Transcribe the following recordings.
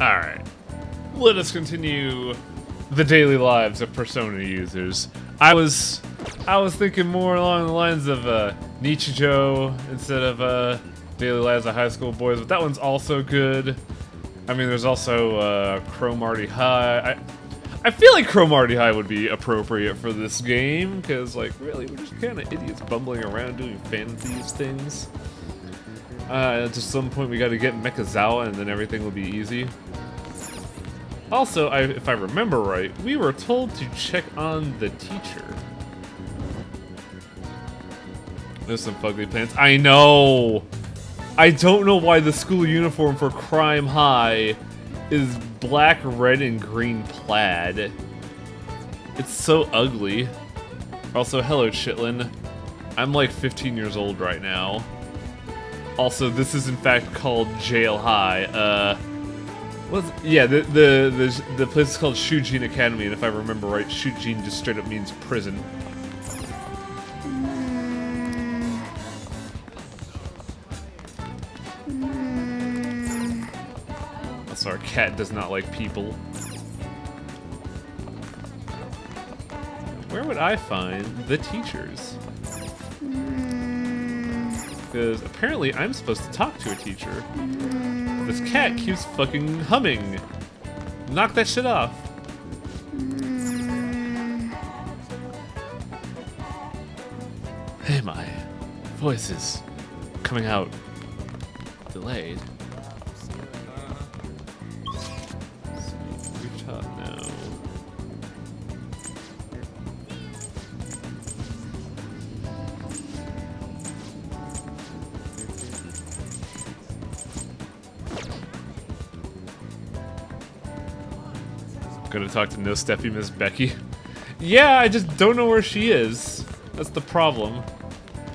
Alright. Let us continue the daily lives of Persona users. I was thinking more along the lines of Nichijou instead of Daily Lives of High School Boys, but that one's also good. I mean, there's also Cromartie High. I feel like Cromartie High would be appropriate for this game, because, like, really, we're just kind of idiots bumbling around doing fantasy things. At some point, we got to get Mekazawa, and then everything will be easy. Also, if I remember right, we were told to check on the teacher. There's some fugly pants. I know! I don't know why the school uniform for Crime High is black, red, and green plaid. It's so ugly. Also, hello, Chitlin. I'm like 15 years old right now. Also, this is in fact called Jail High. Yeah, the place is called Shujin Academy, and if I remember right, Shujin just straight up means prison. Also, our cat does not like people. Where would I find the teachers? Because apparently I'm supposed to talk to a teacher. This cat keeps fucking humming. Knock that shit off. Hey, my voice is coming out delayed. Rooftop now. Gonna talk to No Steppy Miss Becky. Yeah, I just don't know where she is. That's the problem.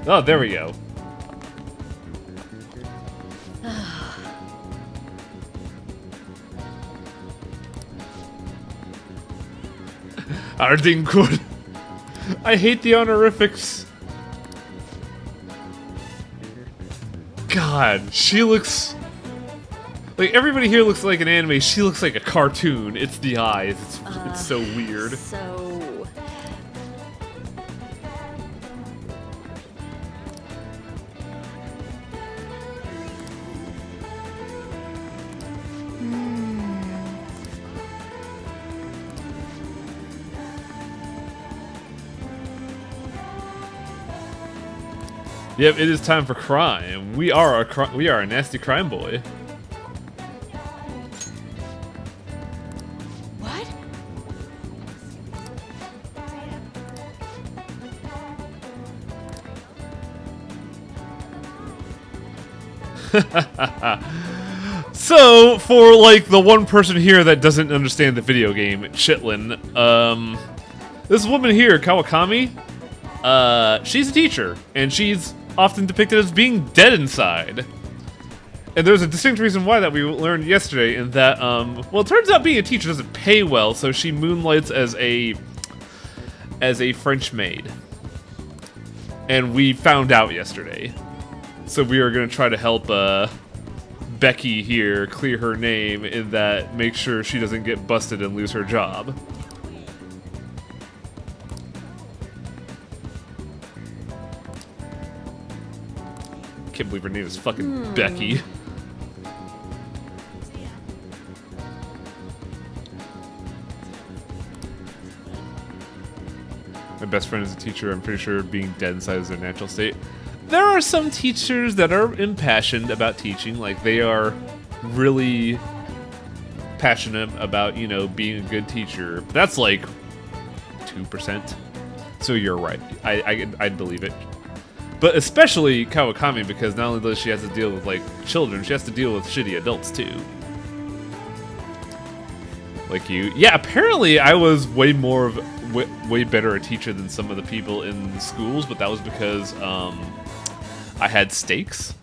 Oh, there we go. Ardinkur. I hate the honorifics. God, she looks... Like, everybody here looks like an anime, she looks like a cartoon. It's the eyes. It's so weird. Yep, it is time for crime. We are a nasty crime boy. So, for like the one person here that doesn't understand the video game, Chitlin, this woman here, Kawakami, she's a teacher, and she's often depicted as being dead inside. And there's a distinct reason why that we learned yesterday, in that, well, it turns out being a teacher doesn't pay well, so she moonlights as a French maid. And we found out yesterday. So we are going to try to help Becky here clear her name, in that make sure she doesn't get busted and lose her job. Can't believe her name is fucking Becky. My best friend is a teacher. I'm pretty sure being dead inside is their natural state. There are some teachers that are impassioned about teaching, like they are really passionate about, you know, being a good teacher. That's like 2%. So you're right. I'd believe it. But especially Kawakami, because not only does she have to deal with like children, she has to deal with shitty adults too. Like you. Yeah, apparently I was way better a teacher than some of the people in the schools, but that was because I had stakes.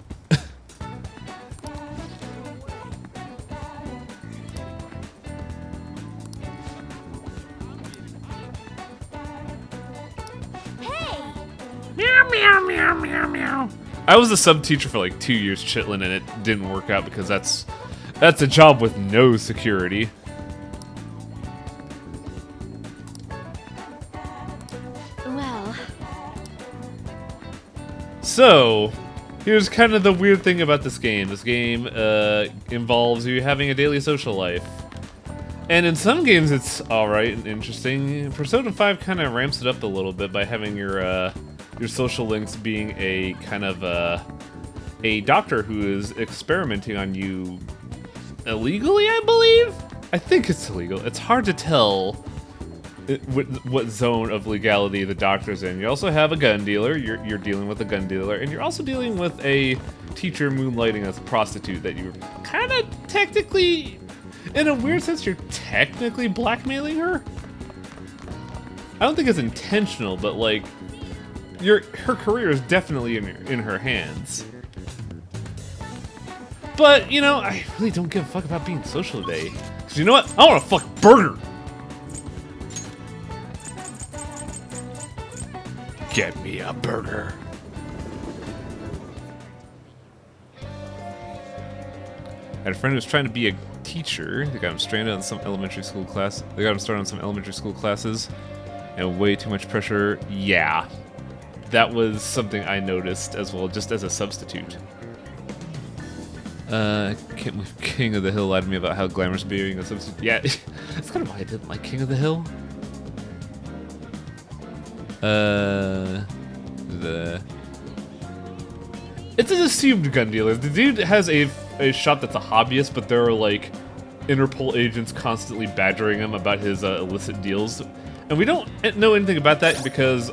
Hey! Meow, meow, meow, meow, meow. I was a sub teacher for like 2 years, Chitlin, and it didn't work out because that's That's a job with no security. Well. So, here's kind of the weird thing about this game. This game involves you having a daily social life. And in some games it's alright and interesting. Persona 5 kind of ramps it up a little bit by having your social links being a kind of a doctor who is experimenting on you illegally, I believe? I think it's illegal. It's hard to tell what zone of legality the doctor's in. You also have a gun dealer. You're dealing with a gun dealer. And you're also dealing with a teacher moonlighting as a prostitute that you're kind of technically, in a weird sense, you're technically blackmailing her? I don't think it's intentional, but like, her career is definitely in her hands. But, you know, I really don't give a fuck about being social today. Because you know what? I want a fucking burger! Get me a burger. I had a friend who was trying to be a teacher. They got him stranded on some elementary school class. They got him started on some elementary school classes. And way too much pressure. Yeah. That was something I noticed as well, just as a substitute. Can't believe King of the Hill lied to me about how glamorous being a substitute. Yeah, that's kind of why I didn't like King of the Hill. It's an assumed gun dealer. The dude has a shop that's a hobbyist, but there are like Interpol agents constantly badgering him about his illicit deals. And we don't know anything about that because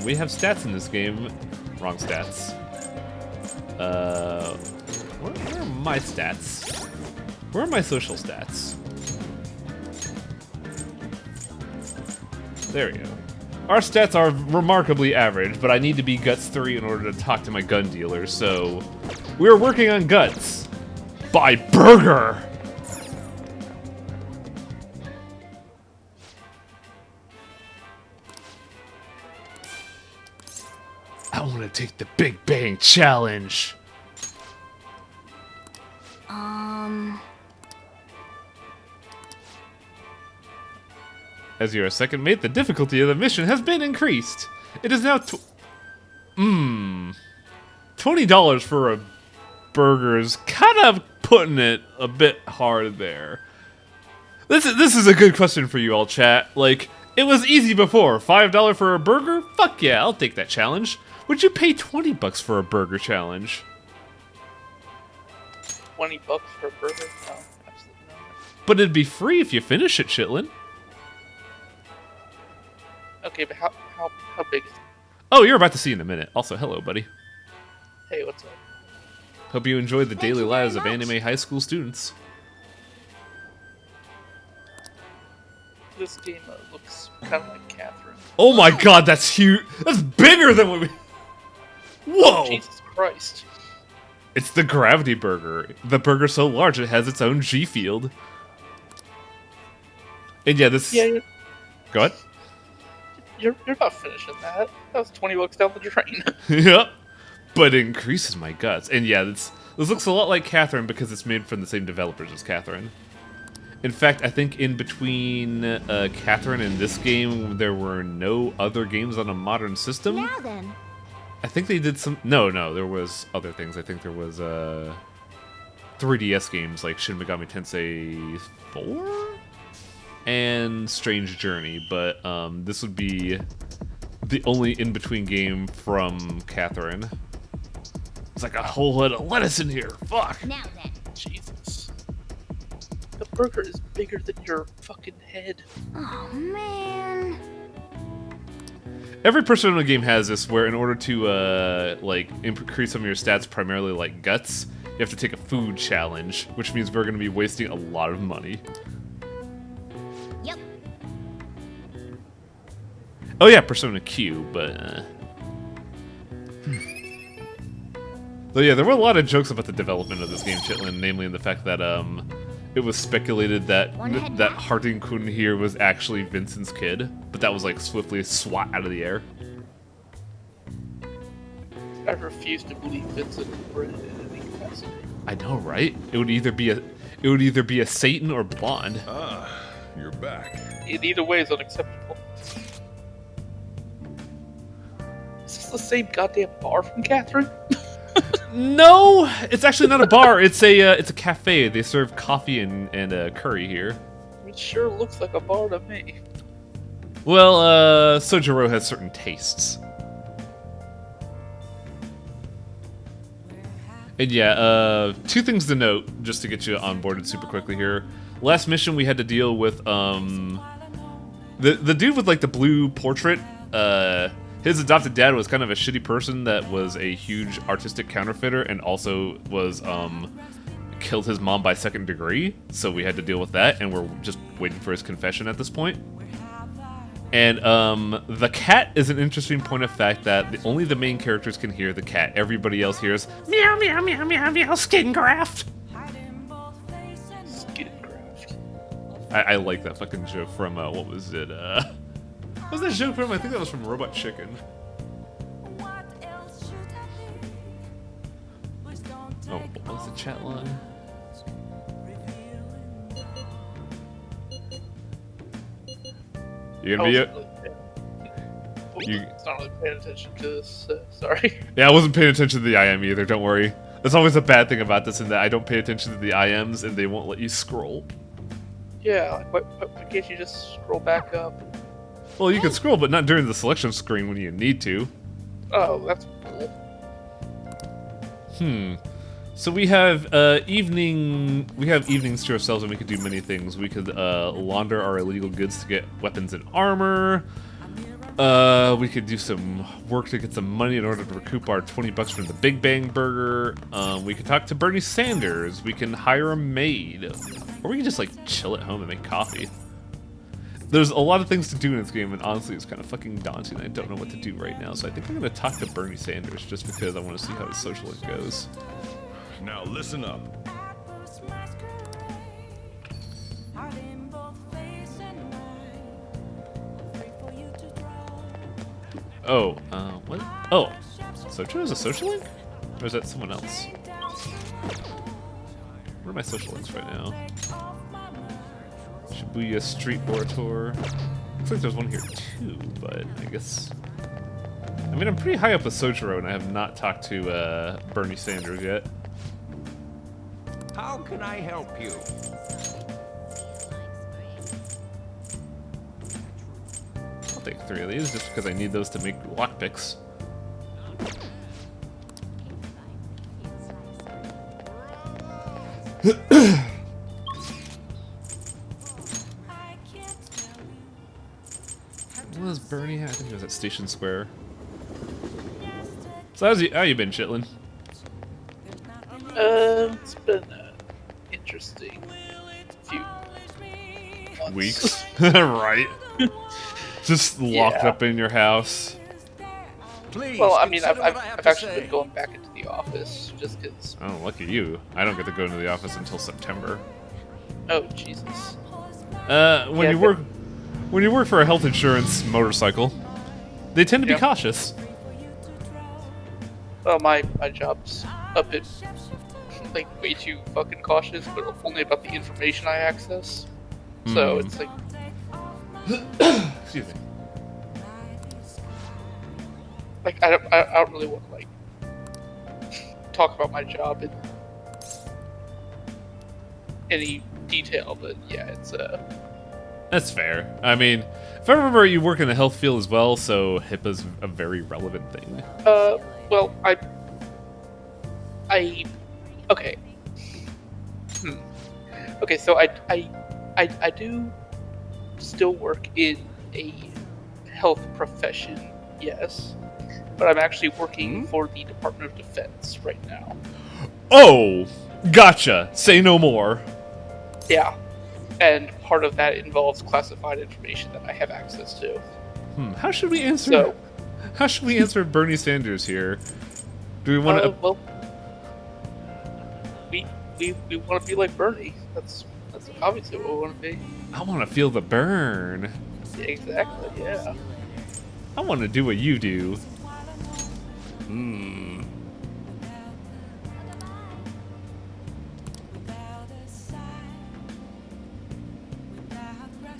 we have stats in this game. Wrong stats. Where are my stats? Where are my social stats? There we go. Our stats are remarkably average, but I need to be Guts 3 in order to talk to my gun dealer, so we're working on Guts. Buy burger! I want to take the Big Bang Challenge. As you're a second mate, the difficulty of the mission has been increased. It is now $20 for a burger is kind of putting it a bit hard there. This is a good question for you all, chat. Like, it was easy before. $5 for a burger? Fuck yeah, I'll take that challenge. Would you pay $20 for a burger challenge? 20 bucks for a burger? No, absolutely not. But it'd be free if you finish it, Chitlin. Okay, but how big is it? Oh, you're about to see in a minute. Also, hello, buddy. Hey, what's up? Hope you enjoy the daily you very lives of much. anime high school students. This game looks kind of like Catherine. Oh my god, that's huge. That's bigger than what we... Whoa! Jesus Christ. It's the Gravity Burger. The burger's so large it has its own G field. And yeah, this... Yeah, Go ahead. you're not finishing that. That was 20 bucks down the drain. Yep. But it increases my guts. And yeah, this looks a lot like Catherine because it's made from the same developers as Catherine. In fact, I think in between Catherine and this game, there were no other games on a modern system. Now then. I think they did some... No, there was other things. I think there was 3DS games like Shin Megami Tensei 4? And Strange Journey, but this would be the only in-between game from Catherine. It's like a whole lot of lettuce in here. Fuck! Now then. Jesus. The burger is bigger than your fucking head. Oh man. Every Persona game has this, where in order to like increase some of your stats, primarily like guts, you have to take a food challenge, which means we're going to be wasting a lot of money. Yep. Oh yeah, Persona Q, but... Though yeah, there were a lot of jokes about the development of this game, Chitlin, namely in the fact that it was speculated that that Harting Kun here was actually Vincent's kid, but that was like swiftly swat out of the air. I refuse to believe Vincent or in any capacity. I know, right? It It would either be a Satan or blonde. Ah, you're back. In either way is unacceptable. Is this the same goddamn bar from Catherine? No, it's actually not a bar. It's a cafe. They serve coffee and curry here. It sure looks like a bar to me. Well, Sojiro has certain tastes. And yeah, two things to note, just to get you onboarded super quickly here. Last mission we had to deal with, the dude with like the blue portrait, his adopted dad was kind of a shitty person that was a huge artistic counterfeiter and also was, killed his mom by second degree. So we had to deal with that, and we're just waiting for his confession at this point. And the cat is an interesting point of fact that only the main characters can hear the cat. Everybody else hears meow meow meow meow meow skin graft. Skingraft. I like that fucking joke from what was it? What was that joke from? I think that was from Robot Chicken. Oh, what was the chat line? You're gonna be It's not really paying attention to this. Sorry. Yeah, I wasn't paying attention to the IM either, don't worry. That's always a bad thing about this, in that I don't pay attention to the IMs and they won't let you scroll. Yeah, why can't you just scroll back up? Well, you can scroll, but not during the selection screen when you need to. Oh, that's cool. So we have evenings to ourselves, and we could do many things. We could launder our illegal goods to get weapons and armor. We could do some work to get some money in order to recoup our 20 bucks from the Big Bang Burger. We could talk to Bernie Sanders. We can hire a maid. Or we can just, like, chill at home and make coffee. There's a lot of things to do in this game, and honestly, it's kind of fucking daunting. I don't know what to do right now, so I think I'm going to talk to Bernie Sanders just because I want to see how his social link goes. Now listen up. Oh, what? Oh, Socho is a social link? Or is that someone else? Where are my social links right now? Shibuya Street Tour. Looks like there's one here too, but I guess... I mean, I'm pretty high up with Sojiro, and I have not talked to Bernie Sanders yet. How can I help you? I'll take 3 of these, just because I need those to make lockpicks. What was Bernie? I think it was at Station Square. So how you been, Chitlin? It's been interesting few months. Weeks? Right. Just locked Yeah. up in your house. Please. Well, I mean, consider I've what I have actually to say. been going back into the office just because. Oh, lucky you. I don't get to go into the office until September. Oh Jesus! When Yeah, you work for a health insurance motorcycle, they tend to be Yeah. cautious. Well, my job's a bit like way too fucking cautious, but only about the information I access. So it's like, Excuse me. I don't really want to like talk about my job in any detail, but yeah, it's That's fair. I mean, if I remember, you work in the health field as well, so HIPAA's a very relevant thing. well, okay. Okay, so I do still work in a health profession, yes, but I'm actually working for the Department of Defense right now. Oh, gotcha. Say no more. Yeah, and part of that involves classified information that I have access to. How should we answer? So, How should we answer Bernie Sanders here? Do we want to? well, we want to be like Bernie. That's obviously what we want to be. I want to feel the burn. Yeah, exactly. Yeah. I want to do what you do.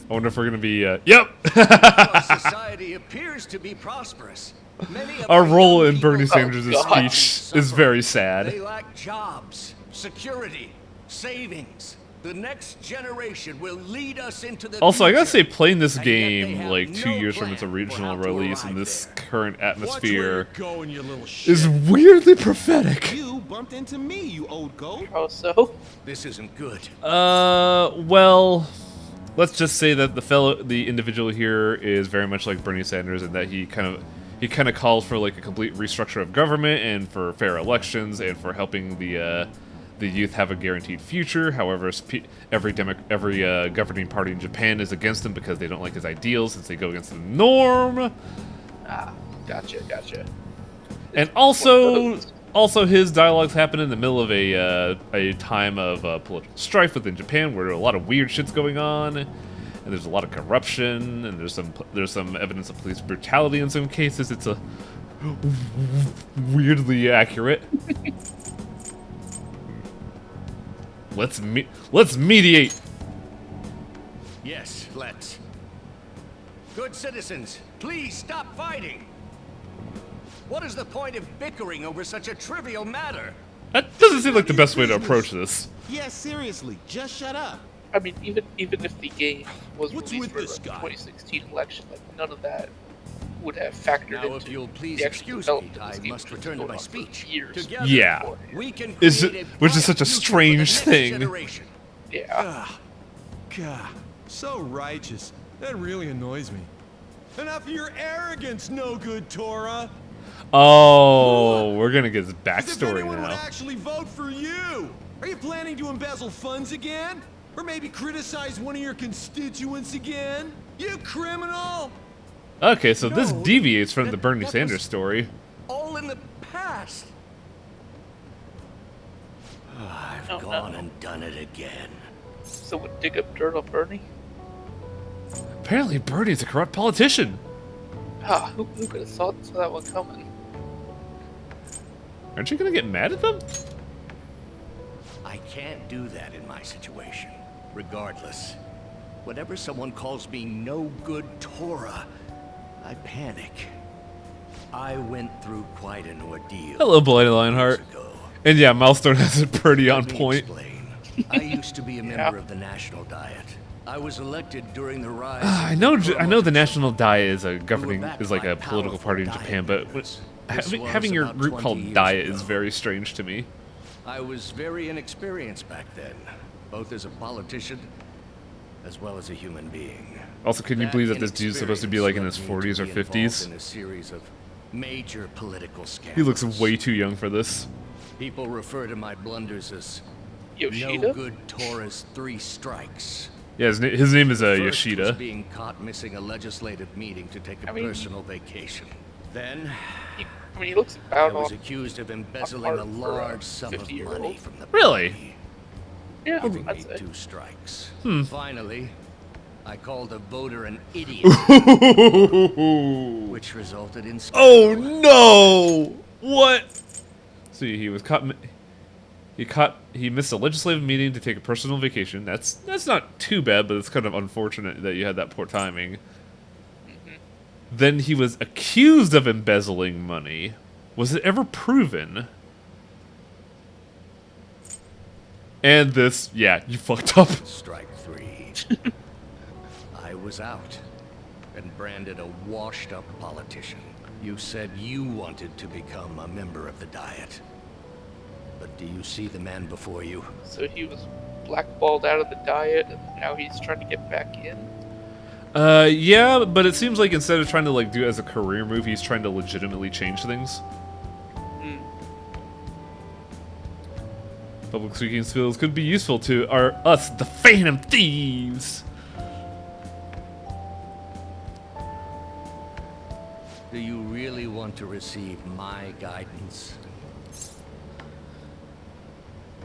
I wonder if we're gonna be. Yep. Our society appears to be prosperous. Many of Our young role in people Bernie Sanders' God. speech is very sad. They lack jobs, security, savings. The next generation will lead us into the Also, I gotta say, future. playing this And yet they game have like no 2 years from its plan for original how to release in arrive this there. current atmosphere Watch where you're going, you little shit. is weirdly prophetic. You bumped into me, you old goat. How so? This isn't good. Well, let's just say that the individual here is very much like Bernie Sanders, in that he kind of calls for like a complete restructure of government and for fair elections and for helping the youth have a guaranteed future. However, every governing party in Japan is against him because they don't like his ideals, since they go against the norm. Ah, gotcha. And also his dialogues happen in the middle of a time of political strife within Japan, where a lot of weird shit's going on, and there's a lot of corruption, and there's some evidence of police brutality in some cases. It's a weirdly accurate. Let's mediate. Yes, let's. Good citizens, please stop fighting. What is the point of bickering over such a trivial matter? That doesn't seem like the best way to approach this. Yeah, seriously, just shut up. I mean, even if the game was What's released with for this the guy? 2016 election, like none of that would have factored Now, if into you'll please the actual excuse development me, of this I game, must which was return to going my on for speech. years Together, Yeah. beforehand. we can Is create it- a which is bright such a future for the strange next thing. generation. Yeah. God, so righteous. That really annoys me. Enough of your arrogance, no good Torah. Oh, we're gonna get his As if backstory anyone would now. actually vote for you. Are you planning to embezzle funds again? Or maybe criticize one of your constituents again? You criminal! Okay, so this No, deviates from the that- Bernie that Sanders was- story. All in the past. I've Oh, gone no. and done it again. Someone dig up dirt on Bernie? Apparently, Bernie's a corrupt politician. Ah, who could have saw that one coming? Aren't you gonna get mad at them? I can't do that in my situation. Regardless, whenever someone calls me no good Torah, I panic. I went through quite an ordeal. Hello, Blighty years Lionheart. ago. And yeah, Milestone has it pretty on Let me point. explain. I used to be a member of the National Diet. I was elected during the rise. I of know the I know the Kuomintang. National Diet is a We were governing backed is like by a political powerful party in Diet Japan, but members. This having was your about group 20 called years Diet ago. is very strange to me. I was very inexperienced back then, both as a politician as well as a human being. Also, can you believe that this dude's supposed to be like in his 40s or 50s? In a series of major political scandals. He looks way too young for this. People refer to my blunders as Yoshida? no good Torah's 3 strikes. Yeah, his name is First was Yoshida. being caught missing a legislative meeting to take a I mean- personal vacation. Then I mean, he looks I about was on. accused of embezzling par a for a large sum of 50-year-old. money from the Really? party, Yeah, giving me I'd say. 2 strikes. Hmm. Finally, I called a voter an idiot, which resulted in Oh no! What? See, he was caught. He missed a legislative meeting to take a personal vacation. That's not too bad, but it's kind of unfortunate that you had that poor timing. Then he was accused of embezzling money. Was it ever proven? And this, yeah, you fucked up. Strike 3. I was out and branded a washed-up politician. You said you wanted to become a member of the Diet. But do you see the man before you? So he was blackballed out of the Diet, and now he's trying to get back in. Yeah, but it seems like instead of trying to like do it as a career move, he's trying to legitimately change things. Hmm. Public speaking skills could be useful to us, the Phantom Thieves. Do you really want to receive my guidance?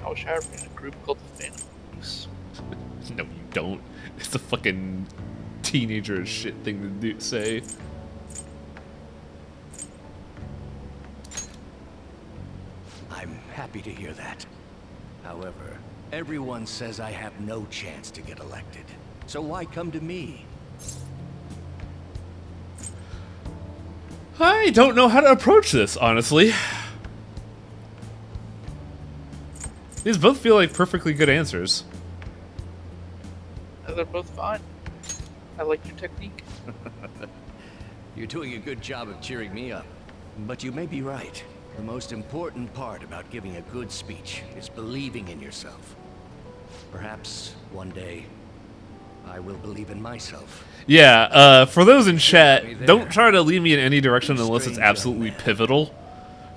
I wish I were in a group called the Phantoms. No, you don't. It's a fucking teenager as shit thing to say. I'm happy to hear that. However, everyone says I have no chance to get elected. So why come to me? I don't know how to approach this, honestly. These both feel like perfectly good answers. They're both fine. I like your technique. You're doing a good job of cheering me up. But you may be right. The most important part about giving a good speech is believing in yourself. Perhaps one day, I will believe in myself. Yeah, for those in chat, don't try to lead me in any direction unless it's absolutely pivotal.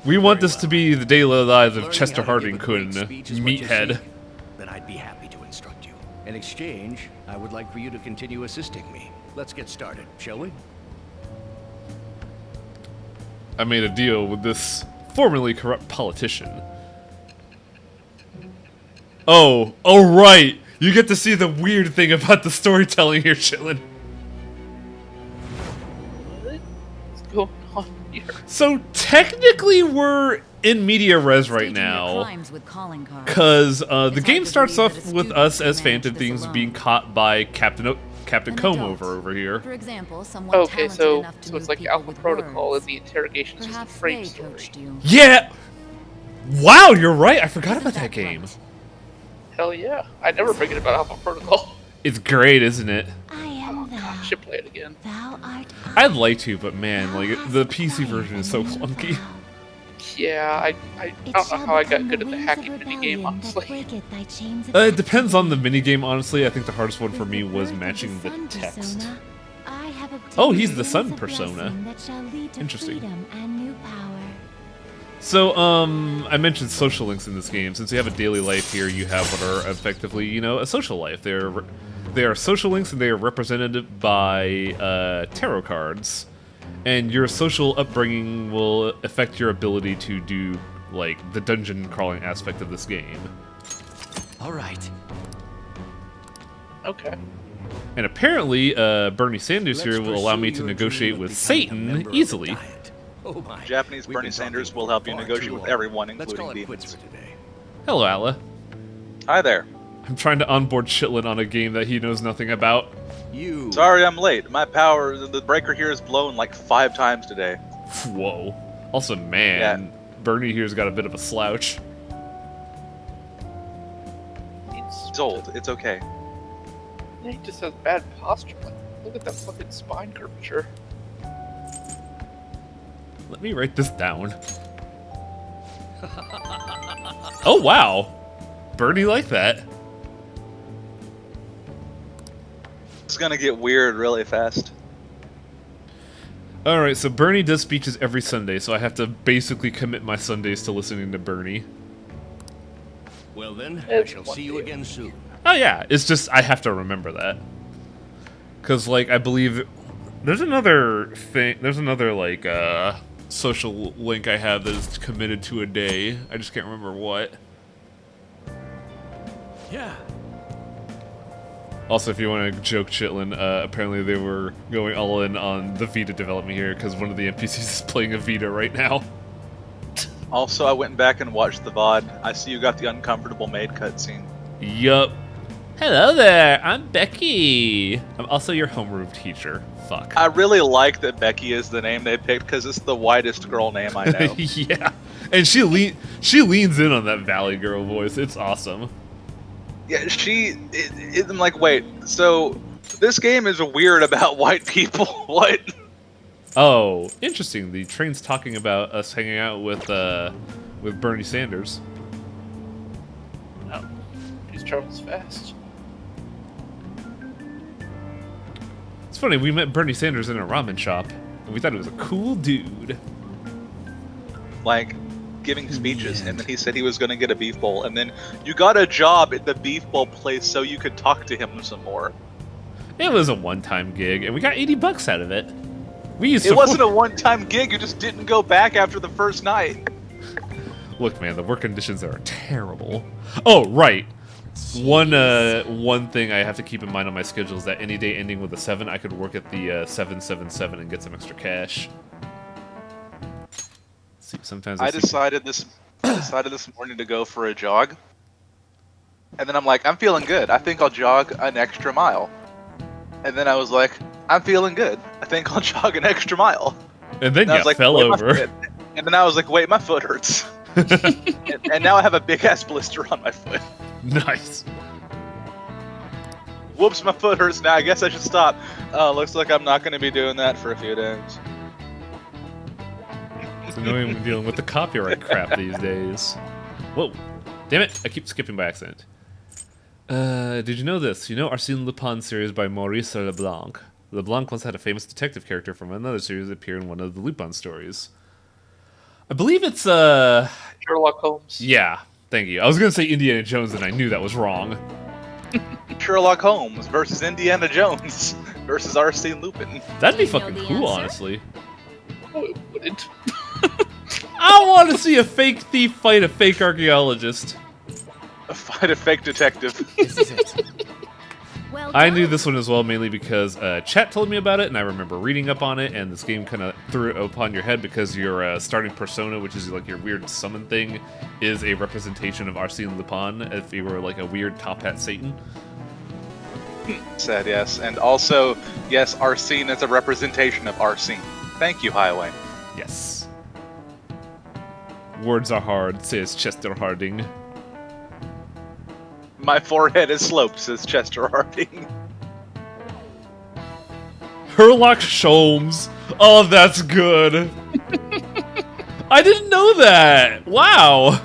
We want this to be the daily lives of Chester Hardington, meathead. Then I'd be happy to instruct you. In exchange, I would like for you to continue assisting me. Let's get started, shall we? I made a deal with this formerly corrupt politician. Oh right! You get to see the weird thing about the storytelling here, Chitlin. What's going on here? So technically we're in media res right now, because the game starts off with us as Phantom Things being caught by Captain Comb over here. For example, someone Okay, talented so enough to it's move like people Alpha with Protocol words. and the interrogation system Perhaps frame they story. coached you. Yeah! Wow, you're right, I forgot about that game. Hell yeah. I never forget about Alpha Protocol. It's great, isn't it? I am thou. I should play it again. Thou art I'd like to, but man, like, the PC version is so clunky. Yeah, I don't know how I got good at the hacking minigame, honestly. It depends on the minigame, honestly. I think the hardest one for me was matching the text. Oh, he's the sun persona. Interesting. So, I mentioned social links in this game. Since you have a daily life here, you have what are effectively, you know, a social life. They are social links, and they are represented by tarot cards. And your social upbringing will affect your ability to do, like, the dungeon crawling aspect of this game. All right. Okay. And apparently, Bernie Sanders here will allow me to negotiate with Satan easily. Oh my. Japanese Bernie Sanders will help you negotiate with everyone, including demons. demons. Hello, Alla. Hi there. I'm trying to onboard Chitlin on a game that he knows nothing about. You. Sorry I'm late. My power, the breaker here is blown like 5 times today. Whoa. Also, man, Bernie here's got a bit of a slouch. It's old. It's okay. Yeah, he just has bad posture. Like, look at that fucking spine curvature. Let me write this down. Oh, wow. Bernie like that. It's gonna get weird really fast. Alright, so Bernie does speeches every Sunday, so I have to basically commit my Sundays to listening to Bernie. Well then, I It's shall one see you day. again soon. Oh yeah, it's just, I have to remember that. Because, like, I believe... There's another thing, like, social link I have that is committed to a day. I just can't remember what. Yeah. Also, if you want to joke, Chitlin, apparently they were going all in on the Vita development here, because one of the NPCs is playing a Vita right now. Also, I went back and watched the VOD. I see you got the uncomfortable maid cutscene. Yup. Hello there, I'm Becky. I'm also your homeroom teacher. Fuck. I really like that Becky is the name they picked because it's the whitest girl name I know. Yeah, and she leans in on that Valley Girl voice. It's awesome. Yeah, I'm like, wait, so this game is weird about white people? What? Oh, interesting. The train's talking about us hanging out with Bernie Sanders. Oh, he travels fast. It's funny, we met Bernie Sanders in a ramen shop, and we thought he was a cool dude. Like, giving speeches, and then he said he was going to get a beef bowl, and then you got a job at the beef bowl place so you could talk to him some more. It was a one-time gig, and we got $80 out of it. We used It to wasn't a one-time gig, you just didn't go back after the first night. Look, man, the work conditions are terrible. Oh, right. One thing I have to keep in mind on my schedule is that any day ending with a 7, I could work at the 777 and get some extra cash. See, sometimes I decided this morning to go for a jog, and then I'm like, I'm feeling good. I think I'll jog an extra mile. And then I was like, I'm feeling good. I think I'll jog an extra mile. And then And I you was like, fell "Wait, my over. foot." And then I was like, wait, my foot hurts. And now I have a big ass blister on my foot. Nice. Whoops, my foot hurts now. I guess I should stop. Looks like I'm not going to be doing that for a few days. It's annoying when dealing with the copyright crap these days. Whoa. Damn it, I keep skipping by accident. Did you know this? You know Arsène Lupin series by Maurice Leblanc? Leblanc once had a famous detective character from another series appear in one of the Lupin stories. I believe it's, Sherlock Holmes. yeah, thank you. I was gonna say Indiana Jones and I knew that was wrong. Sherlock Holmes versus Indiana Jones versus Arsène Lupin. That'd be Do you know fucking the cool, answer? honestly. No, it wouldn't. I want to see a fake thief fight a fake archaeologist. Fight a fake detective. This is it. Well I done. knew this one as well, mainly because chat told me about it, and I remember reading up on it, and this game kind of threw it upon your head because your starting persona, which is like your weird summon thing, is a representation of Arsène Lupin, if he were like a weird top hat Satan. Said yes. And also, yes, Arsene is a representation of Arsene. Thank you, Highway. Yes. Words are hard, says Chester Harding. My forehead is sloped, says Chester Harding. Sherlock Holmes. Oh, that's good. I didn't know that. Wow.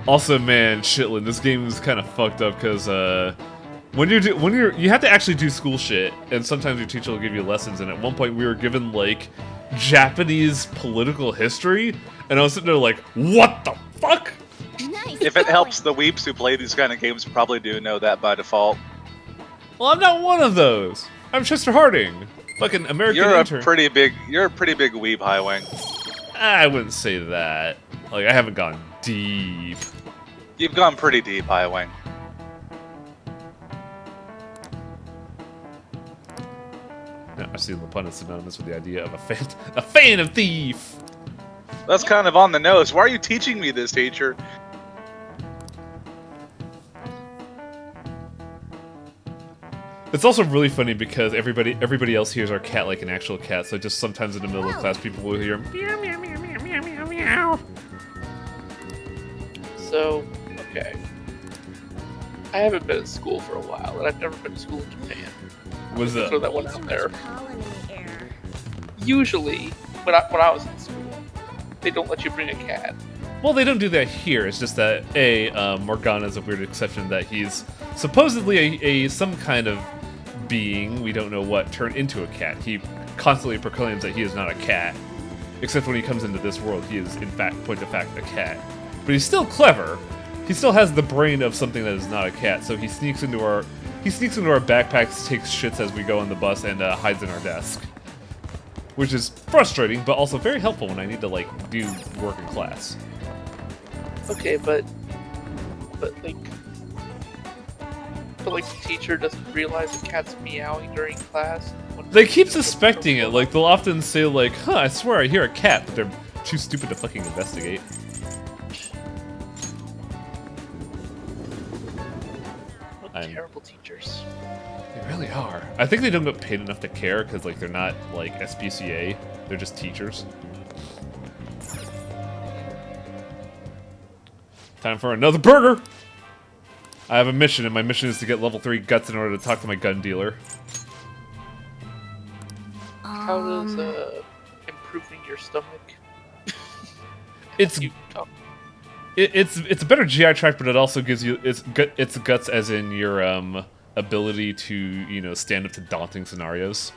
Also, man, Shitlin, this game is kind of fucked up because you have to actually do school shit, and sometimes your teacher will give you lessons. And at one point, we were given like Japanese political history, and I was sitting there like, "What the fuck?" Nice If it going. helps, the weeps who play these kind of games probably do know that by default. Well, I'm not one of those. I'm Chester Harding, fucking American You're a intern. pretty big weeb, Highway. I wouldn't say that. Like, I haven't gone deep. You've gone pretty deep, Highway. No, I've seen Lupin is synonymous with the idea of a fan of thief. That's kind of on the nose. Why are you teaching me this, teacher? It's also really funny because everybody else hears our cat like an actual cat, so just sometimes in the middle of class people will hear meow meow meow meow meow meow meow. So, okay. I haven't been at school for a while, and I've never been to school in Japan. Was Throw that one Too out much there. pollen in the air. Usually, when I was in school, they don't let you bring a cat. well, they don't do that here. It's just that Morgana's a weird exception that he's supposedly a some kind of being, we don't know what, turned into a cat. He constantly proclaims that he is not a cat, except when he comes into this world, he is in fact, point of fact, a cat. But he's still clever. He still has the brain of something that is not a cat. So he sneaks into our backpacks, takes shits as we go on the bus, and hides in our desk, which is frustrating, but also very helpful when I need to like do work in class. Okay, but the teacher doesn't realize the cat's meowing during class. They keep suspecting it. Like they'll often say like, "Huh, I swear I hear a cat," but they're too stupid to fucking investigate. What I'm- terrible teachers. They really are. I think they don't get paid enough to care because like they're not like SPCA. They're just teachers. Time for another burger. I have a mission, and my mission is to get level 3 guts in order to talk to my gun dealer. How does improving your stomach? It's You talk. it's a better GI tract, but it also gives you its guts as in your ability to stand up to daunting scenarios.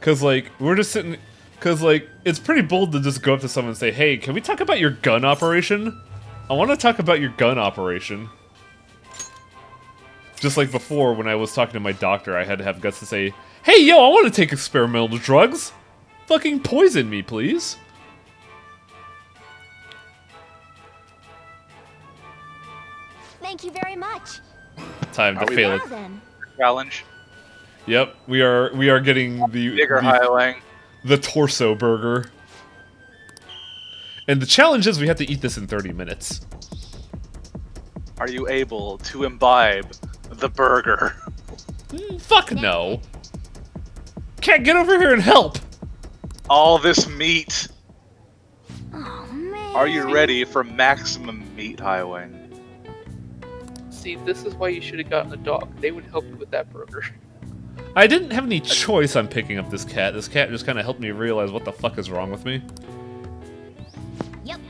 Cause like we're just sitting, cause like it's pretty bold to just go up to someone and say, "Hey, can we talk about your gun operation? I want to talk about your gun operation." Just like before, when I was talking to my doctor, I had to have guts to say, "Hey, yo, I want to take experimental drugs. Fucking poison me, please." Thank you very much. Time to Are we fail Now it. then. Challenge. Yep, we are getting Bigger the Highway. the torso burger. And the challenge is we have to eat this in 30 minutes. are you able to imbibe the burger? Fuck no. Can't get over here and help. All this meat. Oh man. Are you ready for maximum meat, Highway? See, this is why you should have gotten a dog. They would help you with that burger. I didn't have any choice on picking up this cat. This cat just kind of helped me realize what the fuck is wrong with me. Yep.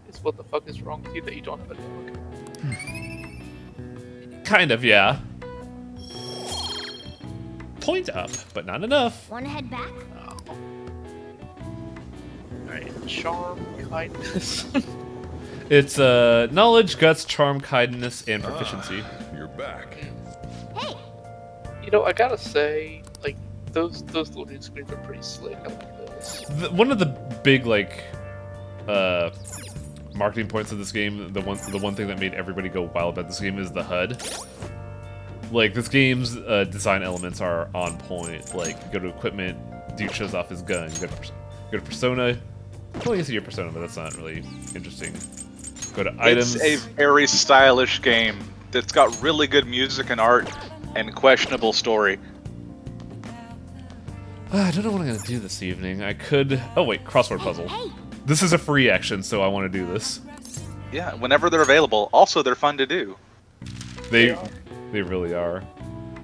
It's what the fuck is wrong with you that you don't have a dog? Kind of, yeah. Point up, but not enough. Wanna head back? Oh. Alright, charm, kindness. It's knowledge, guts, charm, kindness, and proficiency. You're back. Hey. You know, I gotta say, like, those loading screens are pretty slick. I like those. One of the big like marketing points of this game, the one thing that made everybody go wild about this game is the HUD. Like, this game's design elements are on point. Like, you go to equipment, dude shows off his gun. You go to persona. Well, you see your persona, but that's not really interesting. Go to items. It's a very stylish game that's got really good music and art and questionable story. I don't know what I'm gonna do this evening. I could. Oh wait, crossword puzzle. Hey. This is a free action, so I want to do this. Yeah, whenever they're available. Also, they're fun to do. They really are.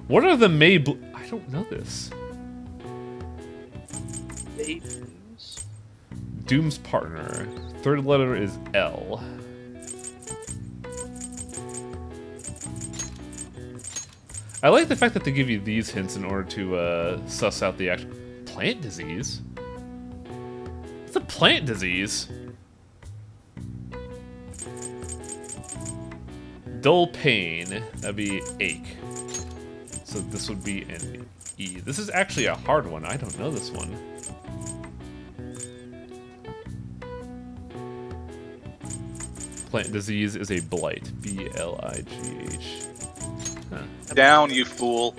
What are the I don't know this. Mayblues? Doom's partner. Third letter is L. I like the fact that they give you these hints in order to suss out the actual plant disease. It's a plant disease. Dull pain. That'd be ache. So this would be an E. This is actually a hard one. I don't know this one. Plant disease is a blight. B-L-I-G-H. Huh. Down, you fool.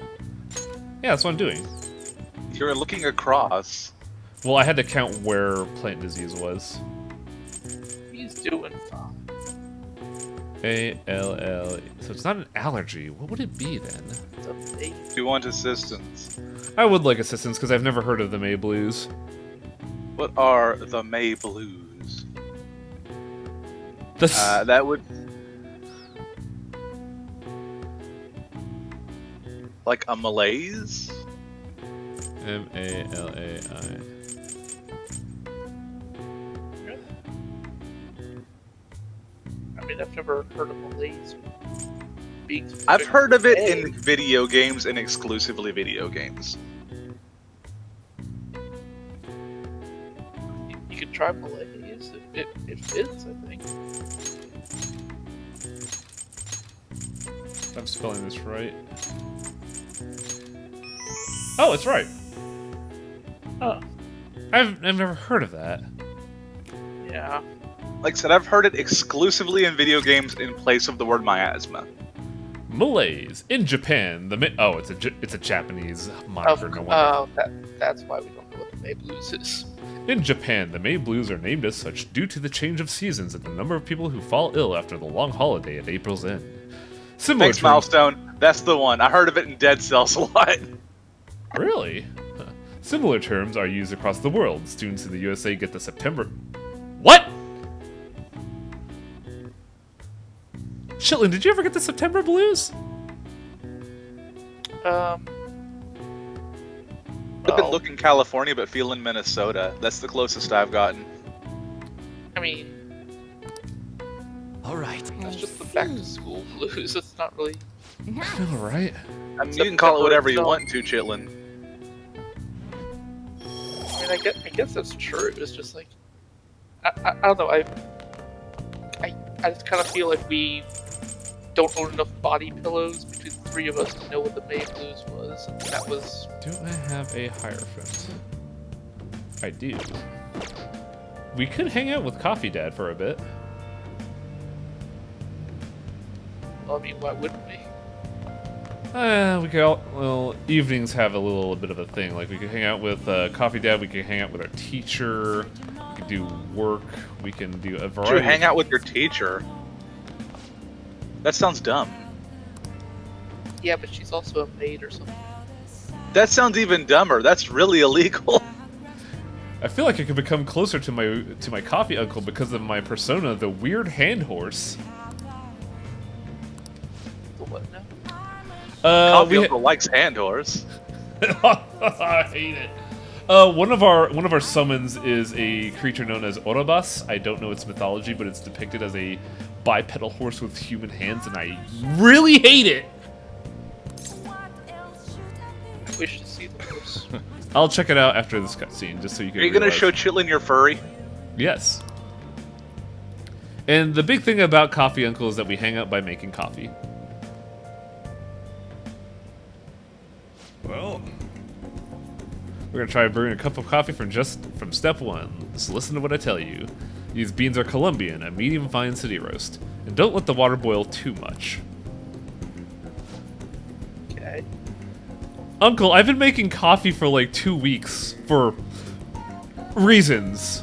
Yeah, that's what I'm doing. You're looking across. Well, I had to count where plant disease was. He's doing fine. A-L-L. So it's not an allergy. What would it be then? It's a baby. Do you want assistance? I would like assistance because I've never heard of the May Blues. What are the May Blues? This, That would... Like a malaise? M-A-L-A-I. I mean, I've never heard of malaise being. I've heard of it in video games and exclusively video games. You could try malaise. It fits, I think. If I'm spelling this right. Oh, it's right. Oh, I've never heard of that. yeah. Like I said, I've heard it exclusively in video games in place of the word miasma. Malaise in Japan. It's a Japanese moniker. No wonder. That's why we don't know what the May Blues is. In Japan, the May Blues are named as such due to the change of seasons and the number of people who fall ill after the long holiday at April's end. Similar Thanks, terms- Milestone. That's the one. I heard of it in Dead Cells a lot. Really? Huh. Similar terms are used across the world. Students in the USA get the September... What? Chitlin, did you ever get the September Blues? I've been looking California, but feeling Minnesota. That's the closest I've gotten. I mean, All right. that's just the back to school blues. It's not really. I know, right? I mean, you can call it whatever you September want to, Chitlin. I mean, I guess that's true. It's just like, I don't know. I just kind of feel like we don't own enough body pillows between the three of us to know what the May Blues was. And that was. Do I have a Hierophant? I do. We could hang out with Coffee Dad for a bit. I mean, why wouldn't we? We could evenings have a little bit of a thing. Like, we could hang out with Coffee Dad, we could hang out with our teacher, we could do work, we can do a variety You hang out with your teacher. That sounds dumb. Yeah, but she's also a maid or something. That sounds even dumber. That's really illegal. I feel like I could become closer to my coffee uncle because of my persona, the weird hand horse. The what now? Coffee Uncle likes hand horse. I hate it. One of our summons is a creature known as Orobas. I don't know its mythology, but it's depicted as a bipedal horse with human hands, and I really hate it. I wish to see the horse. I'll check it out after this cutscene, just so you can. Are you gonna realize. show Chitlin your furry? Yes. And the big thing about Coffee Uncle is that we hang out by making coffee. Well, We're gonna try brewing a cup of coffee from step one. So listen to what I tell you. These beans are Colombian, a medium fine city roast, and don't let the water boil too much. Okay. Uncle, I've been making coffee for like 2 weeks for reasons.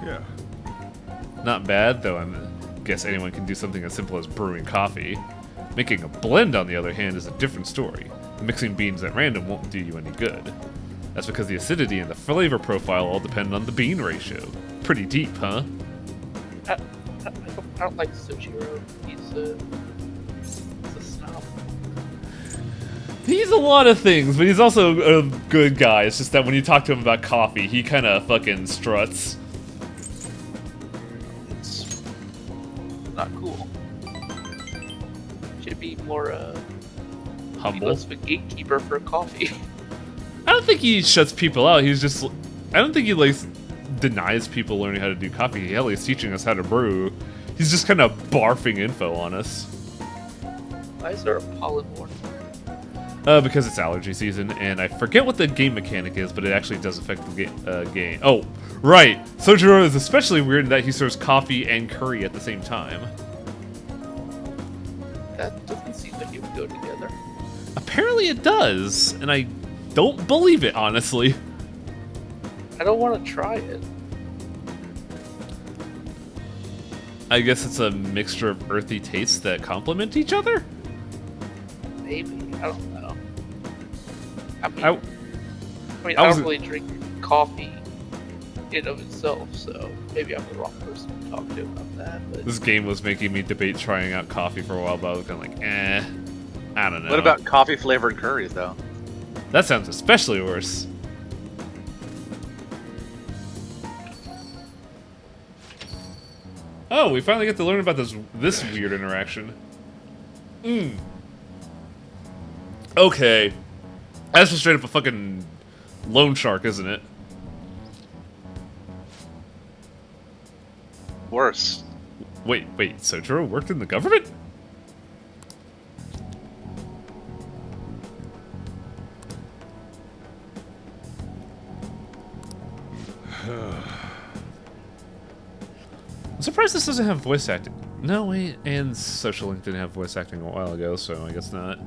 yeah. Not bad, though. I guess anyone can do something as simple as brewing coffee. Making a blend, on the other hand, is a different story. Mixing beans at random won't do you any good. That's because the acidity and the flavor profile all depend on the bean ratio. Pretty deep, huh? I don't like Sojiro. He's a snob. He's a lot of things, but he's also a good guy. It's just that when you talk to him about coffee, he kind of fucking struts. It's not cool. Should be more be Humble. less of a gatekeeper for coffee. I don't think he shuts people out. He's just... I don't think he, like, denies people learning how to do coffee. Hell, he's teaching us how to brew. He's just kind of barfing info on us. Why is there a pollen warning? Because it's allergy season, and I forget what the game mechanic is, but it actually does affect the game. Oh, right! Sojiro is especially weird in that he serves coffee and curry at the same time. That doesn't seem like it would go together. Apparently it does, and I don't believe it, honestly. I don't want to try it. I guess it's a mixture of earthy tastes that complement each other? Maybe. I don't know. I mean, I I I don't was- really drink coffee in of itself, so maybe I'm the wrong person to talk to about that. But This game was making me debate trying out coffee for a while, but I was kind of like, I don't know. What about coffee flavored curries, though? That sounds especially worse. Oh, we finally get to learn about this weird interaction. Okay. That's just straight up a fucking loan shark, isn't it? Worse. Wait, Sojiro worked in the government? I'm surprised this doesn't have voice acting. No, wait, and Social Link didn't have voice acting a while ago, so I guess not.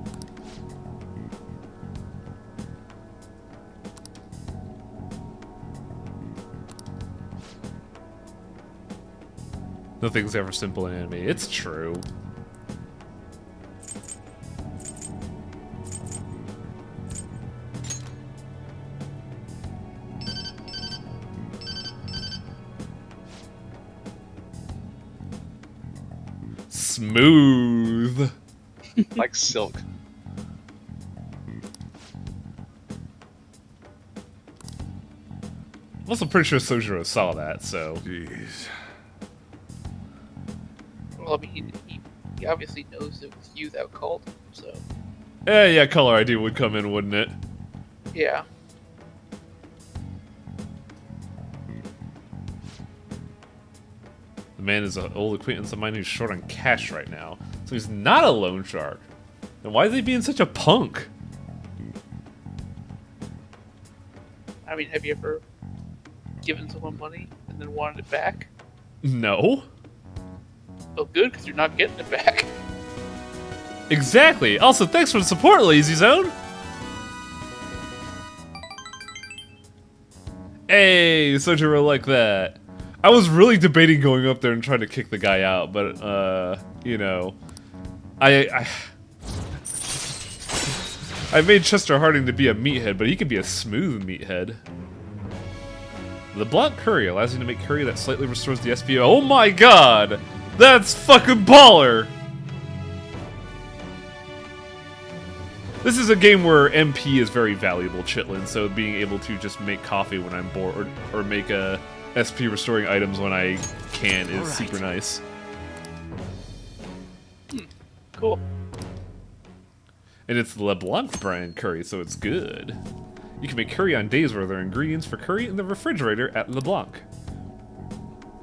Nothing's ever simple in anime. It's true. Smooth. Like silk. I'm also pretty sure Sojiro saw that, so... Jeez. well, I mean, he obviously knows it was you that called him, so Yeah, color ID would come in, wouldn't it? yeah. The man is an old acquaintance of mine who's short on cash right now, so he's not a loan shark. Then why is he being such a punk? I mean, have you ever given someone money and then wanted it back? No. Well, good, because you're not getting it back. Exactly. Also, thanks for the support, Lazy Zone. Hey, Sojiro like that. I was really debating going up there and trying to kick the guy out, but you know, I made Chester Harding to be a meathead, but he could be a smooth meathead. LeBlanc Curry allows you to make curry that slightly restores the SPO. Oh my god! That's fucking baller! This is a game where MP is very valuable, Chitlin, so being able to just make coffee when I'm bored, or make SP restoring items when I can is super nice. Cool. And it's the LeBlanc brand curry, so it's good. You can make curry on days where there are ingredients for curry in the refrigerator at LeBlanc.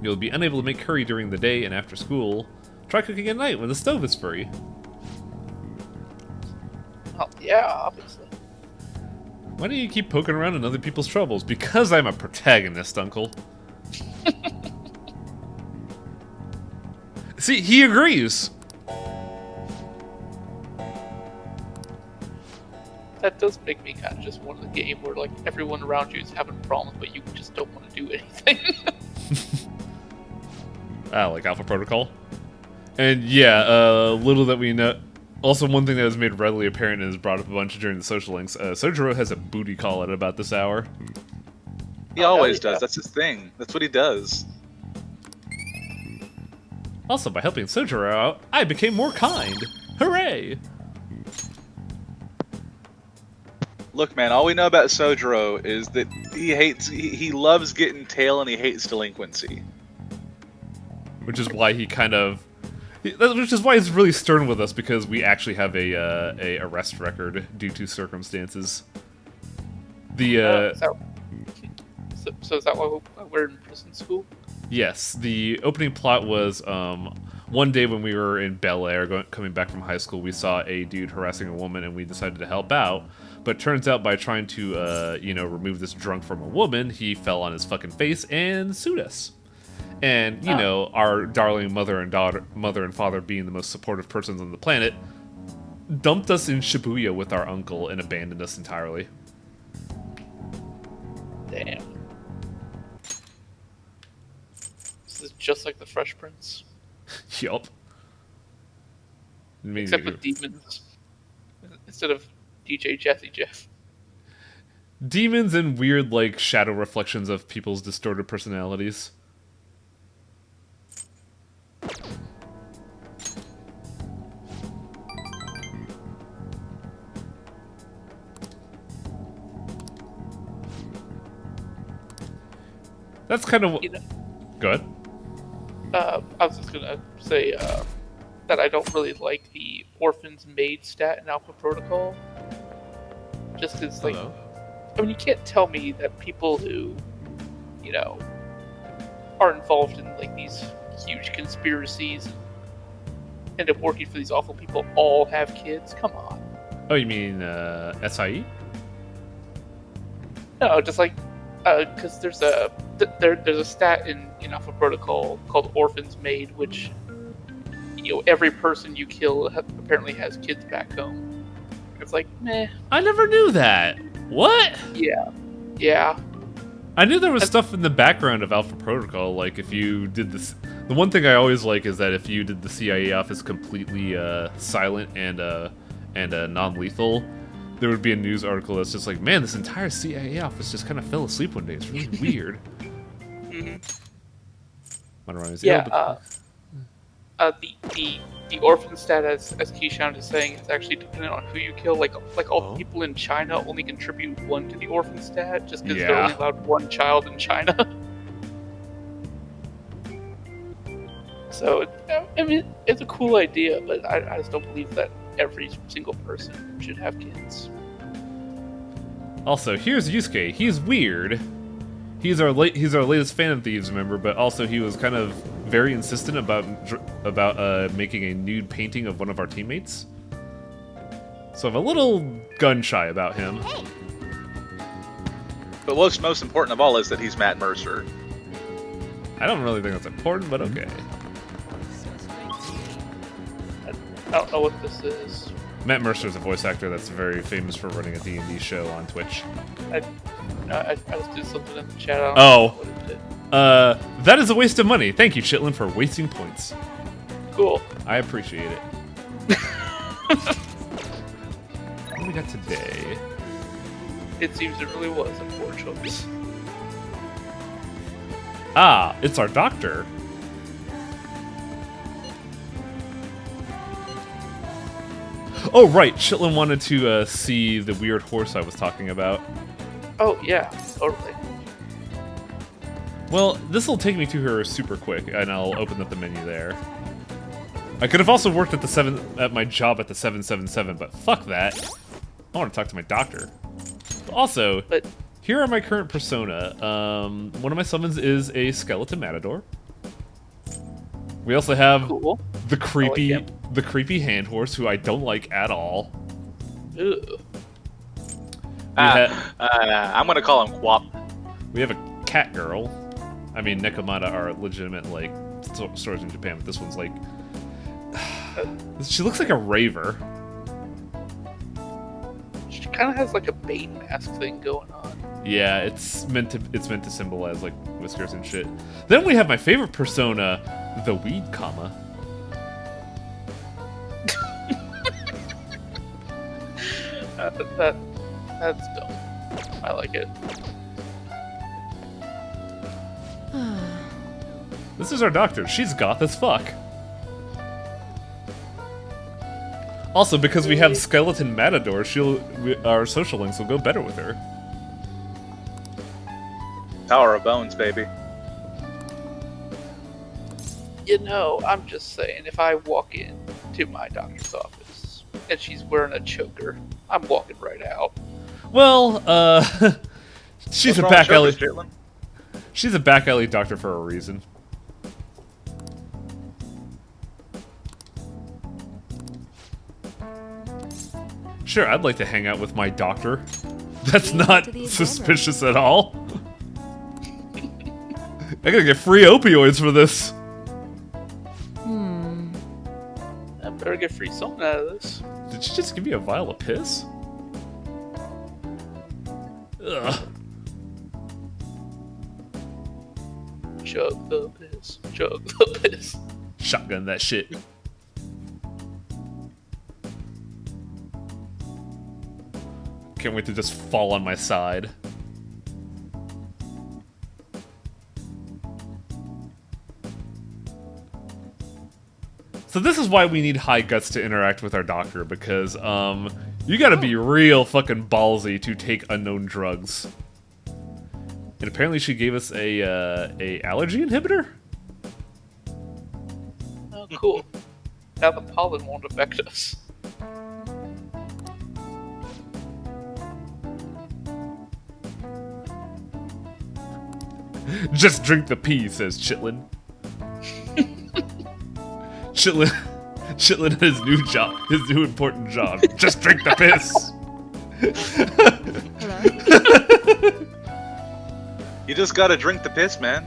You'll be unable to make curry during the day and after school. Try cooking at night when the stove is free. Oh, yeah, obviously. Why do you keep poking around in other people's troubles? Because I'm a protagonist, Uncle. See, he agrees. That does make me kind of just want the game where like everyone around you is having problems, but you just don't want to do anything. Like Alpha Protocol. And yeah, little that we know. Also, one thing that was made readily apparent and is brought up a bunch during the social links, Sojiro has a booty call at about this hour. He always does. That's his thing. That's what he does. Also, by helping Sojiro out, I became more kind. Hooray! Look, man, all we know about Sojiro is that he loves getting tail and he hates delinquency. Which is why he kind of... Which is why he's really stern with us, because we actually have a arrest record due to circumstances. The so is that why we're in prison school? Yes, the opening plot was one day when we were in Bel Air, coming back from high school, we saw a dude harassing a woman, and we decided to help out. But turns out by trying to remove this drunk from a woman, he fell on his fucking face and sued us. And, you know, our darling mother and father being the most supportive persons on the planet, dumped us in Shibuya with our uncle and abandoned us entirely. Damn. This is just like the Fresh Prince. Yup. Except with demons. Instead of DJ Jazzy Jeff. Demons and weird, like, shadow reflections of people's distorted personalities. That's kind of... Go ahead. I was just gonna say that I don't really like the Orphans Maid stat in Alpha Protocol. Just because, like... I mean, you can't tell me that people who, you know, are involved in, like, these huge conspiracies and end up working for these awful people all have kids. Come on. Oh, you mean SIE? No, just like because there's a stat in Alpha Protocol called Orphans Maid, which every person you kill apparently has kids back home. It's like, meh. I never knew that. What? Yeah. I knew there was stuff in the background of Alpha Protocol, like if you did this... The one thing I always like is that if you did the CIA office completely silent and non-lethal, there would be a news article that's just like, man, this entire CIA office just kind of fell asleep one day. It's really weird. The orphan stat, as Keyshawn is saying, is actually dependent on who you kill. Like all the people in China only contribute 1 to the orphan stat, just because they're only allowed 1 child in China. So, I mean, it's a cool idea, but I just don't believe that every single person should have kids. Also, here's Yusuke. He's weird. He's our latest Fan of Thieves member, but also he was kind of very insistent about making a nude painting of one of our teammates. So I'm a little gun-shy about him. But what's most important of all is that he's Matt Mercer. I don't really think that's important, but okay. I don't know what this is. Matt Mercer is a voice actor that's very famous for running a D&D show on Twitch. I just did something in the chat. I don't know what it did. That is a waste of money. Thank you, Chitlin, for wasting points. Cool. I appreciate it. What do we got today? It seems it really was a poor choice. Ah, it's our doctor. Oh, right. Chitlin wanted to see the weird horse I was talking about. Oh, yeah, totally. Well, this will take me to her super quick, and I'll open up the menu there. I could have also worked at my job at the 777, but fuck that. I want to talk to my doctor. Also, But here are my current persona. One of my summons is a skeleton matador. We also have cool. the creepy, him. the creepy hand horse, who I don't like at all. Ew. I'm gonna call him Quap. We have a cat girl. I mean, Nekomata are legitimate like stores in Japan, but this one's like she looks like a raver. She kind of has like a Bane mask thing going on. Yeah, it's meant to symbolize like whiskers and shit. Then we have my favorite persona, the weed comma. That's dumb. I like it. This is our doctor. She's goth as fuck. Also, because we have Skeleton Matador, our social links will go better with her. Power of Bones, baby. You know, I'm just saying, if I walk in to my doctor's office and she's wearing a choker, I'm walking right out. Well, she's What's a wrong back with alley. chokers, Chitlin? She's a back alley doctor for a reason. Sure, I'd like to hang out with my doctor. That's not suspicious at all. I gotta get free opioids for this. I better get free something out of this. Did she just give me a vial of piss? Ugh. Chug the piss. Chug the piss. Shotgun that shit. Can't wait to just fall on my side. So this is why we need high guts to interact with our doctor, because you gotta be real fucking ballsy to take unknown drugs. And apparently she gave us a allergy inhibitor? Oh, cool. Now the pollen won't affect us. Just drink the pee, says Chitlin. Chitlin had his new job, his new important job. Just drink the piss. You just gotta drink the piss, man.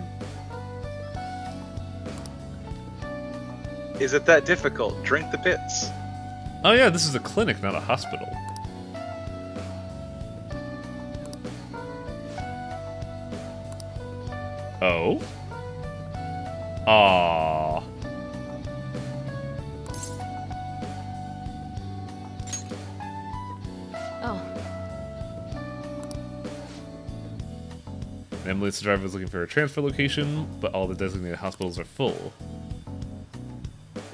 Is it that difficult? Drink the piss. Oh yeah, this is a clinic, not a hospital. Oh? Aww. Oh, An ambulance driver is looking for a transfer location, but all the designated hospitals are full.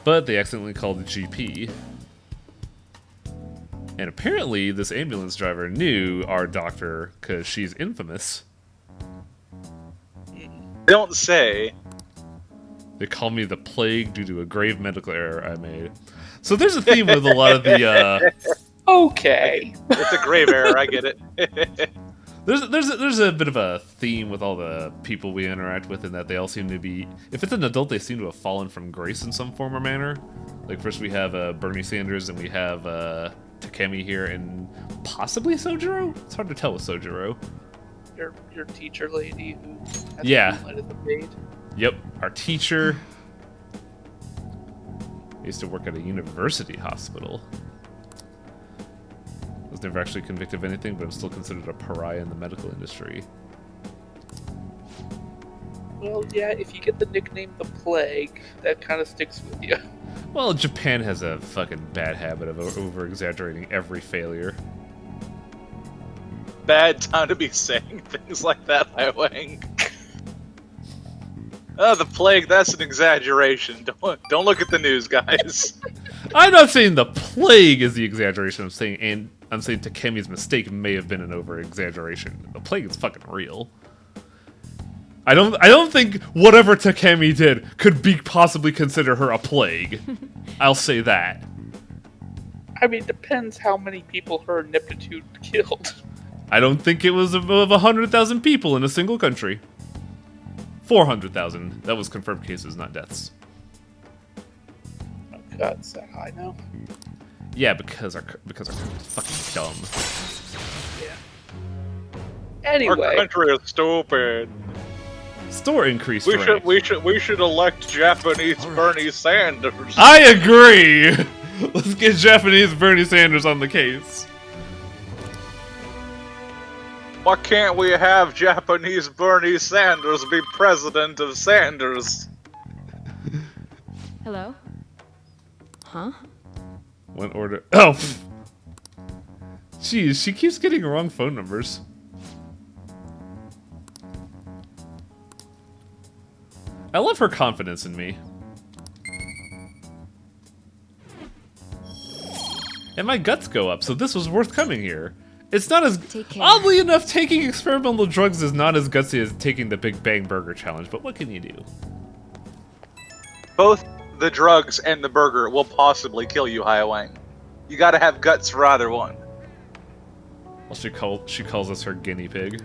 But they accidentally called the GP. And apparently, this ambulance driver knew our doctor, because she's infamous. Don't say. They call me the Plague due to a grave medical error I made. So there's a theme with a lot of the, Okay. It's a grave error, I get it. There's a bit of a theme with all the people we interact with, in that they all seem to be, if it's an adult, they seem to have fallen from grace in some form or manner. Like first we have Bernie Sanders, and we have Takemi here, and possibly Sojiro? It's hard to tell with Sojiro. Your teacher lady who has Yeah. the moonlight as a maid. Yep, our teacher. I used to work at a university hospital. I was never actually convicted of anything, but I'm still considered a pariah in the medical industry. Well, yeah, if you get the nickname the Plague, that kind of sticks with you. Well, Japan has a fucking bad habit of over-exaggerating every failure. Bad time to be saying things like that, Highwing. Oh, the plague, that's an exaggeration. Don't look at the news, guys. I'm not saying the plague is the exaggeration. I'm saying Takemi's mistake may have been an over-exaggeration. The plague is fucking real. I don't think whatever Takemi did could be possibly consider her a plague. I'll say that. I mean, depends how many people her ineptitude killed. I don't think it was above 100,000 people in a single country. 400,000. That was confirmed cases, not deaths. Oh God, is that high now? Yeah, because our country's fucking dumb. Anyway, Our country is stupid. Store increased We rank. should elect Japanese Bernie Sanders. I agree. Let's get Japanese Bernie Sanders on the case. Why can't we have Japanese Bernie Sanders be president of Sanders? Hello? Huh? One order. Oh! Jeez, she keeps getting wrong phone numbers. I love her confidence in me. And my guts go up, so this was worth coming here. It's not as... Take care. Oddly enough, taking experimental drugs is not as gutsy as taking the Big Bang Burger Challenge, but what can you do? Both the drugs and the burger will possibly kill you, Highwang. You gotta have guts for either one. Well, she calls us her guinea pig.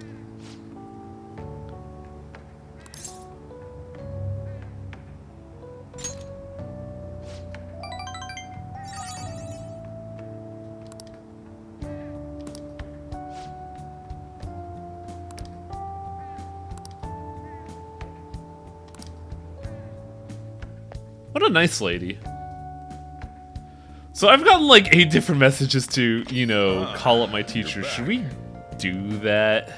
What a nice lady. So I've gotten like 8 different messages to, you know, call up my teacher. Should we do that?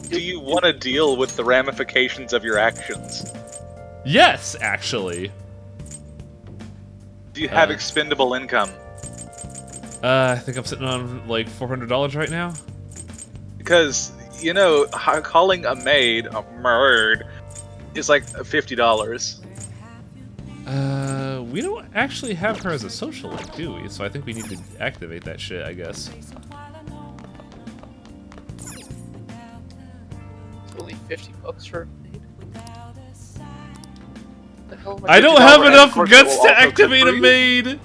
Do you want to deal with the ramifications of your actions? Yes, actually. Do you have expendable income? I think I'm sitting on like $400 right now. Because, you know, calling a maid is like $50. We don't actually have her as a social link, do we? So I think we need to activate that shit, I guess. it's only $50 for a maid. The hell am I don't have $50 enough escort guts will to also activate a free? maid.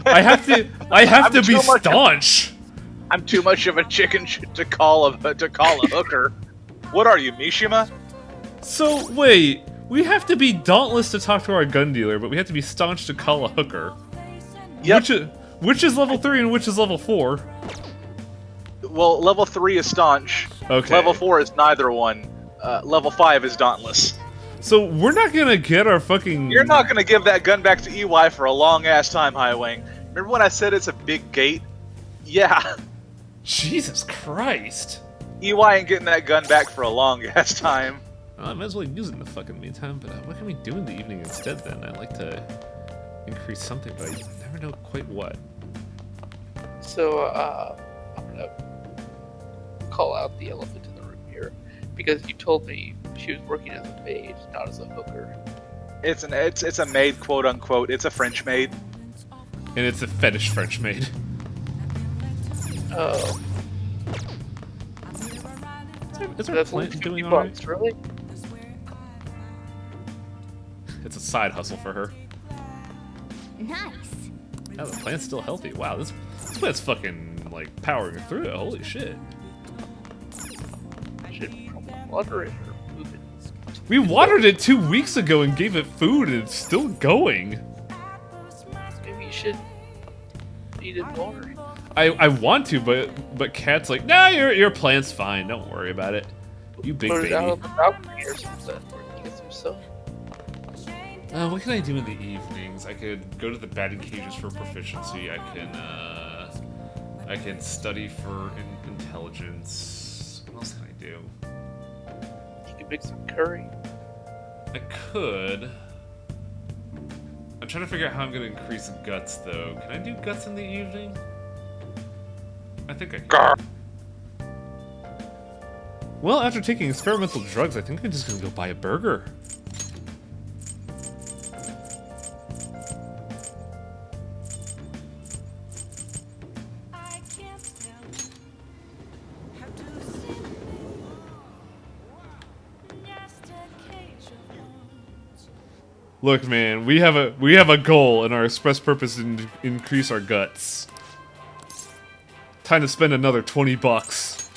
I have to be too much of- staunch. I'm too much of a chicken shit to call a hooker. What are you, Mishima? So wait, we have to be dauntless to talk to our gun dealer, but we have to be staunch to call a hooker. Yep. Which is level 3 and which is level 4? Well, level 3 is staunch. Okay. Level 4 is neither one. Level 5 is dauntless. So we're not gonna get our fucking... You're not gonna give that gun back to EY for a long ass time, Highwing. Remember when I said it's a big gate? Yeah. Jesus Christ. EY ain't getting that gun back for a long ass time. I might as well use it in the fucking meantime, but what can we do in the evening instead then? I'd like to increase something, but I never know quite what. So, I'm gonna call out the elephant in the room here, because you told me she was working as a maid, not as a hooker. It's a maid, quote unquote. It's a French maid. And it's a fetish French maid. Oh, Is our that's only plant 50 doing alright? bucks, really? It's a side hustle for her. Nice. Oh, the plant's still healthy. Wow, this plant's fucking, like, powering through it. Holy shit. I should probably water it or move it. We watered it 2 weeks ago and gave it food, and it's still going. Maybe you should feed it water. I want to, but Cat's like, nah, your plant's fine. Don't worry about it. You big Put it out baby. on the balcony or something, where you get some sun. What can I do in the evenings? I could go to the batting cages for proficiency. I can study for intelligence. What else can I do? make some curry. I could. I'm trying to figure out how I'm going to increase guts, though. Can I do guts in the evening? I think I can. Well, after taking experimental drugs, I think I'm just going to go buy a burger. Look, man, we have a goal, and our express purpose is to increase our guts. Time to spend another $20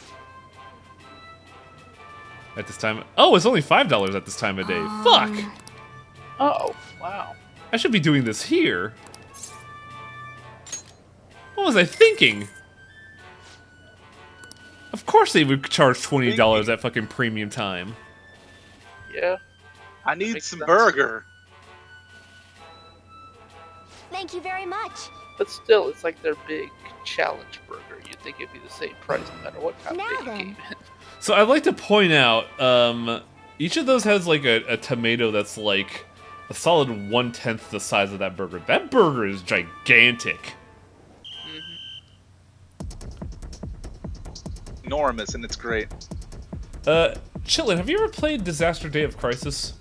at this time. Oh, it's only $5 at this time of day. Fuck! Oh, wow. I should be doing this here. What was I thinking? Of course they would charge $20 at fucking premium time. Yeah. I need Makes some sense. burger. Thank you very much. But still, it's like their big challenge burger. You'd think it'd be the same price no matter what kind Now of day you then. came in. So I'd like to point out, each of those has like a tomato that's like a solid 1/10 the size of that burger. That burger is gigantic. Enormous, and it's great. Chitlin, have you ever played Disaster Day of Crisis?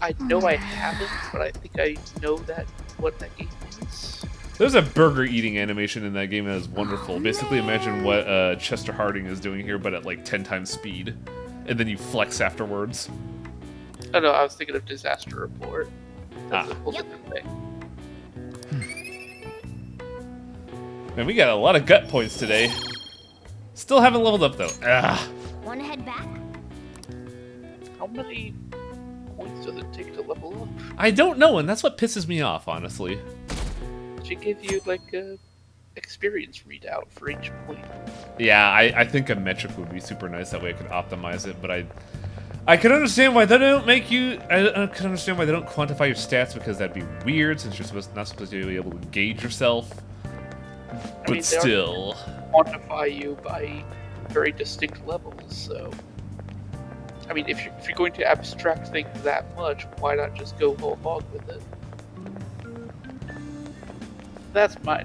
I know I haven't, but I think I know what that game is. There's a burger eating animation in that game that is wonderful. Basically, imagine what Chester Harding is doing here, but at like 10 times speed. And then you flex afterwards. Oh no, I was thinking of Disaster Report. That's a Ah. whole different thing. Man, we got a lot of gut points today. Still haven't leveled up though. Ah. Want to head back? How many points does it take to level up? I don't know, and that's what pisses me off, honestly. She give you like a experience readout for each point. Yeah, I think a metric would be super nice. That way I could optimize it, but I can understand why they don't make you. I can understand why they don't quantify your stats, because that'd be weird since you're not supposed to be able to gauge yourself. But mean, they are- still, Quantify you by very distinct levels, so. I mean, if you're going to abstract things that much, why not just go whole hog with it? That's my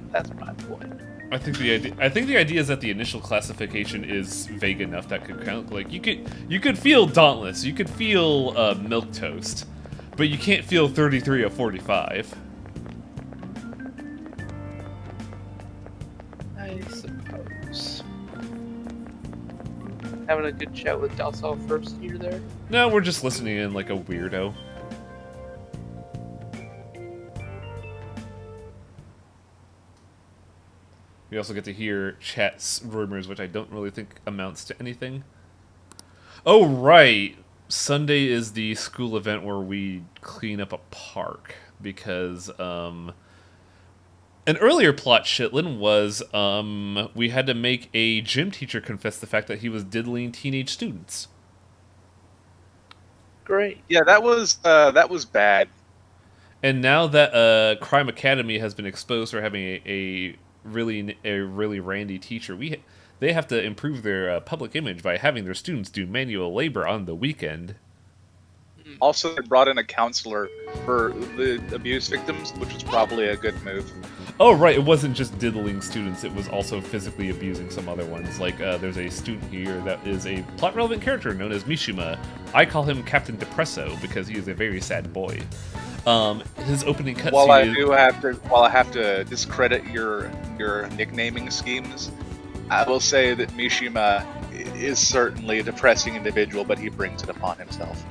point. I think the idea is that the initial classification is vague enough that could count. Like you could feel Dauntless, you could feel Milquetoast, but you can't feel 33 or 45. I suppose. Having a good chat with Dalsal first year there. No, we're just listening in like a weirdo. We also get to hear chat's rumors, which I don't really think amounts to anything. Oh, right. Sunday is the school event where we clean up a park, because an earlier plot, Shitlin, was we had to make a gym teacher confess the fact that he was diddling teenage students. Great. Yeah, that was bad. And now that Crime Academy has been exposed for having a really randy teacher, they have to improve their public image by having their students do manual labor on the weekend. Also, they brought in a counselor for the abuse victims, which was probably a good move. Oh, right, it wasn't just diddling students, it was also physically abusing some other ones. Like, there's a student here that is a plot-relevant character known as Mishima. I call him Captain Depresso because he is a very sad boy. His opening cutscene. While I have to discredit your nicknaming schemes, I will say that Mishima is certainly a depressing individual, but he brings it upon himself.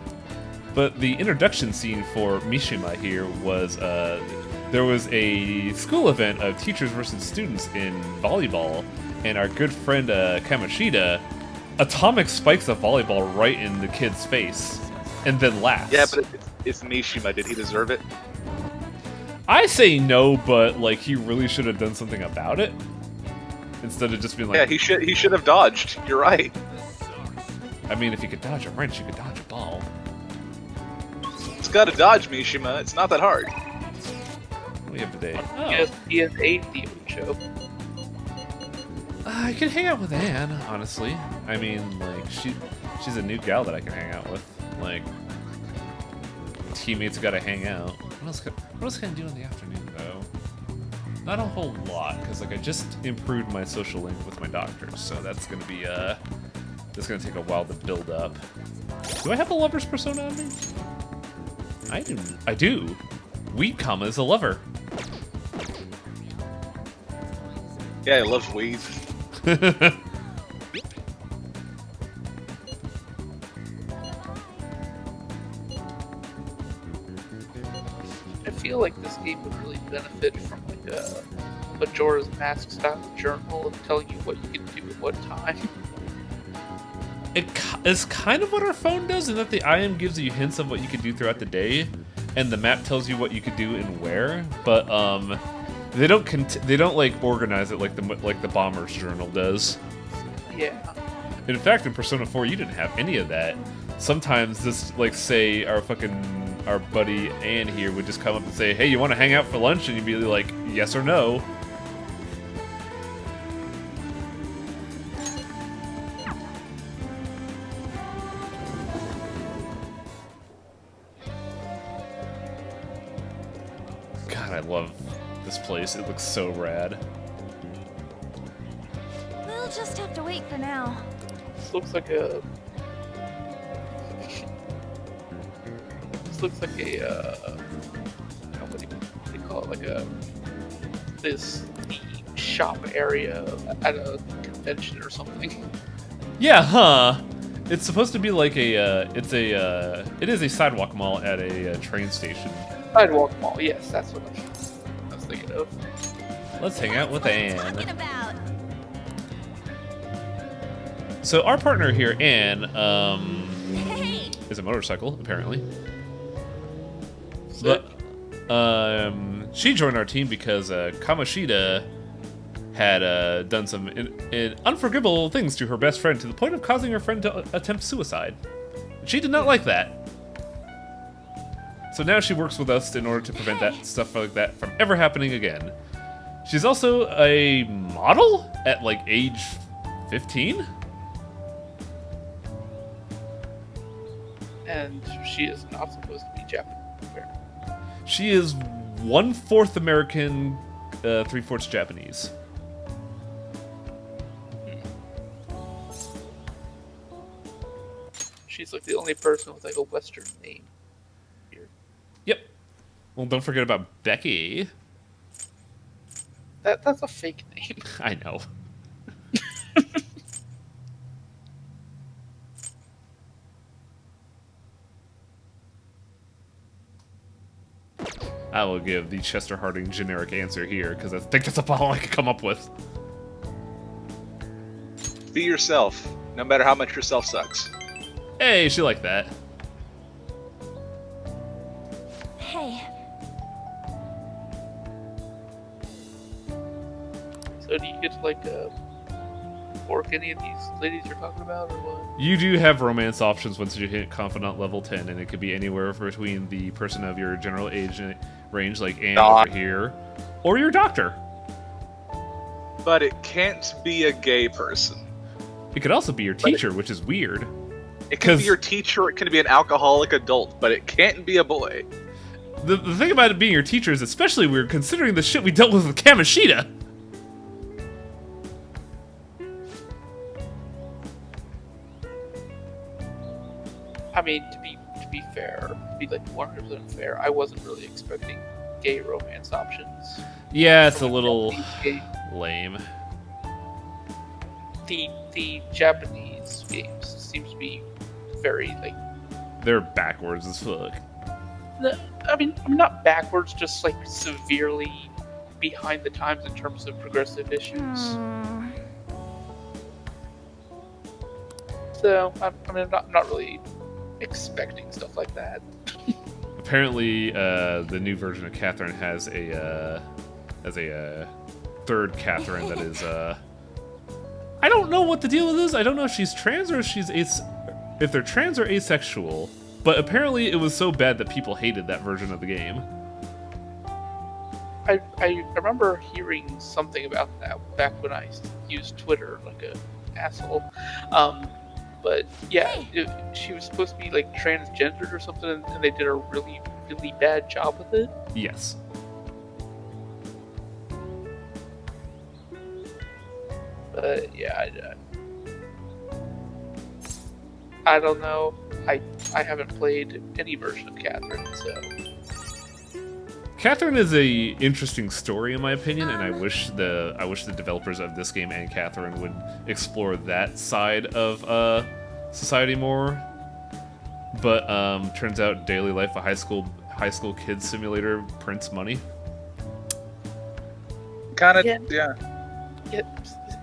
But the introduction scene for Mishima here was there was a school event of teachers versus students in volleyball, and our good friend Kamoshida atomic spikes a volleyball right in the kid's face, and then laughs. Yeah, but it's Mishima. Did he deserve it? I say no, but like he really should have done something about it instead of just being like. Yeah, he should have dodged. You're right. I mean, if you could dodge a wrench, you could dodge a ball. It's got to dodge Mishima. It's not that hard. What do we have today? Oh. Yes, he is a theater show. I can hang out with Anne, honestly. I mean, like, she's a new gal that I can hang out with. Like, teammates gotta hang out. What else can I do in the afternoon, though? Not a whole lot, because, like, I just improved my social link with my doctors, so that's gonna be, that's gonna take a while to build up. Do I have a lover's persona on me? I do. I do. Weed comma is a lover. Yeah, he loves weed. I feel like this game would really benefit from like a Majora's Mask style journal of telling you what you can do at what time. It's kind of what our phone does, in that the IM gives you hints of what you can do throughout the day, and the map tells you what you could do and where. But they don't like organize it like the Bomber's Journal does. Yeah. In fact, in Persona 4, you didn't have any of that. Sometimes this, like, say our buddy Ann here would just come up and say, "Hey, you want to hang out for lunch?" And you'd be like, "Yes or no." God, I love this place. It looks so rad. We'll just have to wait for now. This looks like a. This looks like a. What do you call it? Like the shop area at a convention or something. Yeah, huh? It's supposed to be like it is a sidewalk mall at a train station. Sidewalk mall. Yes, that's what I was thinking of. Let's hang out with Anne. Talking about. So our partner here, Anne, Hey. is a motorcycle, apparently. Sick. But she joined our team because Kamoshida had done some unforgivable things to her best friend, to the point of causing her friend to attempt suicide. She did not like that. So now she works with us in order to prevent that stuff like that from ever happening again. She's also a model at like age 15. And she is not supposed to be Japanese. Apparently. She is 1/4 American, 3/4 Japanese. She's like the only person with like a Western name here. Yep. Well, don't forget about Becky. That's a fake name. I know. I will give the Chester Harding generic answer here, because I think that's all I could come up with. Be yourself, no matter how much yourself sucks. Hey, she liked that. Hey. So do you get to like work any of these ladies you're talking about, or what? You do have romance options once you hit Confidant level 10, and it could be anywhere between the person of your general age range, like Anne over here, or your doctor. But it can't be a gay person. It could also be your teacher, which is weird. It can be your teacher, it can be an alcoholic adult, but it can't be a boy. The thing about it being your teacher is especially weird, considering the shit we dealt with Kamoshida. I mean, to be fair, to be like 100% fair, I wasn't really expecting gay romance options. Yeah, it's a little Gay- lame. The Japanese games seems to be very like. They're backwards as fuck. I mean, I'm not backwards, just like severely behind the times in terms of progressive issues. So I mean, I'm not really expecting stuff like that. Apparently, the new version of Catherine has a third Catherine that is I don't know what the deal with is. I don't know if she's trans or if she's if they're trans or asexual. But apparently, it was so bad that people hated that version of the game. I remember hearing something about that back when I use Twitter like a asshole. But yeah, she was supposed to be like transgendered or something, and they did a really, really bad job with it. Yes. But yeah, I don't know. I haven't played any version of Catherine, so. Catherine is a interesting story in my opinion, and I wish the developers of this game and Catherine would explore that side of society more. But turns out Daily Life, a high school kids simulator, prints money. Kind of, Yeah. yeah. Yeah,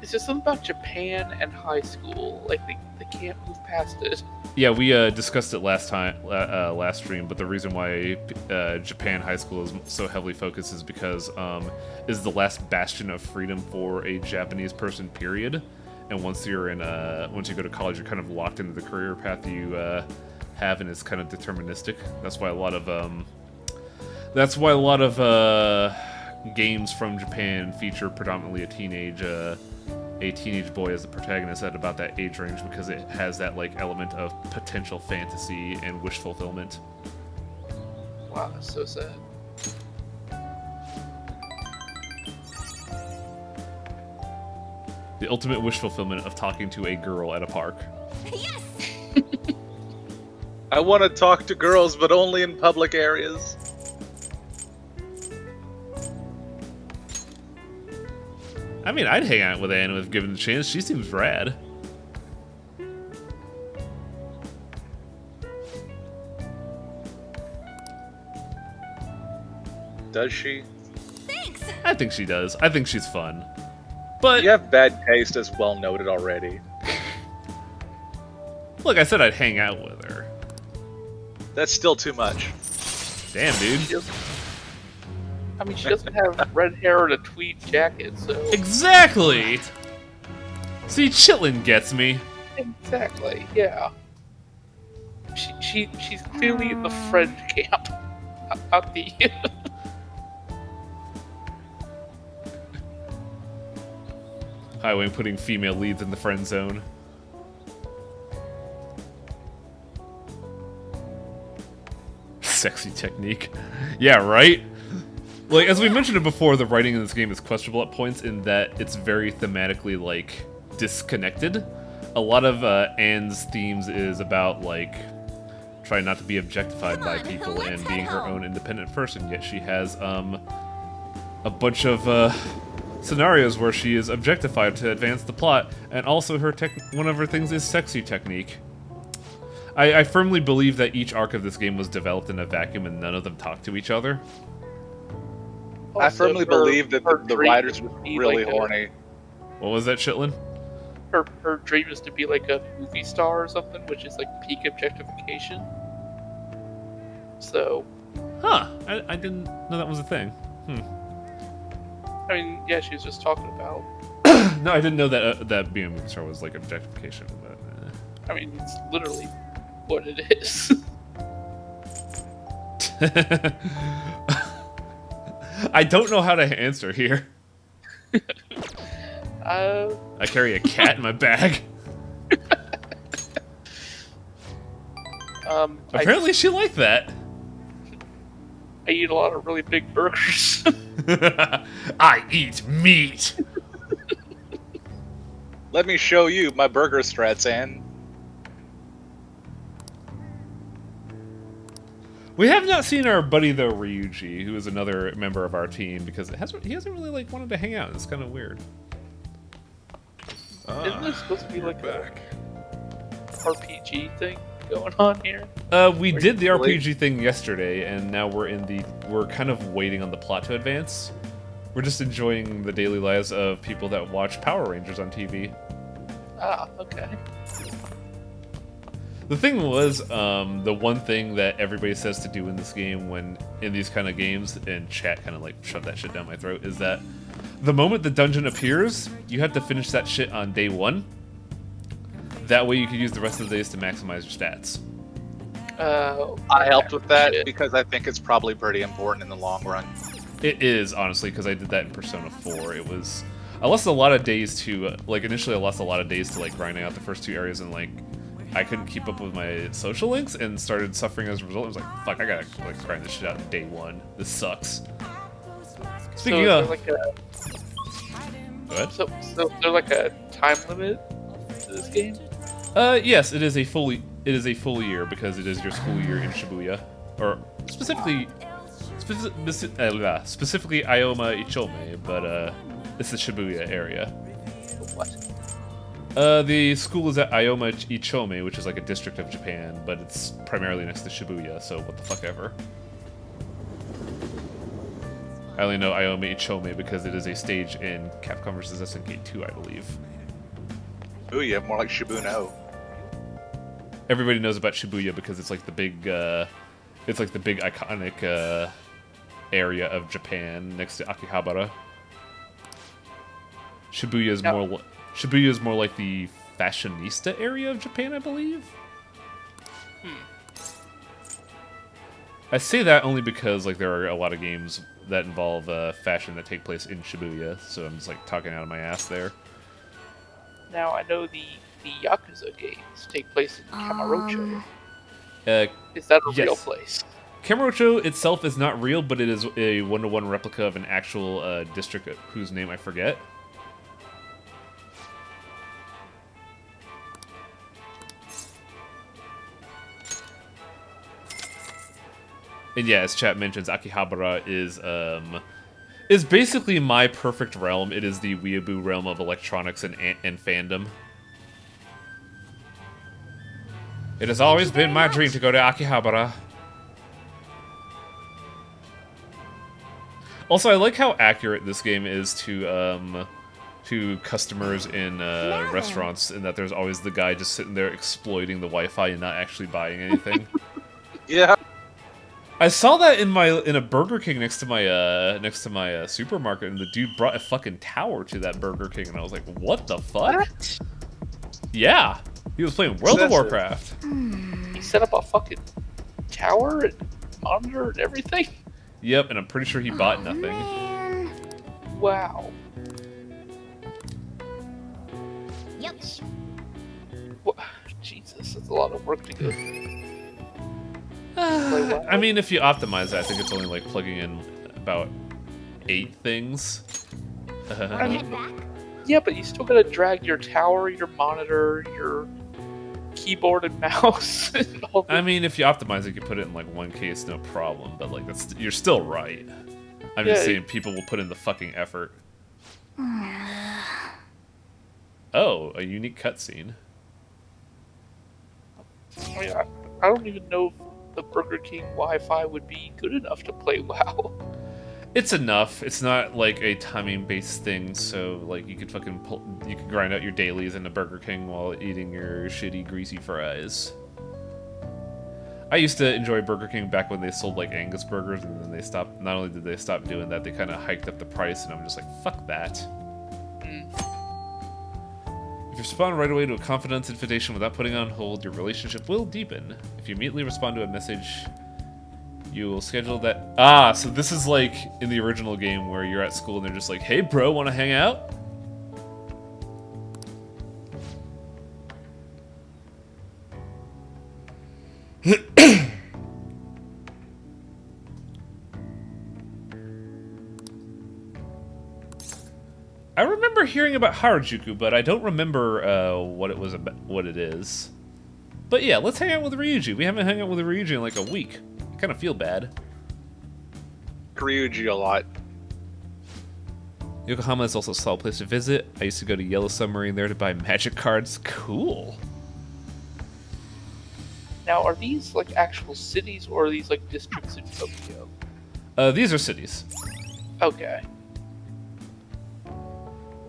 it's just something about Japan and high school. Like they can't move past it. Yeah, we discussed it last stream, but the reason why Japan high school is so heavily focused is because is the last bastion of freedom for a Japanese person, period. And once you go to college, you're kind of locked into the career path you have, and it's kind of deterministic. That's why a lot of games from Japan feature predominantly a teenage boy as the protagonist at about that age range, because it has that like element of potential fantasy and wish fulfillment. Wow, that's so sad. The ultimate wish fulfillment of talking to a girl at a park. Yes! I want to talk to girls, but only in public areas. I mean, I'd hang out with Anna if given the chance. She seems rad. Does she? Thanks! I think she does. I think she's fun. But You have bad taste, as well noted already. look, I said I'd hang out with her. That's still too much. Damn, dude. I mean, she doesn't have red hair and a tweed jacket, so. Exactly! See, Chitlin gets me. Exactly, yeah. She's clearly in the friend camp, not the. Highway putting female leads in the friend zone. Sexy technique. Yeah, right? Like, as we mentioned it before, the writing in this game is questionable at points in that it's very thematically, like, disconnected. A lot of Anne's themes is about, like, trying not to be objectified by people and being her own independent person, yet she has, a bunch of, scenarios where she is objectified to advance the plot, and also one of her things is sexy technique. I firmly believe that each arc of this game was developed in a vacuum and none of them talk to each other. I firmly believe that her the dream writers is were to be really like horny. What was that, Chitlin? Her dream is to be like a movie star or something, which is like peak objectification. So. Huh. I didn't know that was a thing. I mean, yeah, she was just talking about. No, I didn't know that that being a movie star was like objectification, but. I mean, it's literally what it is. I don't know how to answer here. I carry a cat in my bag. Apparently she liked that. I eat a lot of really big burgers. I eat meat. Let me show you my burger strats, Anne. We have not seen our buddy though, Ryuji, who is another member of our team, because he hasn't really like wanted to hang out. It's kind of weird. Isn't there supposed to be like a RPG thing going on here? We did the RPG thing yesterday, and now we're kind of waiting on the plot to advance. We're just enjoying the daily lives of people that watch Power Rangers on TV. Ah, okay. The thing was, the one thing that everybody says to do in this game when in these kind of games, and chat kind of like shoved that shit down my throat, is that the moment the dungeon appears, you have to finish that shit on day one. That way you can use the rest of the days to maximize your stats. I helped with that because I think it's probably pretty important in the long run. It is, honestly, because I did that in Persona 4. It was I lost a lot of days to like initially I lost a lot of days to like grinding out the first 2 areas, and like I couldn't keep up with my social links and started suffering as a result. I was like, fuck, I gotta like grind this shit out in day 1. This sucks. Speaking so of, like a, go ahead. so is there like a time limit to this game? Yes, it is a full year because it is your school year in Shibuya, or specifically Ioma Ichome, but it's the Shibuya area. What? The school is at Ioma Ichome, which is like a district of Japan, but it's primarily next to Shibuya, so what the fuck ever. I only know Ioma Ichome because it is a stage in Capcom vs. SNK 2, I believe. Ooh, yeah, more like Shibuno. Everybody knows about Shibuya because it's like the big iconic area of Japan next to Akihabara. Shibuya is more like the fashionista area of Japan, I believe. I say that only because like there are a lot of games that involve fashion that take place in Shibuya, so I'm just like talking out of my ass there. Now I know the Yakuza games take place in Kamurocho. Is that a real Yes. place? Kamurocho itself is not real, but it is a one-to-one replica of an actual district whose name I forget. And yeah, as chat mentions, Akihabara is basically my perfect realm. It is the weeaboo realm of electronics and fandom. It has always been my dream to go to Akihabara. Also, I like how accurate this game is to customers in restaurants, in that there's always the guy just sitting there exploiting the Wi-Fi and not actually buying anything. Yeah. I saw that in a Burger King next to my supermarket, and the dude brought a fucking tower to that Burger King, and I was like, "What the fuck?" What? Yeah, he was playing World of Excessive. Warcraft. He set up a fucking tower and monitor and everything? Yep, and I'm pretty sure he bought nothing. Man. Wow. Yep. What? Jesus, that's a lot of work to go through. I mean, if you optimize it, I think it's only like plugging in about 8 things. I mean, Head back. yeah, but you still gotta drag your tower, your monitor, your keyboard and mouse, and all the... I mean, if you optimize it, you can put it in like one case, no problem. But like, you're still right. I'm just Yeah. saying, people will put in the fucking effort. Oh, a unique cutscene. I mean, I don't even know if the Burger King Wi-Fi would be good enough to play WoW. It's enough. It's not like a timing-based thing, so like you could you could grind out your dailies in a Burger King while eating your shitty greasy fries. I used to enjoy Burger King back when they sold like Angus burgers, and then they stopped. Not only did they stop doing that, they kind of hiked up the price, and I'm just like, fuck that. If you respond right away to a confidence invitation without putting on hold, your relationship will deepen. If you immediately respond to a message, you will schedule that. Ah, so this is like in the original game where you're at school and they're just like, hey bro, wanna hang out? I remember hearing about Harajuku, but I don't remember what it was about, what it is. But yeah, let's hang out with Ryuji. We haven't hung out with Ryuji in like a week. I kind of feel bad. Ryuji a lot. Yokohama is also a solid place to visit. I used to go to Yellow Submarine there to buy magic cards. Cool. Now, are these like actual cities or are these like districts in Tokyo? These are cities. Okay.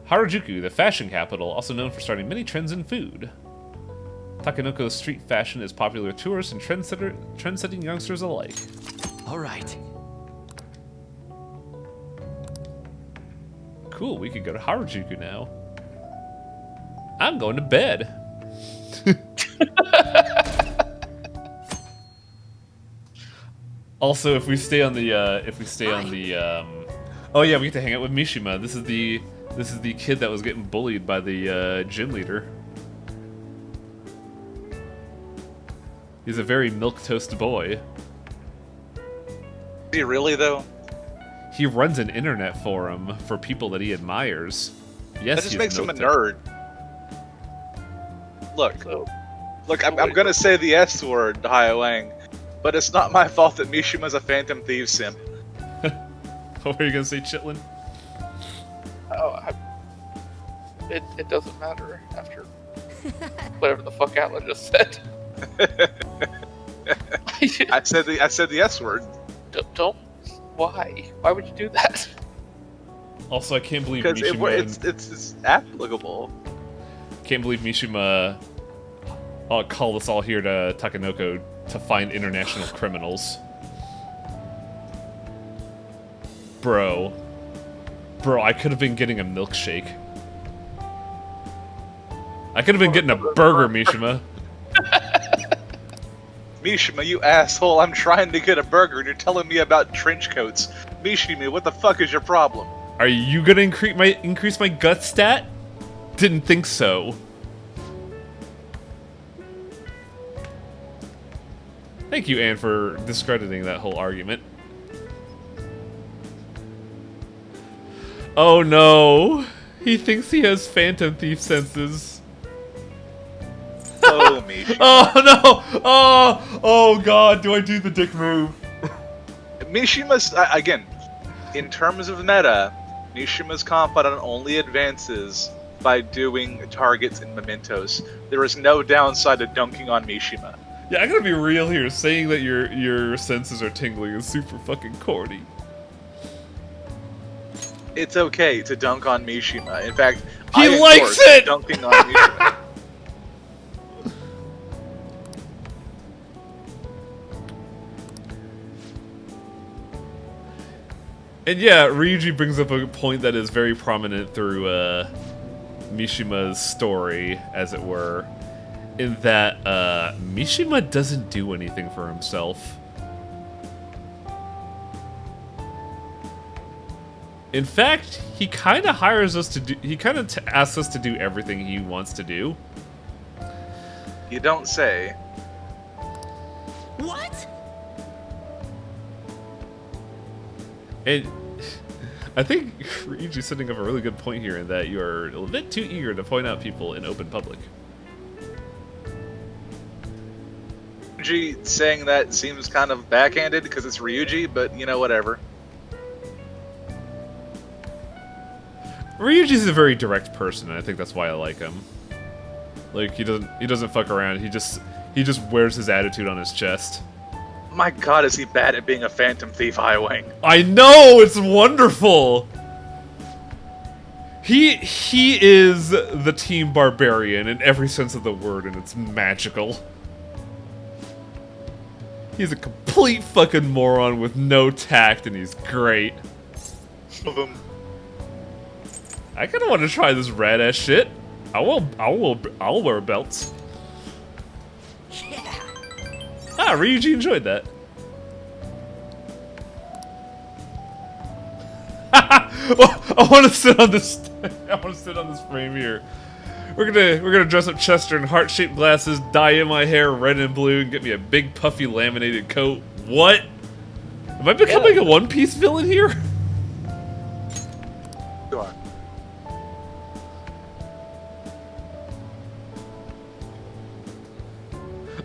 Harajuku, the fashion capital, also known for starting many trends in food. Takenoko street fashion is popular with tourists and trendsetting youngsters alike. All right. Cool, we could go to Harajuku now. I'm going to bed. Also, if we stay on the, oh yeah, we get to hang out with Mishima. This is the This is the kid that was getting bullied by the gym leader. He's a very milquetoast boy. Is he really, though? He runs an internet forum for people that he admires. Yes, That just he's makes him a milquetoast. nerd. Look, So, I'm gonna say the S word, Wang, but it's not my fault that Mishima's a Phantom Thieves simp. What were you gonna say, Chitlin? it doesn't matter after whatever the fuck Atlas just said. I said the S word. Don't. Why? Why would you do that? Also, I can't believe Because Mishima. it's applicable. Can't believe Mishima called us all here to Takanoko to find international criminals. Bro, I could have been getting a milkshake. I could have been getting a burger, Mishima. Mishima, you asshole! I'm trying to get a burger, and you're telling me about trench coats. Mishima, what the fuck is your problem? Are you gonna increase my gut stat? Didn't think so. Thank you, Anne, for discrediting that whole argument. Oh no! He thinks he has Phantom Thief senses. Oh, Mishima. Oh no! Oh god, do I do the dick move? Mishima's, again, in terms of meta, Mishima's confidant only advances by doing targets and mementos. There is no downside to dunking on Mishima. Yeah, I gotta be real here. Saying that your senses are tingling is super fucking corny. It's okay to dunk on Mishima. In fact, He I likes endorse it! dunking on Mishima. And yeah, Ryuji brings up a point that is very prominent through Mishima's story, as it were, in that Mishima doesn't do anything for himself. In fact, he kind of hires us to do. He kind of asks us to do everything he wants to do. You don't say. What? And I think Ryuji's setting up a really good point here in that you're a bit too eager to point out people in open public. Ryuji saying that seems kind of backhanded because it's Ryuji, but you know, whatever. Ryuji's a very direct person, and I think that's why I like him. Like he doesn't fuck around. He just wears his attitude on his chest. My god, is he bad at being a Phantom Thief, Highwing? I know, it's wonderful. He is the team barbarian in every sense of the word, and it's magical. He's a complete fucking moron with no tact, and he's great. I kind of want to try this rad ass shit. I'll wear belts. Ah, Ryuji enjoyed that. I want to sit on this. I want to sit on this frame here. We're gonna dress up Chester in heart-shaped glasses, dye in my hair red and blue, and get me a big puffy laminated coat. What? Am I becoming a One Piece villain here? Go on.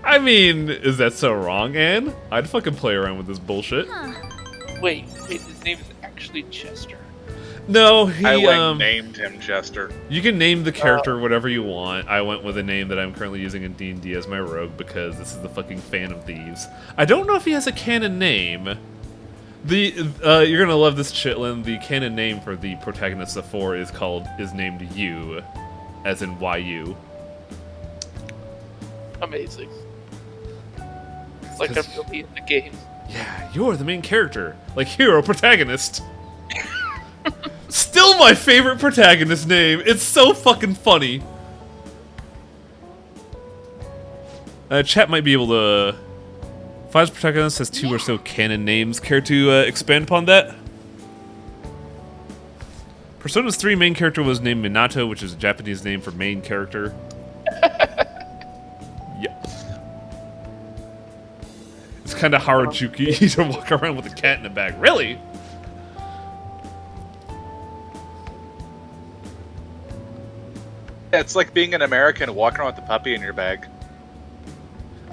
I mean, is that so wrong, Anne? I'd fucking play around with this bullshit. Wait, his name is actually Chester. No, he Highwing named him Chester. You can name the character whatever you want. I went with a name that I'm currently using in D&D as my rogue because this is the fucking Phantom Thieves. I don't know if he has a canon name. You're gonna love this, Chitlin. The canon name for the protagonist of 4 is named Yu, as in YU. Amazing. It's like I'm really in the game. Yeah, you're the main character, like hero protagonist. Still my favorite protagonist name. It's so fucking funny. Chat might be able to. Five's protagonist has 2 or so canon names. Care to expand upon that? Persona's 3 main character was named Minato, which is a Japanese name for main character. Yep. It's kind of Harajuki to walk around with a cat in a bag. Really? Yeah, it's like being an American walking around with a puppy in your bag.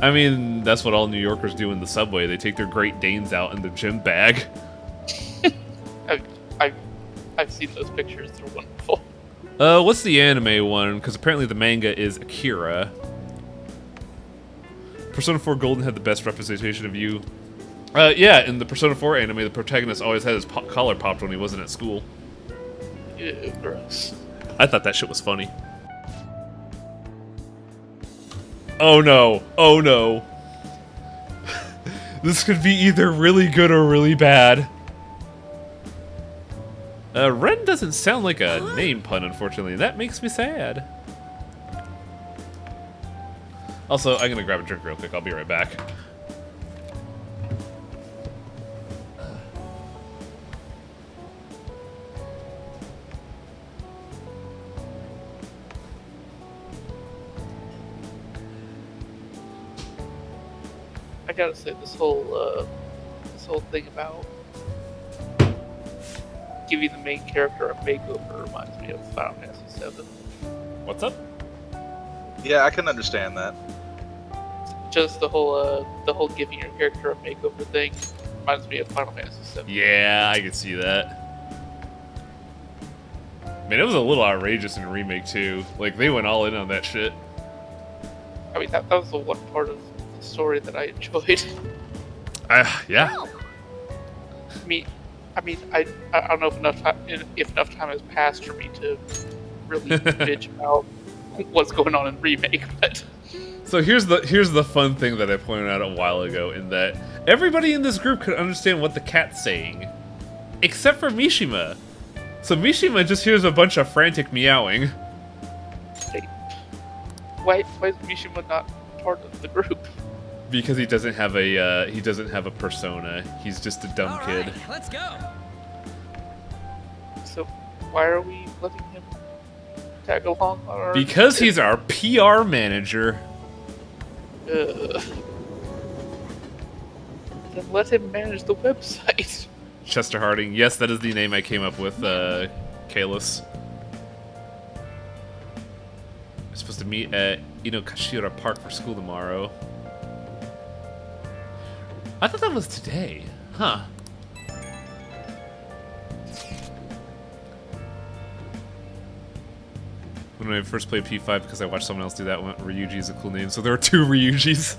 I mean, that's what all New Yorkers do in the subway. They take their Great Danes out in their gym bag. I've seen those pictures. They're wonderful. What's the anime one? Because apparently the manga is Akira. Persona 4 Golden had the best representation of you. Yeah, in the Persona 4 anime, the protagonist always had his collar popped when he wasn't at school. Ew, gross. I thought that shit was funny. Oh no. Oh no. This could be either really good or really bad. Ren doesn't sound like a name pun, unfortunately. That makes me sad. Also, I'm gonna grab a drink real quick. I'll be right back. I gotta say, this whole thing about giving the main character a makeover reminds me of Final Fantasy VII. What's up? Yeah, I can understand that. Just the whole giving your character a makeover thing reminds me of Final Fantasy VII. Yeah, I can see that. Man, it was a little outrageous in the remake, too. Like, they went all in on that shit. I mean, that was the one part of the story that I enjoyed. Yeah. I mean, I don't know if enough time has passed for me to really bitch about what's going on in remake, but So here's the fun thing that I pointed out a while ago, in that everybody in this group could understand what the cat's saying, except for Mishima. So Mishima just hears a bunch of frantic meowing. why is Mishima not part of the group? Because he doesn't have a persona. He's just a dumb kid. Let's go. So why are we letting him tag along on our... Because he's our PR manager. Then let him manage the website. Chester Harding. Yes, that is the name I came up with, Kalis. I'm supposed to meet at Inokashira Park for school tomorrow. I thought that was today. Huh. When I first played P5, because I watched someone else do that one, Ryuji is a cool name, so there are 2 Ryujis.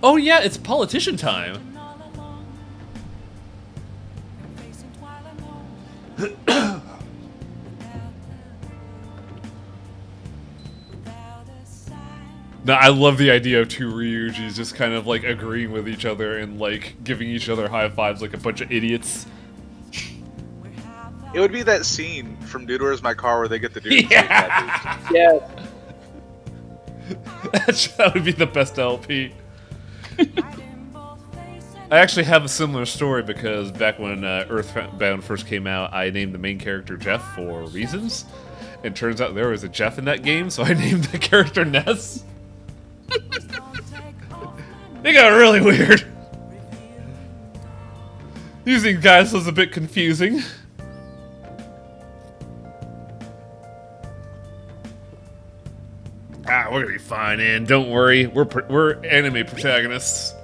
Oh yeah, it's politician time. No, I love the idea of 2 Ryujis just kind of like agreeing with each other and like giving each other high fives like a bunch of idiots. It would be that scene from Dude Where's My Car where they get the dude. Yeah. Yeah. That would be the best LP. I actually have a similar story because back when Earthbound first came out, I named the main character Jeff for reasons. And turns out there was a Jeff in that game, so I named the character Ness. They got really weird. Using guys was a bit confusing. Ah, we're gonna be fine, and don't worry, we're anime protagonists.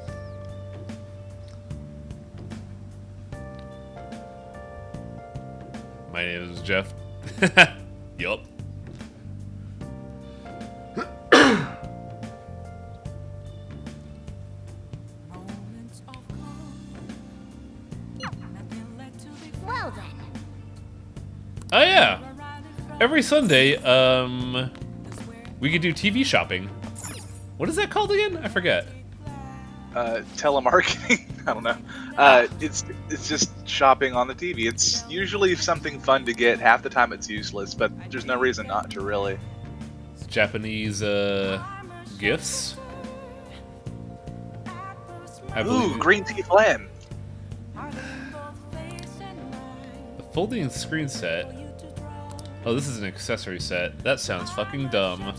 My name is Jeff. Yup. Well then. Oh yeah. Every Sunday, we could do TV shopping. What is that called again? I forget. Telemarketing. I don't know. It's just shopping on the TV. It's usually something fun to get. Half the time it's useless, but there's no reason not to really. Japanese gifts. I Ooh, green tea flan. Folding screen set. Oh, this is an accessory set. That sounds fucking dumb.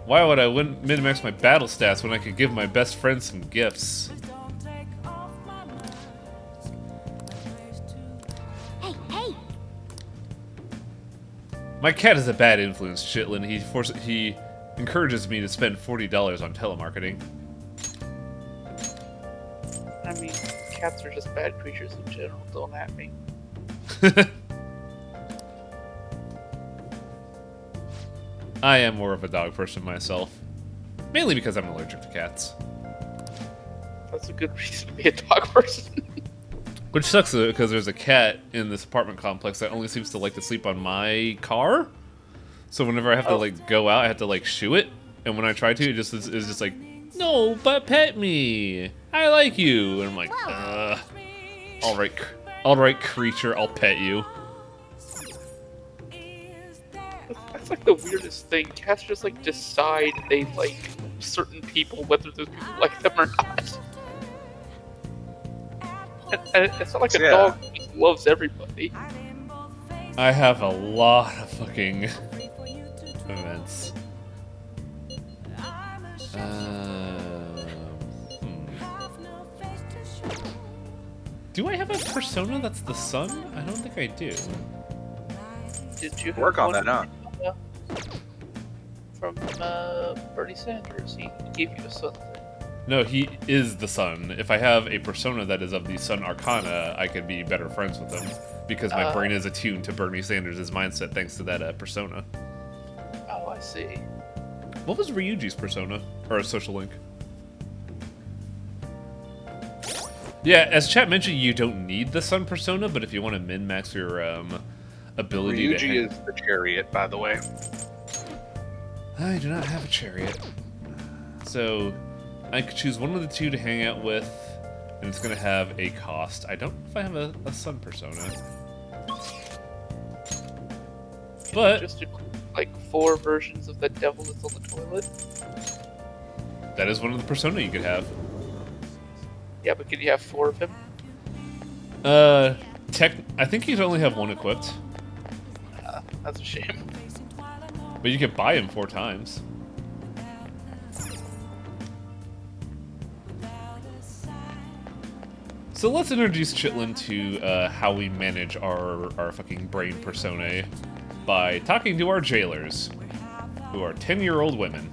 Why would I min-max my battle stats when I could give my best friend some gifts? Hey, hey! My cat is a bad influence, Chitlin. He encourages me to spend $40 on telemarketing. I mean, cats are just bad creatures in general. Don't at me. I am more of a dog person myself. Mainly because I'm allergic to cats. That's a good reason to be a dog person. Which sucks because there's a cat in this apartment complex that only seems to like to sleep on my car. So whenever I have to like go out, I have to like shoo it. And when I try to, it just is just like, no, but pet me. I like you. And I'm like, all right, creature, I'll pet you. That's like the weirdest thing. Cats just like decide they like certain people, whether those people like them or not. And it's not like a dog who just loves everybody. I have a lot of fucking events. Do I have a persona that's the sun? I don't think I do. Did you Work on that, huh? From Bernie Sanders, he gave you a son thing. No, he is the sun. If I have a persona that is of the sun arcana, I could be better friends with him. Because my brain is attuned to Bernie Sanders' mindset thanks to that persona. Oh, I see. What was Ryuji's persona? Or a social link? Yeah, as chat mentioned, you don't need the sun persona, but if you want to min-max your ability to... Ryuji is the chariot, by the way. I do not have a chariot. So, I could choose one of the two to hang out with, and it's going to have a cost. I don't know if I have a sun persona. But... Just do, like 4 versions of the devil that's on the toilet. That is one of the persona you could have. Yeah, but can you have 4 of him? I think you'd only have one equipped. That's a shame. But you could buy him 4 times. So let's introduce Chitlin to how we manage our fucking brain personae by talking to our jailers, who are 10-year-old women.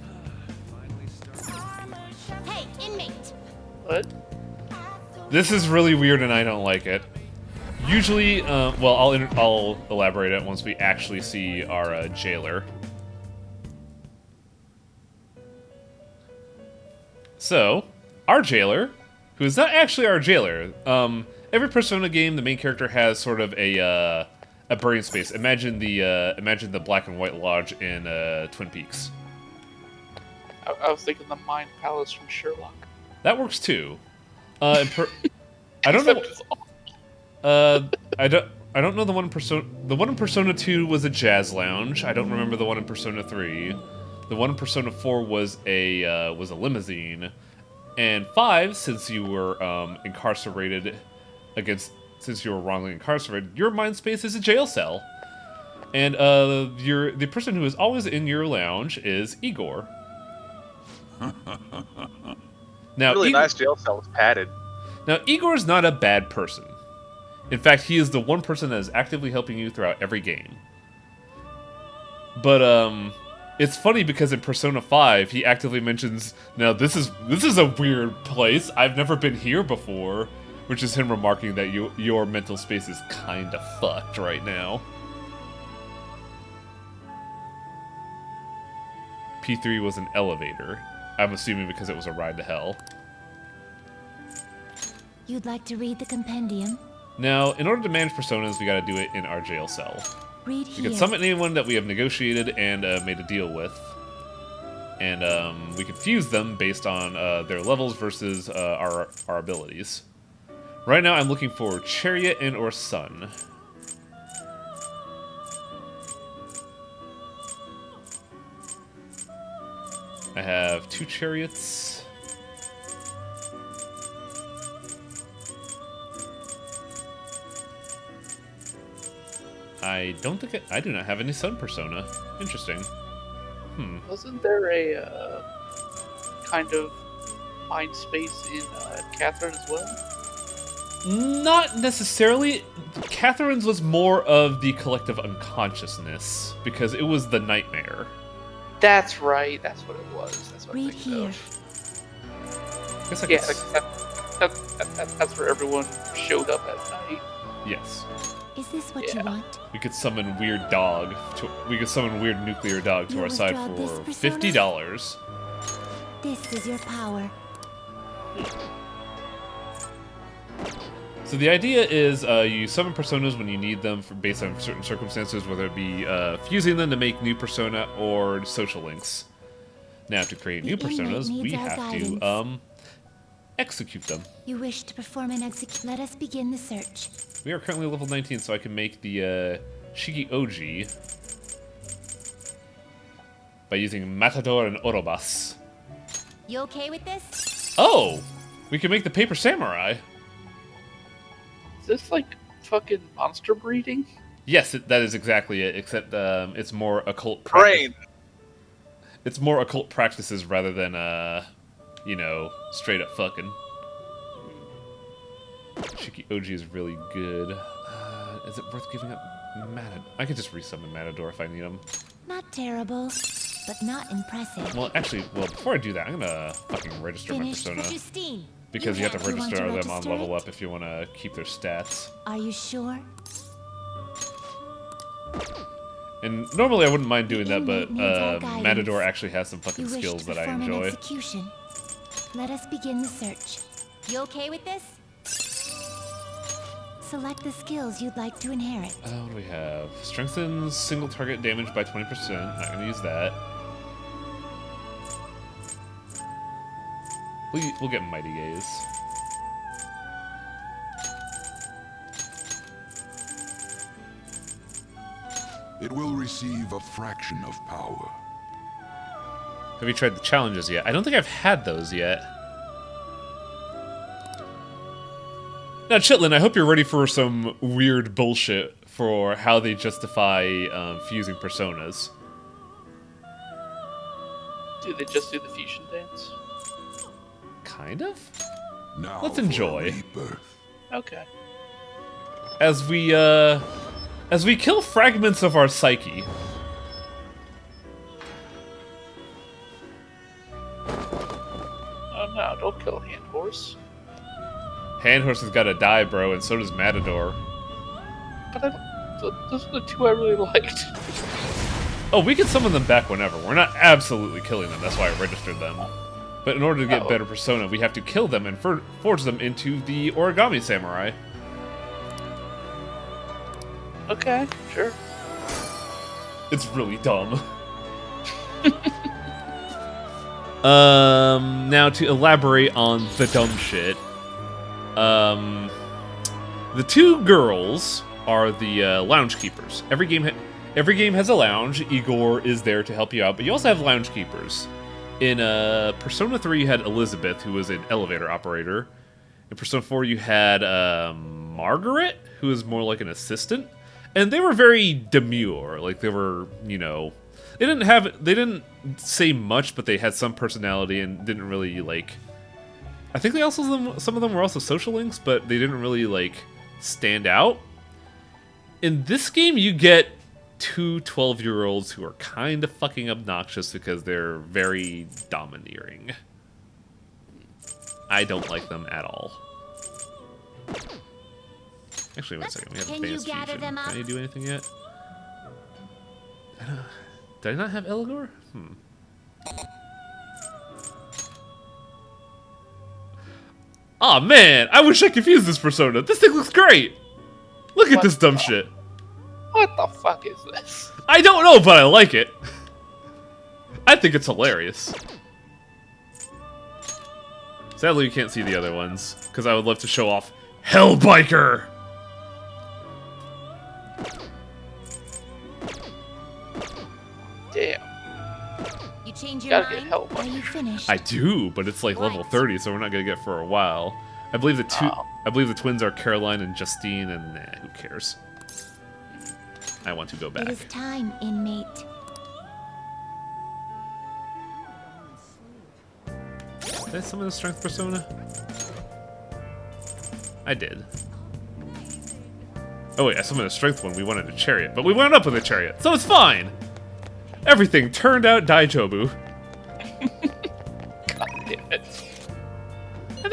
Hey, inmate! What? This is really weird and I don't like it. Usually, well, I'll elaborate it once we actually see our jailer. So, our jailer, who is not actually our jailer. Every Persona game, the main character has sort of a brain space. Imagine the Black and White Lodge in Twin Peaks. I was thinking the Mind Palace from Sherlock. That works too. I don't know. I don't know the one in Persona. The one in Persona 2 was a jazz lounge. I don't remember the one in Persona 3. The one in Persona 4 was a limousine. And 5, since you were since you were wrongly incarcerated, your mind space is a jail cell. And the person who is always in your lounge is Igor. Now, Really nice jail cell. It's padded. Now, Igor's not a bad person. In fact, he is the one person that is actively helping you throughout every game. But it's funny because in Persona 5, he actively mentions, "Now this is a weird place. I've never been here before," which is him remarking that your mental space is kind of fucked right now. P3 was an elevator. I'm assuming because it was a ride to hell. You'd like to read the compendium? Now, in order to manage personas, we gotta do it in our jail cell. Read We here. can summon anyone that we have negotiated and made a deal with. And we can fuse them based on their levels versus our abilities. Right now, I'm looking for Chariot and or Sun. I have 2 Chariots. I don't think I do not have any sun persona. Interesting. Wasn't there a kind of mind space in Catherine as well? Not necessarily. Catherine's was more of the collective unconsciousness because it was the nightmare. That's right. That's what it was. That's what Read I'm thinking here. of. I guess I Yeah, could that's where everyone showed up at night. yes. Is this what Yeah. you want? We could summon weird dog. We could summon weird nuclear dog to You our side withdraw this for persona? $50. This is your power. So the idea is you summon personas when you need them based on certain circumstances, whether it be fusing them to make new persona or social links. Now to create new The inmate personas, needs we our have guidance. to execute them. You wish to perform an execute. Let us begin the search. We are currently level 19, so I can make the Shiki Oji by using Matador and Orobas. You okay with this? Oh! We can make the Paper Samurai! Is this like fucking monster breeding? Yes, that is exactly it, except it's more occult practice. Brain. It's more occult practices rather than, you know, straight up fucking. Shiki Oji is really good. Is it worth giving up Matador? I could just resummon Matador if I need him. Not terrible, but not impressive. Well, actually, before I do that, I'm gonna fucking register my Finished. persona. Justine. Because you have to want register them on register level it? up if you want to keep their stats. Are you sure? And normally I wouldn't mind doing that, but inmate needs our guidance. Matador actually has some You fucking wish skills to that I perform an enjoy. execution. Let us begin the search. You okay with this? Select the skills you'd like to inherit. What do we have? Strengthens single target damage by 20%. Not gonna use that. We'll get Mighty Gaze. It will receive a fraction of power. Have you tried the challenges yet? I don't think I've had those yet. Now, Chitlin, I hope you're ready for some weird bullshit for how they justify fusing personas. Do they just do the fusion dance? Kind of? Now Let's for a enjoy. rebirth. Okay. As we kill fragments of our psyche. Oh no, don't kill Hand Horse. Handhorse has gotta die, bro, and so does Matador. But those are the two I really liked. Oh, we can summon them back whenever. We're not absolutely killing them, that's why I registered them. But in order to get better persona, we have to kill them and forge them into the Origami Samurai. Okay, sure. It's really dumb. Now to elaborate on the dumb shit. The two girls are the lounge keepers. Every game has a lounge. Igor is there to help you out, but you also have lounge keepers. In Persona 3, you had Elizabeth, who was an elevator operator. In Persona 4, you had Margaret, who was more like an assistant. And they were very demure. Like, they were, you know... They didn't say much, but they had some personality and didn't really, like... I think some of them were also social links, but they didn't really, like, stand out. In this game, you get two 12-year-olds who are kind of fucking obnoxious because they're very domineering. I don't like them at all. Actually, wait a second. We have Can you advanced gather fusion. them up? Can I do anything yet? Did I not have Eligor? Aw, oh, man! I wish I could fuse this persona! This thing looks great! Look at What this dumb the- shit! What the fuck is this? I don't know, but I like it! I think it's hilarious. Sadly, you can't see the other ones, because I would love to show off Hellbiker! Damn. You change your Gotta get mind? help. Are you finished? I do, but it's like level What? 30, so we're not gonna get for a while. I believe the Oh. I believe the twins are Caroline and Justine, and who cares? I want to go back. It is time, inmate. Did I summon the strength persona? I did. Oh wait, I summoned a strength one. We wanted a chariot, but we wound up with a chariot, so it's fine. Everything turned out Daijobu. God damn it. I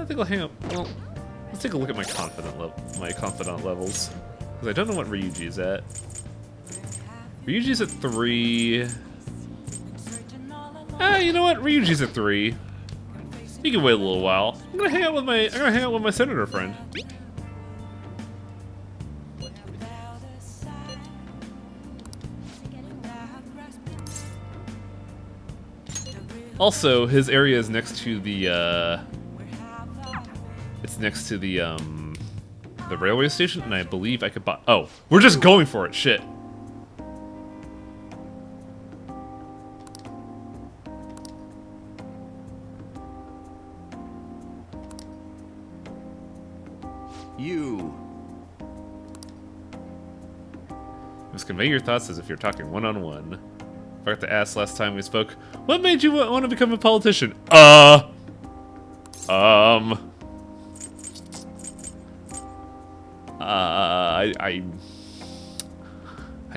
think I'll hang up. Well, let's take a look at my confidant levels, because I don't know what Ryuji's at. Ryuji's at 3. You know what? Ryuji's at 3. You can wait a little while. I'm gonna hang out with my senator friend. Also, his area is next to the it's next to the railway station, and I believe I could buy. Oh, we're just going for it. Shit. You. Just convey your thoughts as if you're talking one-on-one. Forgot to ask last time we spoke. What made you want to become a politician? I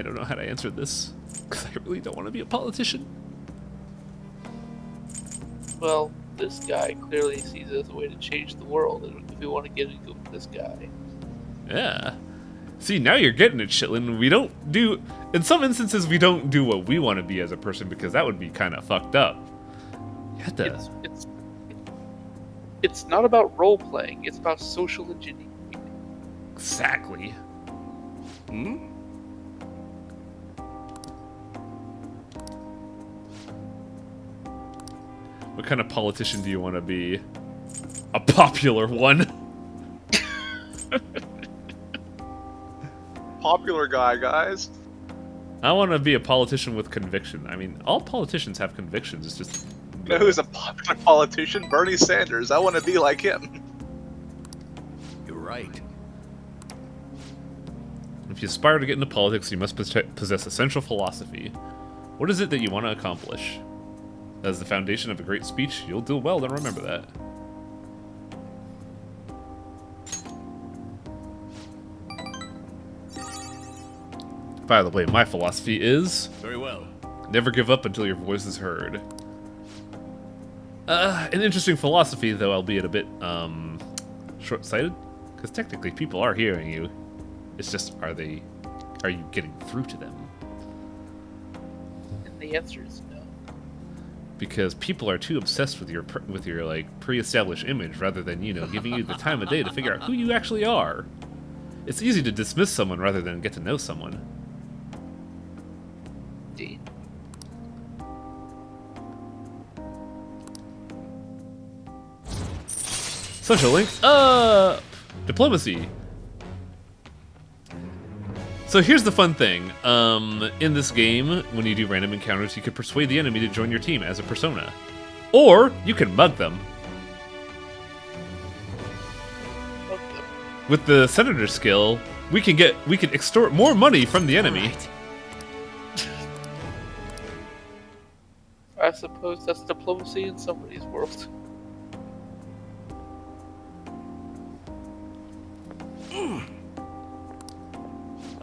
don't know how to answer this, because I really don't want to be a politician. Well, this guy clearly sees it as a way to change the world, and if we want to get into it with this guy. Yeah. See, now you're getting it, Chitlin. We don't do... In some instances, we don't do what we want to be as a person, because that would be kind of fucked up. You have to... It's not about role-playing, it's about social engineering. Exactly. Hmm? What kind of politician do you want to be? A popular one. Popular guy, guys. I want to be a politician with conviction. I mean, all politicians have convictions. It's just... You know who's a popular politician? Bernie Sanders. I want to be like him. You're right. If you aspire to get into politics, you must possess essential philosophy. What is it that you want to accomplish? As the foundation of a great speech, you'll do well to remember that. By the way, my philosophy is... Very well. Never give up until your voice is heard. An interesting philosophy, though, albeit a bit, short-sighted. Because technically, people are hearing you. It's just, are you getting through to them? And the answer is no. Because people are too obsessed with your like pre-established image, rather than, you know, giving you the time of day to figure out who you actually are. It's easy to dismiss someone rather than get to know someone. Indeed. Social links up! Diplomacy. So here's the fun thing. In this game, when you do random encounters, you can persuade the enemy to join your team as a persona. Or you can mug them. With the Senator skill, we can extort more money from the enemy. Right. I suppose that's diplomacy in somebody's world.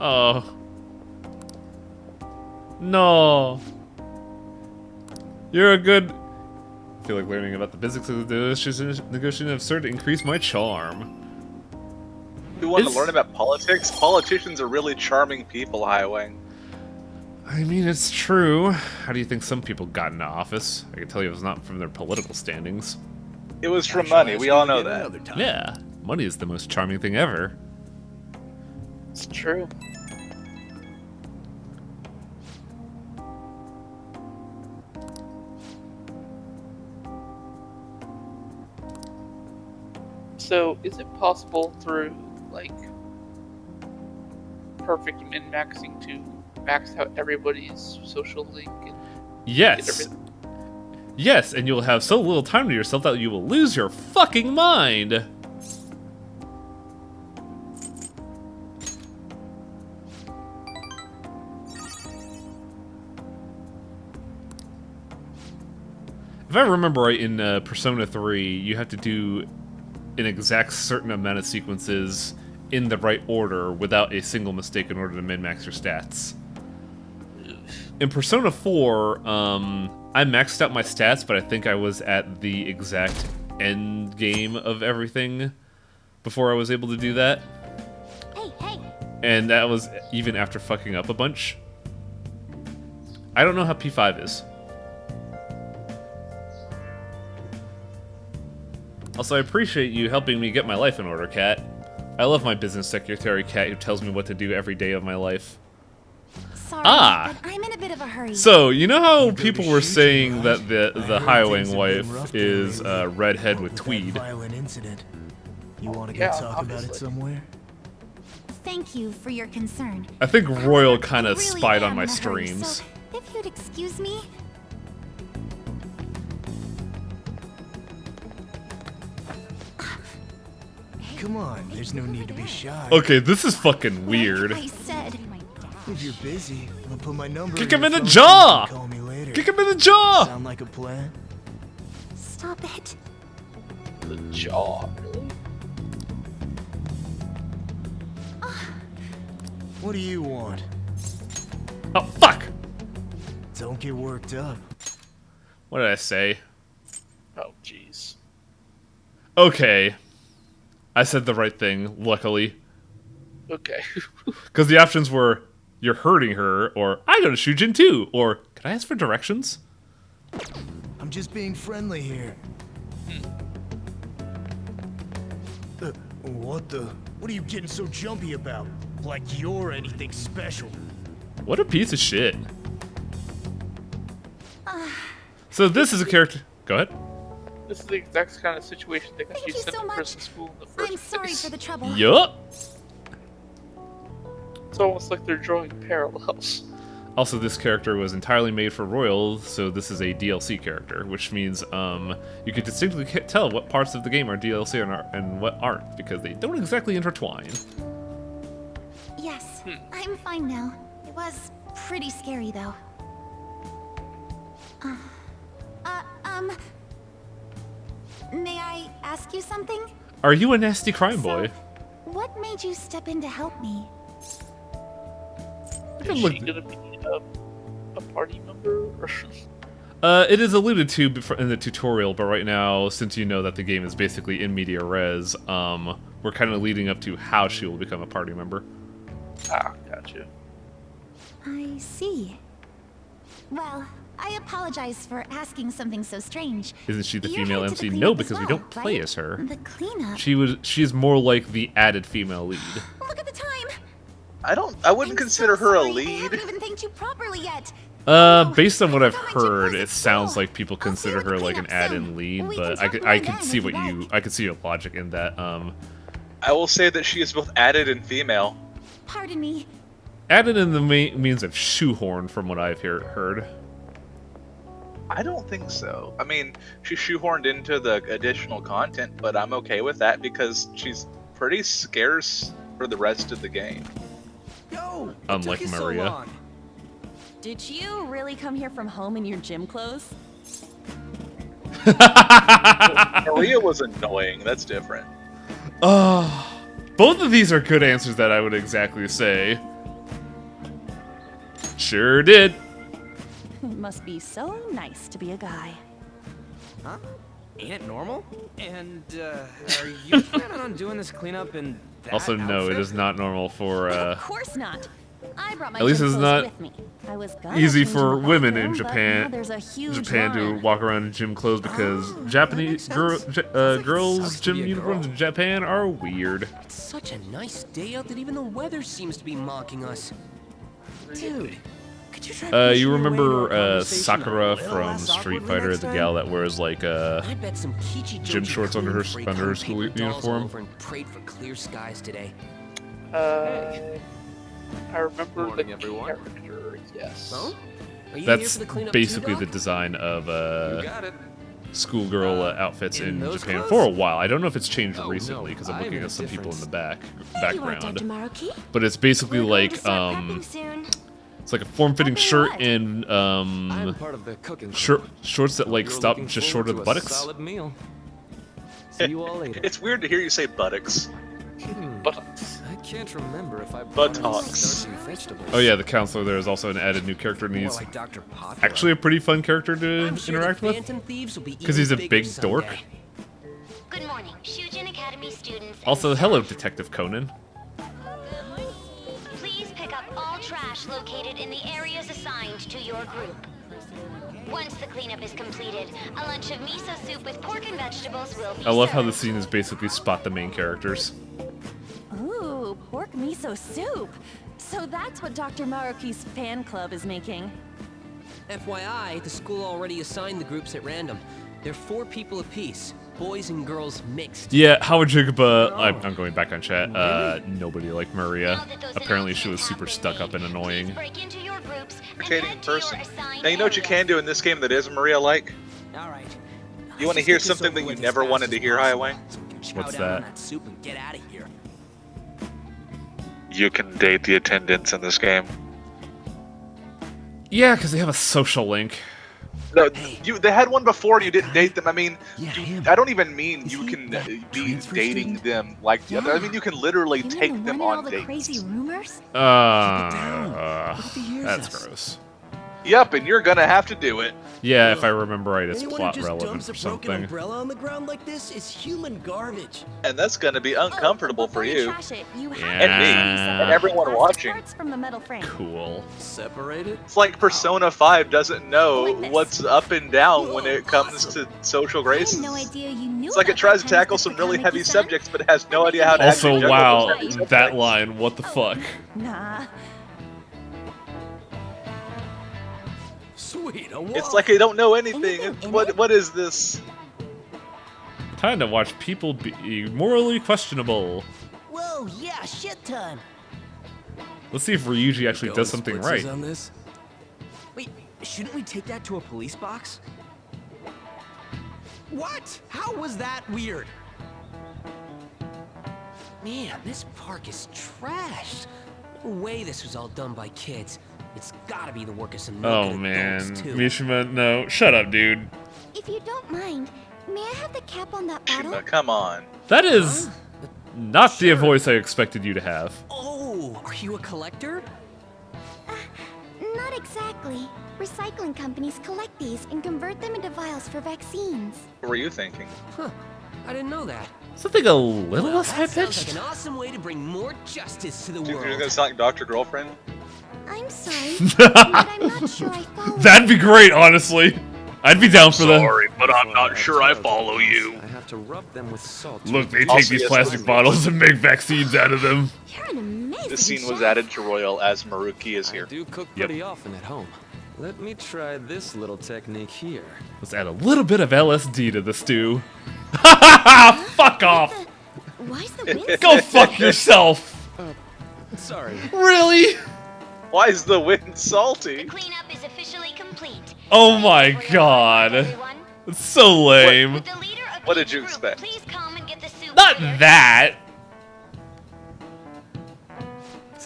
Oh. No. You're a good... I feel like learning about the basics of the negotiation have started to increase my charm. You want to learn about politics? Politicians are really charming people, Highwing. I mean, it's true. How do you think some people got into office? I can tell you it was not from their political standings. It was from money, we all know that. Another time. Yeah, money is the most charming thing ever. It's true. So, is it possible through, like, perfect min-maxing to max out everybody's social link? And Yes. Yes, and you'll have so little time to yourself that you will lose your fucking mind. If I remember right, in Persona 3, you have to do an exact certain amount of sequences in the right order without a single mistake in order to min-max your stats. In Persona 4, I maxed out my stats, but I think I was at the exact end game of everything before I was able to do that. Hey, hey! And that was even after fucking up a bunch. I don't know how P5 is. Also, I appreciate you helping me get my life in order, Kat. I love my business secretary, Kat, who tells me what to do every day of my life. Sorry, Ah. but I'm in a bit of a hurry. So, you know how people were saying that the Highwing wife is a redhead with tweed? Violent incident. You want to Yeah, go talk about it obviously. somewhere? Thank you for your concern. I think Royal kind I of really spied am on my in a hurry, streams. so if you'd excuse me. Come on, there's no need to be shy. Okay, this is fucking weird. Like I said, If you're busy, I'll put my number Kick in him your in the phone so jaw! you can call me later. Kick him in the jaw! Sound like a plan? stop it. The jaw, really? What do you want? Oh, fuck! Don't get worked up. What did I say? Oh, jeez. Okay. I said the right thing, luckily. Okay. Because the options were, you're hurting her, or I go to Shujin too, or could I ask for directions? I'm just being friendly here. What the? What are you getting so jumpy about? Like you're anything special. What a piece of shit. So this is a character... Go ahead. This is the exact kind of situation that got Thank you you sent so to much. prison school in the first I'm sorry place. for the trouble. Yup. It's almost like they're drawing parallels. Also, this character was entirely made for Royal, so this is a DLC character, which means you can distinctly tell what parts of the game are DLC and what aren't, because they don't exactly intertwine. Yes, I'm fine now. It was pretty scary, though. May I ask you something? Are you a nasty crime boy? What made you step in to help me? Is look- she gonna be a party member? Or... It is alluded to in the tutorial, but right now, since you know that the game is basically in media res, we're kind of leading up to how she will become a party member. Ah, gotcha. I see. Well, I apologize for asking something so strange. Isn't she the You're female headed to MC? the No, cleanup as because we well, don't play right? as her. The cleanup. She's more like the added female lead. Look at the time. I wouldn't I'm consider so her a sorry. I lead. haven't even thanked you properly yet. Based on what I've I thought my gym heard, clothes it at sounds school. like people I'll see you consider at the her like an cleanup add-in soon. lead, We but can I talk could, more I could then see if what you like. I could see a logic in that. I will say that she is both added and female. Pardon me. Added in the means of shoehorn, from what I've heard. I don't think so. I mean, she's shoehorned into the additional content, but I'm okay with that because she's pretty scarce for the rest of the game. Yo, Unlike Maria. Did you really come here from home in your gym clothes? Maria was annoying. That's different. Both of these are good answers that I would exactly say. Sure did. It must be so nice to be a guy. Huh? Ain't it normal? And, are you planning on doing this cleanup in that Also, no, it outfit? is not normal for, Of course not. I brought my At least gym it's clothes not with me. I was gonna easy change for in the women in bathroom, but Japan. now there's a huge Japan to line. walk around in gym clothes because Oh, Japanese that makes sense. girls' sucks to gym be a uniforms girl. in Japan are weird. It's such a nice day out that even the weather seems to be mocking us. Dude, could you try pushing You your way into remember a conversation Sakura a little from less Street awkwardly Fighter, next the time? gal that wears like I bet some Kichi gym Joji shorts under her Kung under her Fu school paper dolls all uniform? over and prayed for clear skies today. I remember Morning, the everyone. character, yes. So? Are you here That's for the cleanup basically too, the Doc? design of You got it. schoolgirl outfits in in those Japan clothes? for a while. I don't know if it's changed Oh, recently no, because I'm I'm looking in at some people in the difference. background. Dr. Maruki. But it's basically We're going to like start prepping soon. It's like a form-fitting shirt what? and I'm part of the cooking. shorts that like You're stop looking just forward short of to the a buttocks. Solid meal. See you all later. It's weird to hear you say buttocks. Buttocks. I can't remember if I Buttocks. brought any starchy vegetables. Oh yeah, the counselor there is also an added new character, and More he's like Dr. Popular. actually a pretty fun character to I'm sure interact the with. Phantom Thieves will be Because even he's a bigger big dork. someday. Good morning, Shujin Academy students. and Also, staff. hello, Detective Conan. Please pick up all trash located in the areas assigned to your group. Once the cleanup is completed, a lunch of miso soup with pork and vegetables will be I love how the served. scene is basically spot the main characters. Ooh, pork miso soup. So that's what Dr. Maruki's fan club is making. FYI, the school already assigned the groups at random. They're 4 people apiece, boys and girls mixed. Yeah, Howard Jigaba, I'm going back on chat, nobody liked Maria. Apparently she was super stuck up and annoying. Break into your groups and Entertaining head to your person. assigned Now you know what you areas. can do in this game that is Maria-like? Alright. You want to hear something that you never wanted to hear, Highway? What's that? That soup and get out of here. You can date the attendants in this game. Yeah, because they have a social link. No, they had one before and you didn't date them. I mean, Yeah, him. I don't even mean Is you he can that be transfer dating student? them like the other. I mean, you can literally You mean take the them one in all on the dates. crazy rumors? What if he hears That's us? gross. Yep, and you're gonna have to do it. Yeah, if I remember right, it's Anyone plot who just relevant dumps for a broken something. umbrella on the ground like this is human garbage. And that's gonna be uncomfortable for Before you you. trash it, you have Yeah. to And me. separate And everyone plastic watching. parts from the metal frame. Cool. Separated? It's like Persona 5 doesn't know Like this. what's up and down when it comes to social I graces. had no idea you knew It's like it about tries that to kind of tackle some really Kamiki-san. heavy subjects, but it has no idea how to Also, actually juggle wow, those heavy that subjects. line, what the fuck? Nah. Sweet, a wall. It's like they don't know anything. Anything in What it? what is this? Time to watch people be morally questionable. Whoa, yeah, shit ton. Let's see if Ryuji actually Going does something splitzers right. On this? Wait, shouldn't we take that to a police box? What? How was that weird? Man, this park is trashed. No way this was all done by kids. It's gotta be the work of some no Oh good man, adults, too. Mishima, no, shut up, dude. If you don't mind, may I have the cap on that bottle? Shima, come on. That is not the voice I expected you to have. Oh, are you a collector? Not exactly. Recycling companies collect these and convert them into vials for vaccines. What were you thinking? Huh, I didn't know that. Something a little less That sounds high-pitched? like an awesome way to bring more justice to the Do you think you're world. gonna sound like Dr. Girlfriend? I'm sorry, but I'm not sure I follow. That'd be great, honestly. I'd be down for that. but I'm not sure I follow you. I have to rub them with salt. Look, they Also, take these yes, plastic please. bottles and make vaccines out of them. You're an amazing This scene was chef. added to Royal as Maruki is I here. do cook Yep. pretty often at home. Let me try this little technique here. Let's add a little bit of LSD to the stew. Fuck off! Why's the wind? Go fuck yourself! Sorry. Really? Why is the wind salty? Cleanup is officially complete. Oh my god. Everyone, It's so lame. with the leader of What each did you group, expect? Please come and get the soup Not prepared. that.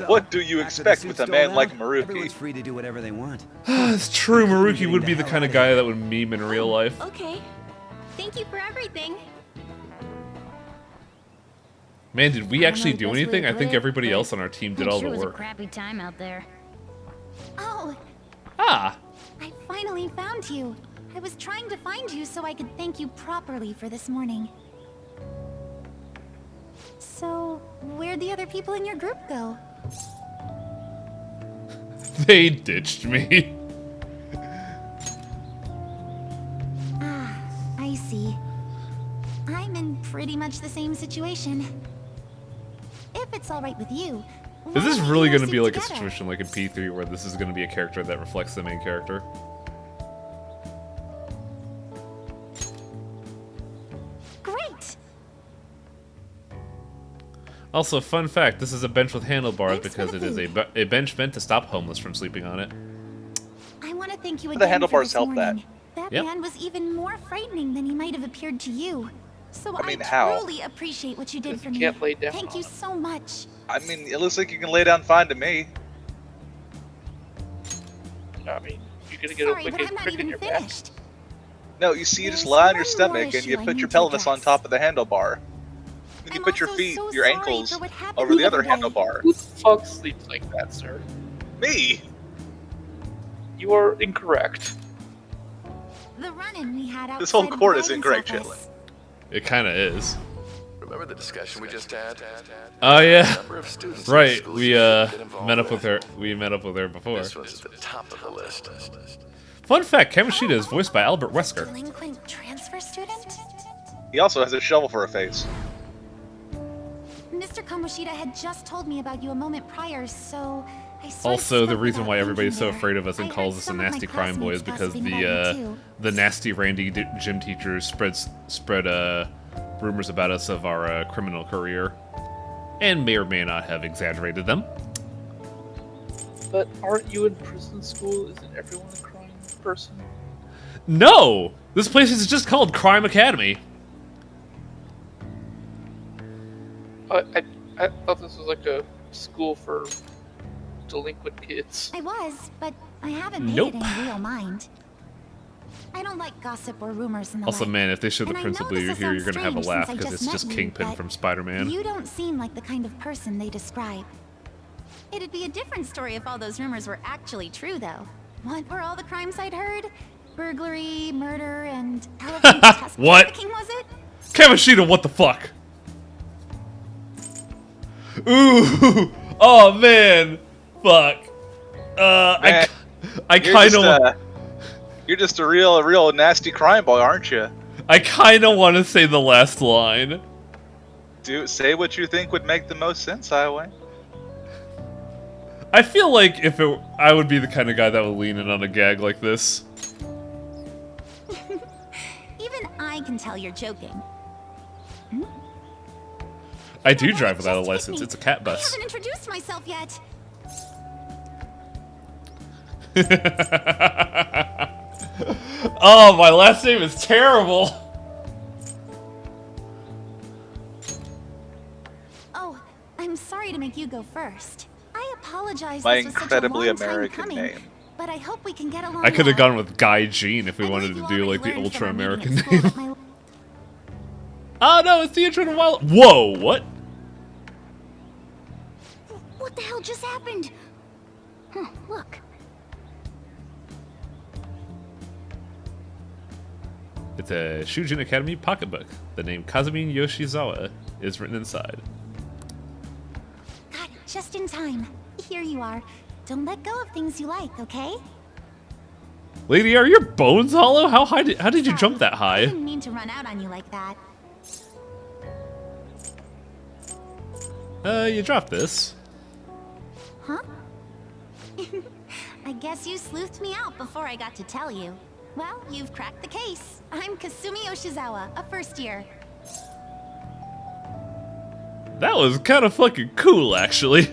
What do you expect with a man like Everyone's Maruki? free to do whatever they want. It's true, Maruki would be the kind of guy that would meme in real life. Okay. Thank you for everything. Man, did we actually do best way anything? to I put think it, everybody but else on our team did It all sure the was a work. crappy time out there. Oh, Ah, I finally found you. I was trying to find you so I could thank you properly for this morning. So, where'd the other people in your group go? they ditched me. Ah, I see. I'm in pretty much the same situation. If it's alright with you, Is this why don't really we going to go be like a together? situation like in P3 where this is going to be a character that reflects the main character? Great! Also, fun fact, this is a bench with handlebars Thanks for because the it is a bench meant to stop homeless from sleeping on it. I want to thank you The again handlebars for this help that. morning. That Yep. man was even more frightening than he might have appeared to you. So I mean, how? truly appreciate what you did for You me. can't lay down Thank on you him. so much. I mean, it looks like you can lay down fine to me. I mean, you're gonna get Sorry, a but wicked I'm not crick in even your back. finished. No, you see, you just There's lie on your one stomach more and you issue I put need your to pelvis on address. top of the handlebar. Then you I'm put your also feet, so your sorry ankles, for what happened over the other day. handlebar. Who the fuck sleeps like that, sir? Me! You are incorrect. The run-in we had outside This whole of the court is guidance incorrect, office. It kind of is. Remember the discussion we just had? Oh yeah, Number of students in right. schools We you should get involved met up with with. her. We met up with her before. This one's at the top of the list. Fun fact: Kamoshida is voiced by Albert Wesker. Delinquent transfer student? He also has a shovel for a face. Mr. Kamoshida had just told me about you a moment prior, so I sort of Also, the spoke reason without why everybody's so thinking afraid of us there. and I calls heard us a some of my nasty crime boy is classmates because gossiping about you, too. the nasty Randy gym teacher spread rumors about us of our criminal career, and may or may not have exaggerated them. But aren't you in prison school? Isn't everyone a crime person? No, this place is just called Crime Academy. I thought this was like a school for delinquent kids. I was, but I haven't paid Nope. it any real mind. I don't like gossip or rumors and the Also, like. man, if they show the And I know principal this you're will here, you're sound gonna have a strange laugh since I because it's just met you, Kingpin but from Spider-Man. You don't seem like the kind of person they describe. It'd be a different story if all those rumors were actually true, though. What were all the crimes I'd heard? Burglary, murder, and elephant tusk What? trafficking, was it? Kamoshida, what the fuck? Ooh, oh man, fuck. Man, I You're kind just, of, you're just a real nasty crime boy, aren't you? I kind of want to say the last line. Say what you think would make the most sense, Highway. I feel like I would be the kind of guy that would lean in on a gag like this. Even I can tell you're joking. I do drive without a license. It's a cat I bus. haven't introduced myself yet. Oh, my last name is terrible. Oh, I'm sorry to make you go first. I apologize. My this was such a incredibly long time American coming, name. but I hope we can get along. I could have well. gone with Guy Jean if we wanted to do like the learned ultra from our American meeting at name. school that Oh no, it's the intro to Wild. Whoa, what? What the hell just happened? Huh, look. It's a Shujin Academy pocketbook. The name Kazumi Yoshizawa is written inside. Got it, just in time. Here you are. Don't let go of things you like, okay? Lady, are your bones hollow? How did you jump that I high? didn't mean to run out on you like that. You dropped this. Huh? I guess you sleuthed me out before I got to tell you. Well, you've cracked the case. I'm Kasumi Yoshizawa, a first year. That was kind of fucking cool, actually.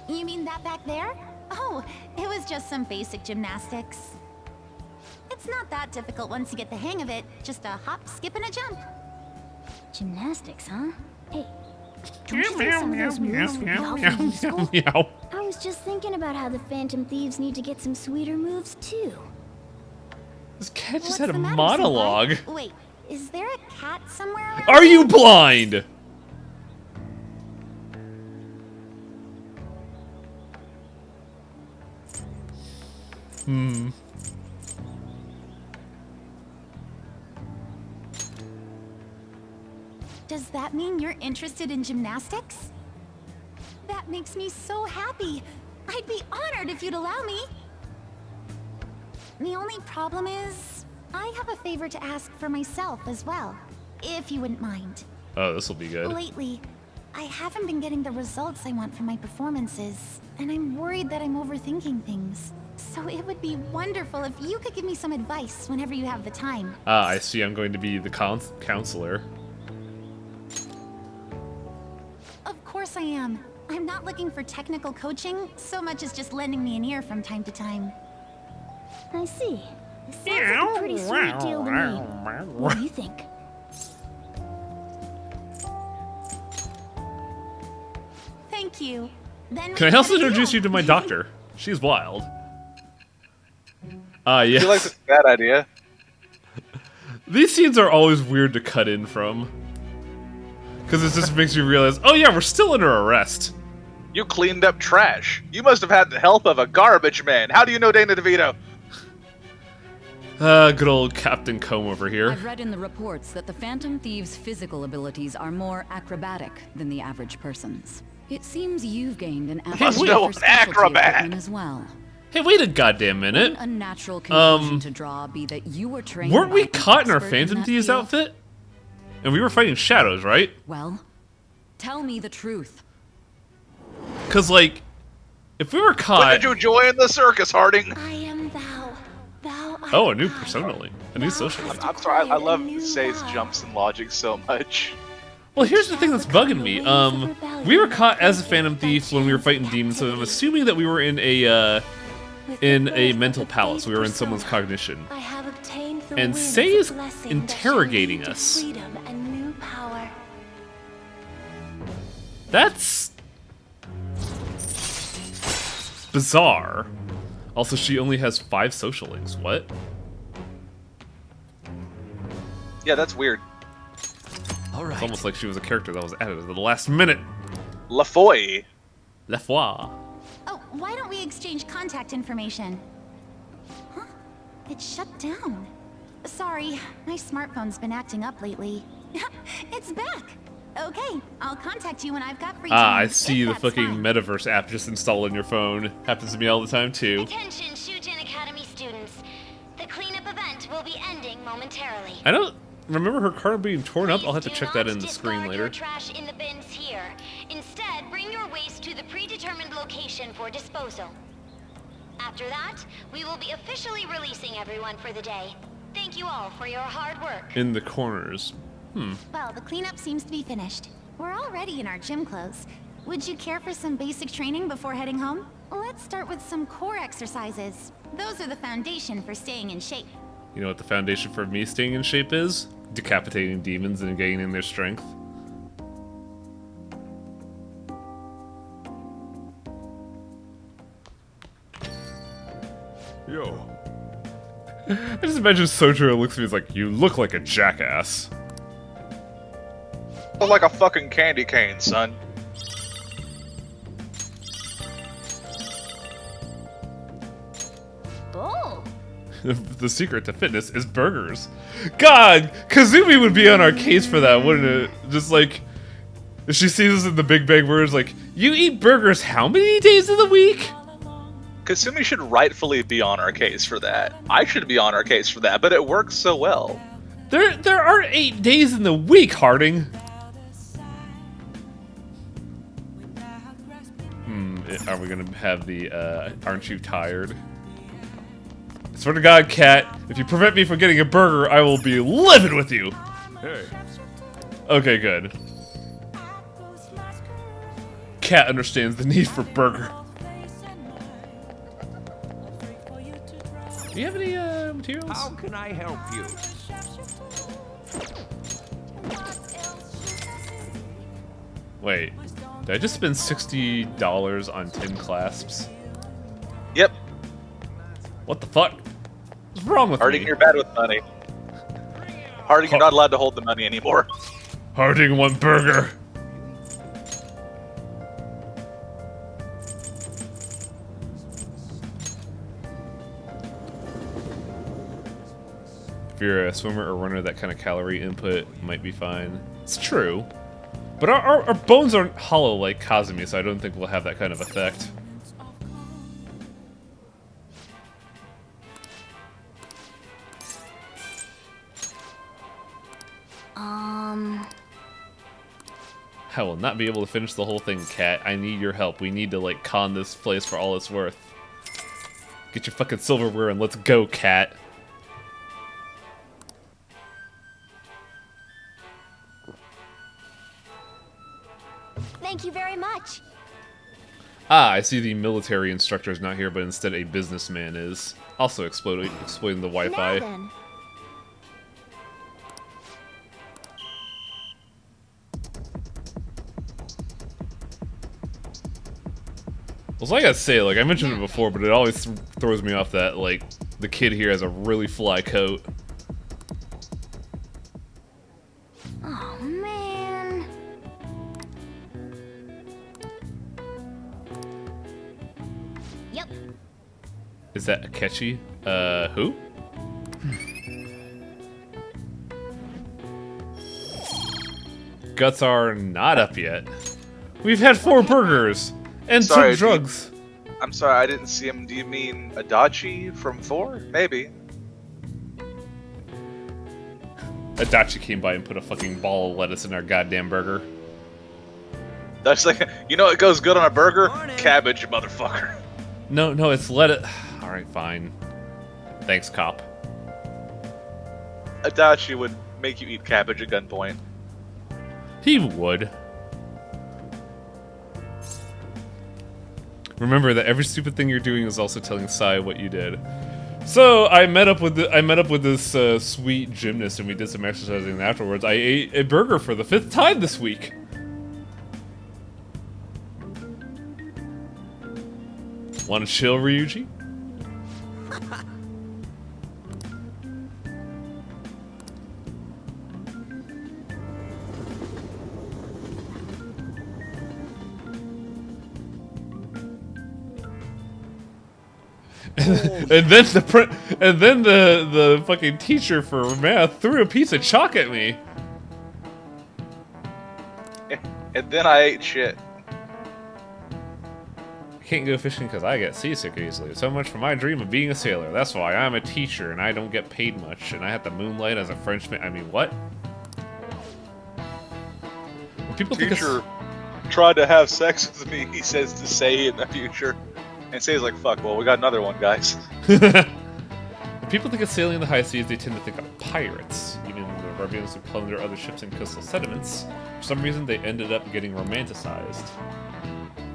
You mean that back there? Oh, it was just some basic gymnastics. It's not that difficult once you get the hang of it. Just a hop, skip, and a jump. Gymnastics, huh? Hey, don't you think some of those moves would be helpful in school? Meow. I was just thinking about how the Phantom Thieves need to get some sweeter moves, too. This cat just What's had a the matter, monologue. senpai? Wait, is there a cat somewhere around Are here? you blind? Hmm. Does that mean you're interested in gymnastics? That makes me so happy. I'd be honored if you'd allow me. The only problem is, I have a favor to ask for myself as well, if you wouldn't mind. Oh, this will be good. Lately, I haven't been getting the results I want from my performances, and I'm worried that I'm overthinking things. So it would be wonderful if you could give me some advice whenever you have the time. Ah, I see. I'm going to be the counselor. Of course I am. I'm not looking for technical coaching, so much as just lending me an ear from time to time. I see. This sounds like a pretty sweet deal to me. What do you think? Thank you. Then Can we I also got a introduce deal. you to my doctor? She's wild. Yeah. I feel like that's a bad idea. These scenes are always weird to cut in from. Because it just makes you realize, oh yeah, we're still under arrest. You cleaned up trash. You must have had the help of a garbage man. How do you know Dana DeVito? Good old Captain Comb over here. I've read in the reports that the Phantom Thieves' physical abilities are more acrobatic than the average person's. It seems you've gained an aptitude for specialty equipment as well. Hey, wait a goddamn minute. Wouldn't a natural conclusion to draw be that you were trained weren't we by an caught in our expert Phantom that Thieves field? outfit? And we were fighting shadows, right? Well, tell me the truth. Because, like, if we were When caught... did you join the circus, Harding? I am thou. Thou art Oh, a new persona link. A new social link. I'm sorry, I love Say's jumps and logic so much. Well, here's the thing that's bugging me. We were caught as a Phantom Thief when we were fighting demons, so I'm assuming that we were in a mental palace. We were in someone's cognition. I have obtained the And winds Say is of blessing interrogating that us. shall lead to freedom and new power. That's... bizarre. Also, she only has 5 social links. What? Yeah, that's weird. It's almost like she was a character that was added at the last minute. LaFoy. LaFoy. Oh, why don't we exchange contact information? Huh? It shut down. Sorry, my smartphone's been acting up lately. It's back! Okay, I'll contact you when I've got free time. I see the fucking Metaverse app just installed on your phone. Happens to me all the time, too. Attention, Shujin Academy students. The cleanup event will be ending momentarily. I don't remember her card being torn up. I'll have to check that in the screen Discard later. your trash in the bins here. Instead, bring your waste to the predetermined location for disposal. After that, we will be officially releasing everyone for the day. Thank you all for your hard work. In the corners. Well, the cleanup seems to be finished. We're already in our gym clothes. Would you care for some basic training before heading home? Let's start with some core exercises. Those are the foundation for staying in shape. You know what the foundation for me staying in shape is? Decapitating demons and gaining their strength. Yo. I just imagine Sojiro looks at me and is like, you look like a jackass. Look like a fucking candy cane, son. Oh! The secret to fitness is burgers. God, Kazumi would be on our case for that, wouldn't it? Just like, if she sees us in the Big Bang Words, like, you eat burgers how many days of the week? Kasumi should rightfully be on our case for that. I should be on our case for that, but it works so well. There aren't 8 days in the week, Harding. Are we gonna have the, aren't you tired? I swear to God, Cat, if you prevent me from getting a burger, I will be livid with you! Hey. Okay, good. Cat understands the need for burger. Do you have any, materials? How can I help you? Wait, did I just spend $60 on 10 clasps? Yep. What the fuck? What's wrong with Harding, me? you're bad with money. Harding, you're not allowed to hold the money anymore. Harding one burger. If you're a swimmer or runner, that kind of calorie input might be fine. It's true. But our bones aren't hollow like Kazumi, so I don't think we'll have that kind of effect. I will not be able to finish the whole thing, Cat. I need your help. We need to, like, con this place for all it's worth. Get your fucking silverware and let's go, Cat. Thank you very much. Ah, I see the military instructor is not here, but instead a businessman is. Also exploiting the Wi-Fi. Now then. Well, so I gotta say, like, I mentioned it before, but it always throws me off that, like, The kid here has a really fly coat. Oh man. Yep. Is that Akechi? Who? Guts are not up yet. We've had 4 burgers and Sorry, took drugs. I'm sorry, I didn't see him. Do you mean Adachi from 4? Maybe. Adachi came by and put a fucking ball of lettuce in our goddamn burger. That's like, you know what goes good on a burger? Cabbage, motherfucker. No, it's lettuce. Alright, fine. Thanks, cop. Adachi would make you eat cabbage at gunpoint. He would. Remember that every stupid thing you're doing is also telling Sai what you did. So I met up with this sweet gymnast and we did some exercising. And afterwards, I ate a burger for the 5th time this week. Want to chill, Ryuji? And then the fucking teacher for math threw a piece of chalk at me. And then I ate shit. I can't go fishing because I get seasick easily. So much for my dream of being a sailor. That's why I'm a teacher and I don't get paid much. And I have to moonlight as a Frenchman. I mean, what? When people Teacher tried to have sex with me, he says to say in the future. And Say's like, fuck, well, we got another one, guys. When people think of sailing in the high seas, they tend to think of pirates. Even the ruffians who plunder other ships in coastal sediments. For some reason, they ended up getting romanticized.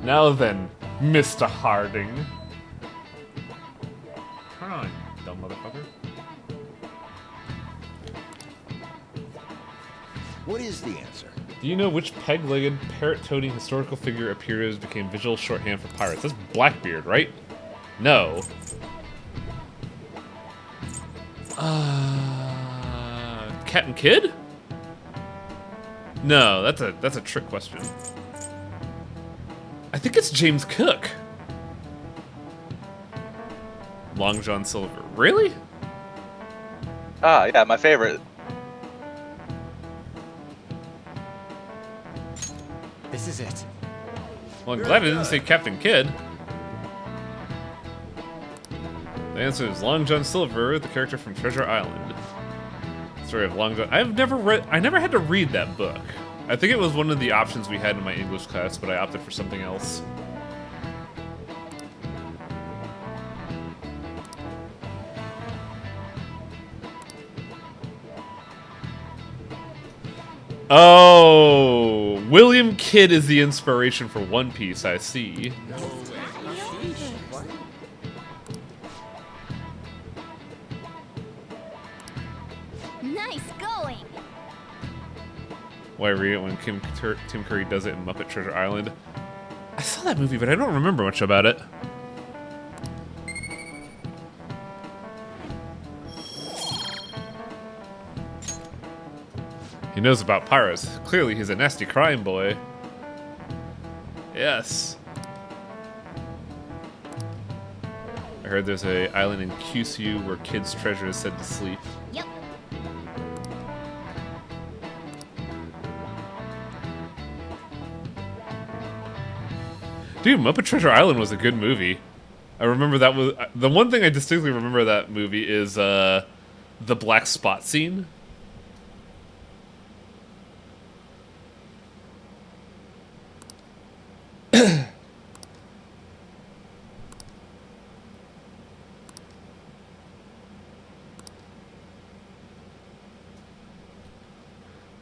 Now then, Mr. Harding. Turn on, you dumb motherfucker. What is the answer? Do you know which peg-legged, parrot-toting historical figure appears became visual shorthand for pirates? That's Blackbeard, right? No. Captain Kidd? No, that's a trick question. I think it's James Cook. Long John Silver. Really? Ah, yeah, my favorite. This is it. Well, I'm glad I didn't say Captain Kidd. The answer is Long John Silver, the character from Treasure Island. Story of Long John. I never had to read that book. I think it was one of the options we had in my English class, but I opted for something else. Oh, William Kidd is the inspiration for One Piece, I see. Nice going. Why read it when Tim Curry does it in Muppet Treasure Island? I saw that movie, but I don't remember much about it. He knows about pirates. Clearly, he's a nasty crime boy. Yes. I heard there's an island in Kyushu where Kidd's treasure is said to sleep. Yep. Dude, Muppet Treasure Island was a good movie. I remember that was... The one thing I distinctly remember of that movie is the black spot scene.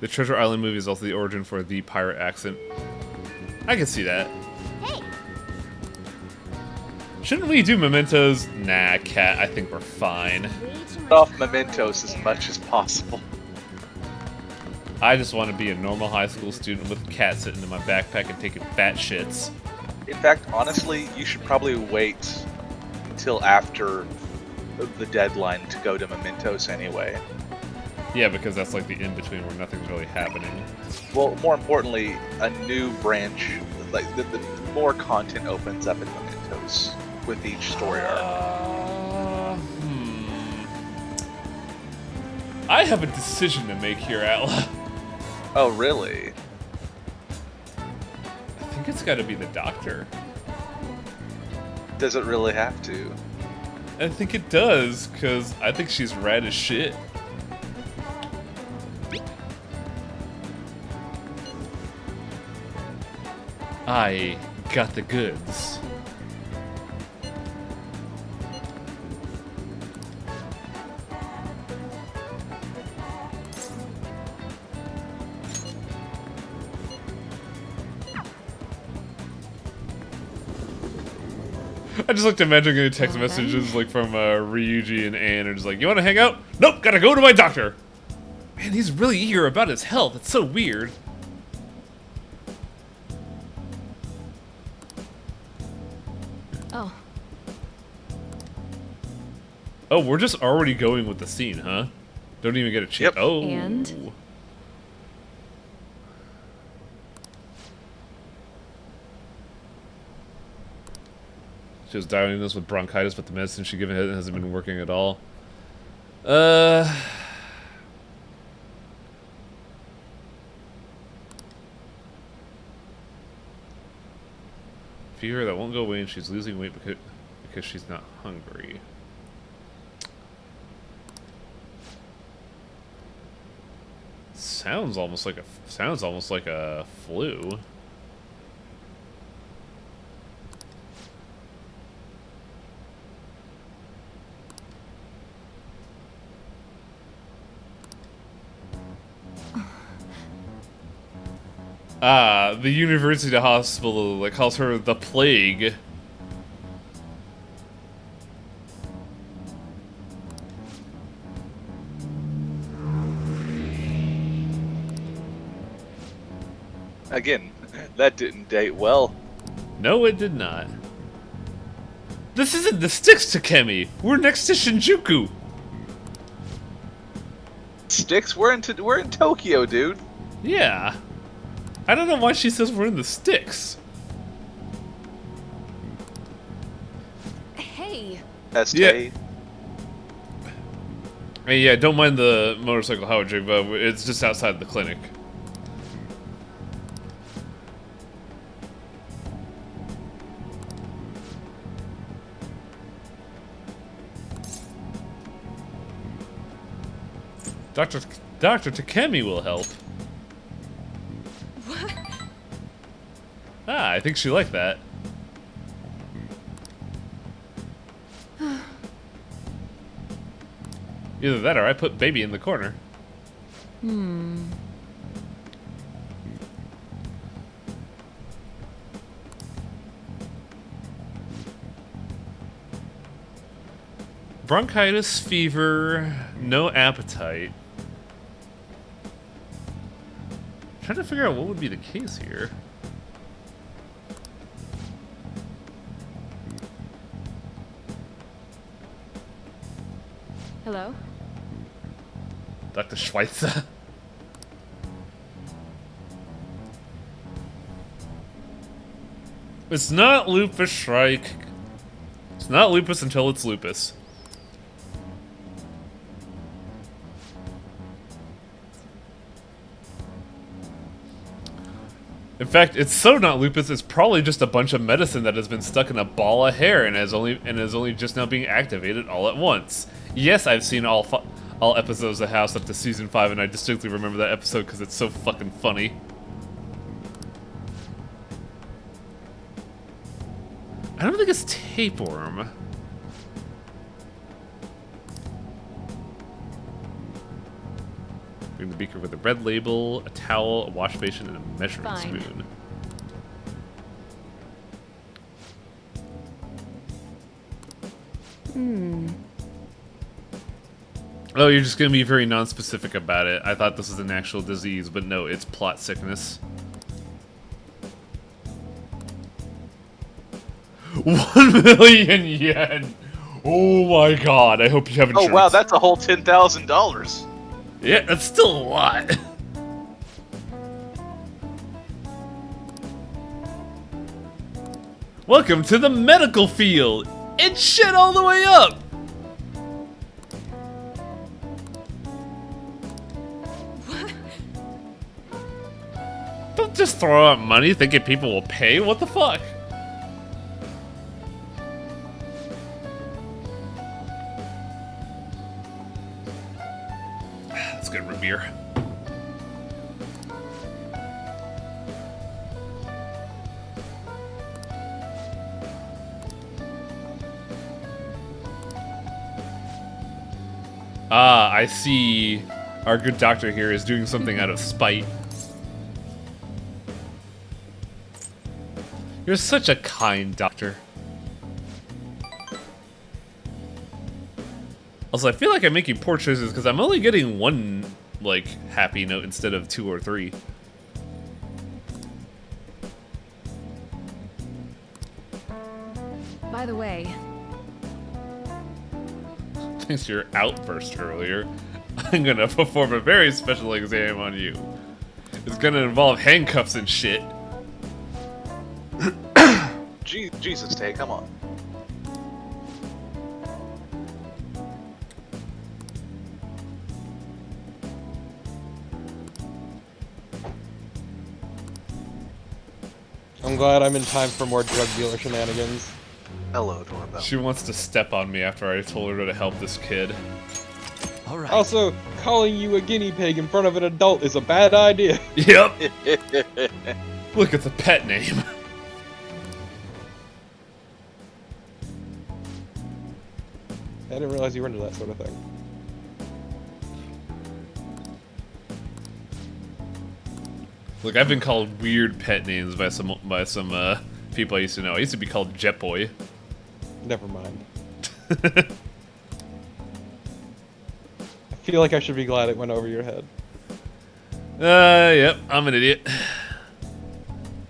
The Treasure Island movie is also the origin for the pirate accent. I can see that. Hey. Shouldn't we do mementos? Nah, Cat, I think we're fine. Put off mementos as much as possible. I just want to be a normal high school student with a cat sitting in my backpack and taking fat shits. In fact, honestly, you should probably wait until after the deadline to go to Mementos anyway. Yeah, because that's like the in-between where nothing's really happening. Well, more importantly, a new branch, like the more content opens up in Mementos with each story arc. I have a decision to make here, Atla. Oh, really? I think it's got to be the Doctor. Does it really have to? I think it does, because I think she's rad as shit. I got the goods. I just like to imagine getting text messages like from Ryuji and Anne are just like, you want to hang out? Nope, gotta go to my doctor. Man, he's really eager about his health. It's so weird. Oh. Oh, we're just already going with the scene, huh? Don't even get a chance. Yep. Oh. And? She was diagnosed with bronchitis, but the medicine she given hasn't been working at all. Fever that won't go away, and she's losing weight because she's not hungry. Sounds almost like a flu. The university hospital calls her the plague. Again, that didn't date well. No, it did not. This isn't the Styx, Takemi. We're next to Shinjuku. Styx? We're in Tokyo, dude. Yeah. I don't know why she says we're in the Styx. Hey. That's yeah. Hey, yeah, don't mind the motorcycle howitzer, but it's just outside the clinic. Dr. Takemi will help. What? Ah, I think she liked that. Either that or I put baby in the corner. Bronchitis, fever, no appetite. Trying to figure out what would be the case here. Hello? Dr. Schweitzer. It's not lupus, Shrike. It's not lupus until it's lupus. In fact, it's so not lupus, it's probably just a bunch of medicine that has been stuck in a ball of hair and is only just now being activated all at once. Yes, I've seen all episodes of House up to season 5, and I distinctly remember that episode because it's so fucking funny. I don't think it's tapeworm. Bring the beaker with a red label, a towel, a wash basin, and a measuring spoon. Oh, you're just gonna be very non-specific about it. I thought this was an actual disease, but no, it's plot sickness. 1 million yen! Oh my god, I hope you have insurance. Oh wow, that's a whole $10,000. Yeah, that's still a lot. Welcome to the medical field. It's shit all the way up. Don't just throw out money thinking people will pay. What the fuck? That's good root beer. Ah, I see. Our good doctor here is doing something out of spite. You're such a kind doctor. Also, I feel like I'm making poor choices because I'm only getting one, like, happy note instead of 2 or 3. By the way, Thanks to your outburst earlier, I'm gonna perform a very special exam on you. It's gonna involve handcuffs and shit. Jesus, Tay, come on. I'm glad I'm in time for more drug dealer shenanigans. Hello, Doorbell. She wants to step on me after I told her to help this kid. Alright. Also, calling you a guinea pig in front of an adult is a bad idea. Yep. Look, it's a pet name. I didn't realize you were into that sort of thing. Look, I've been called weird pet names by some people I used to know. I used to be called Jet Boy. Never mind. I feel like I should be glad it went over your head. Yep, I'm an idiot.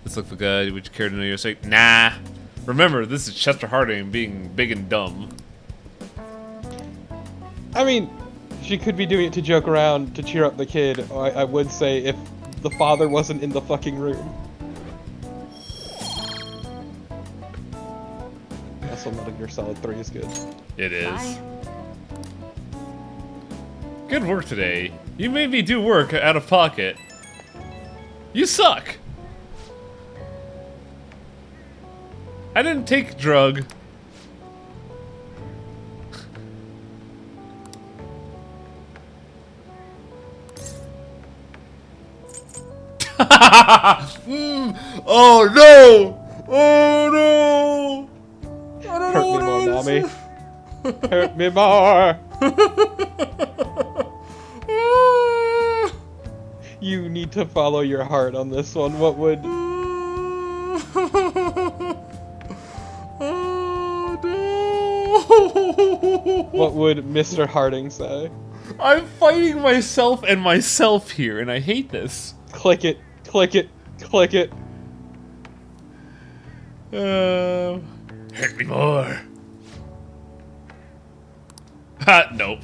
Let's look for God. Would you care to know your sake? Nah. Remember, this is Chester Harding being big and dumb. I mean, she could be doing it to joke around, to cheer up the kid. I would say if the father wasn't in the fucking room. Also, Metal Gear Solid 3 is good. It is. bye. Good work today. You made me do work out of pocket. You suck. I didn't take drug. Oh no! Oh no! I don't know Hurt me what more, Nami. Hurt me more. You need to follow your heart on this one. What would... What would Mr. Harding say? I'm fighting myself and myself here, and I hate this. Click it, click it, click it. Hurt me more. Ha, nope.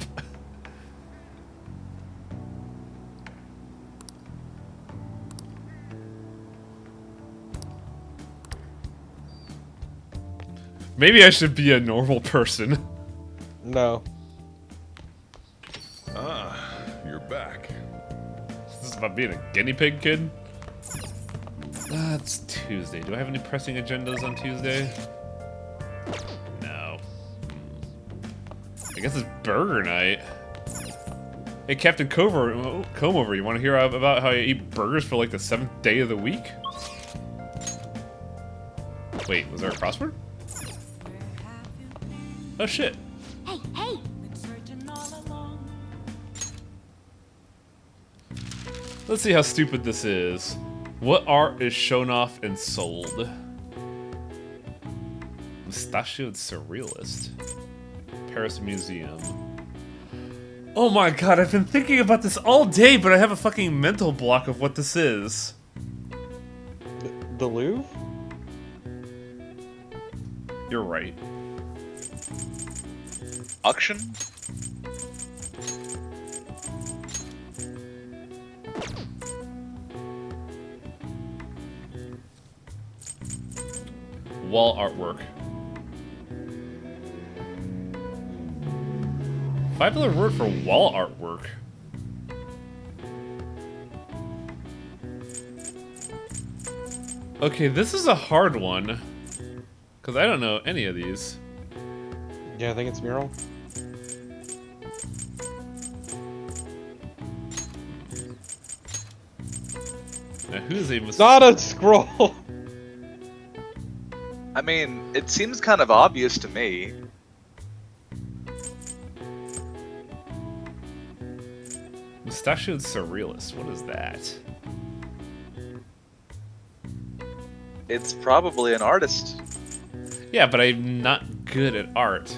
Maybe I should be a normal person. No. Ah, you're back. Is this about being a guinea pig kid? It's Tuesday. Do I have any pressing agendas on Tuesday? No. I guess it's burger night. Hey, Captain Comeover, you want to hear about how I eat burgers for like the 7th day of the week? Wait, was there a crossword? Oh shit. Hey, hey! Let's see how stupid this is. What art is shown off and sold? Mustachioed Surrealist. Paris Museum. Oh my god, I've been thinking about this all day, but I have a fucking mental block of what this is. The Louvre? You're right. auction? Wall artwork. $5 word for wall artwork. Okay, this is a hard one. Because I don't know any of these. Yeah, I think it's mural. Now, who's a Not a scroll! I mean, it seems kind of obvious to me. Mustachioed Surrealist, what is that? It's probably an artist. Yeah, but I'm not good at art.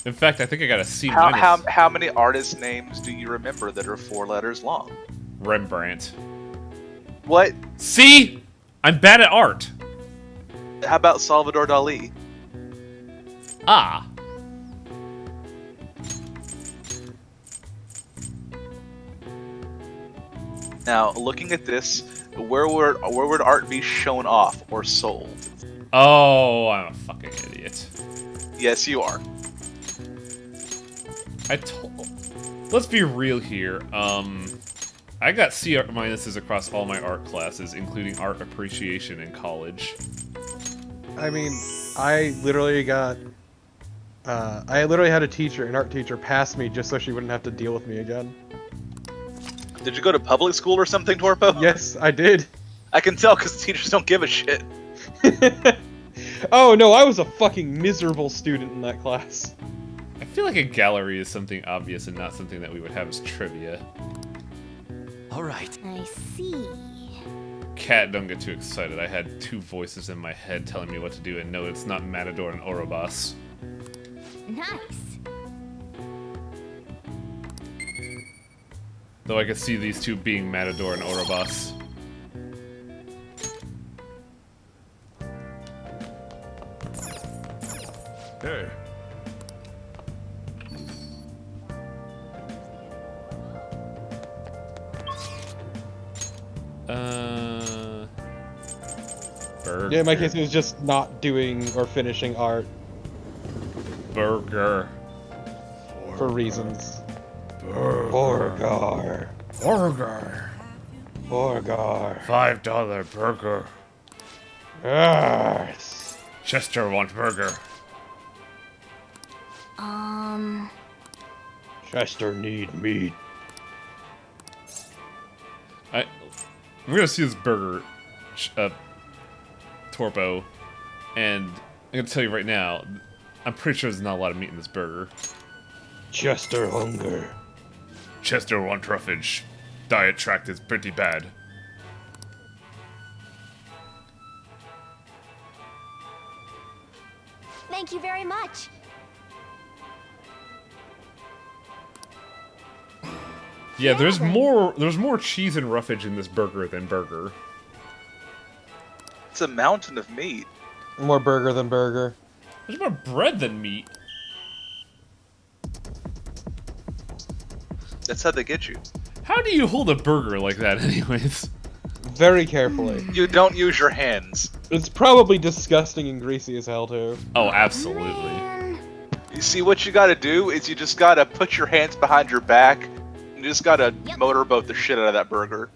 In fact, I think I got a C-. How many artist names do you remember that are 4 letters long? Rembrandt. What? See? I'm bad at art. How about Salvador Dali? Ah. Now, looking at this, where would art be shown off or sold? Oh, I'm a fucking idiot. Yes, you are. Let's be real here. I got C minuses across all my art classes, including art appreciation in college. I mean, I literally got... I literally had a teacher, an art teacher, pass me just so she wouldn't have to deal with me again. Did you go to public school or something, Torpo? Yes, I did. I can tell because teachers don't give a shit. Oh no, I was a fucking miserable student in that class. I feel like a gallery is something obvious and not something that we would have as trivia. Alright. I see. Cat, don't get too excited. I had 2 voices in my head telling me what to do, and no, it's not Matador and Orobas. Nice. Though I could see these 2 being Matador and Orobas. Hey. Burger. Yeah, in my case, it was just not doing or finishing art. Burger. For reasons. Burger. Burger. Burger. $5 burger. Yes. Chester want burger. Chester need meat. I'm gonna see this burger, Torpo, and I'm gonna tell you right now, I'm pretty sure there's not a lot of meat in this burger. Chester hunger. Chester want roughage. Diet tract is pretty bad. Thank you very much. Yeah, there's more cheese and roughage in this burger than burger. It's a mountain of meat. More burger than burger. There's more bread than meat. That's how they get you. How do you hold a burger like that anyways? Very carefully. You don't use your hands. It's probably disgusting and greasy as hell, too. Oh, absolutely. You see, what you gotta do is you just gotta put your hands behind your back, and you just gotta motorboat the shit out of that burger.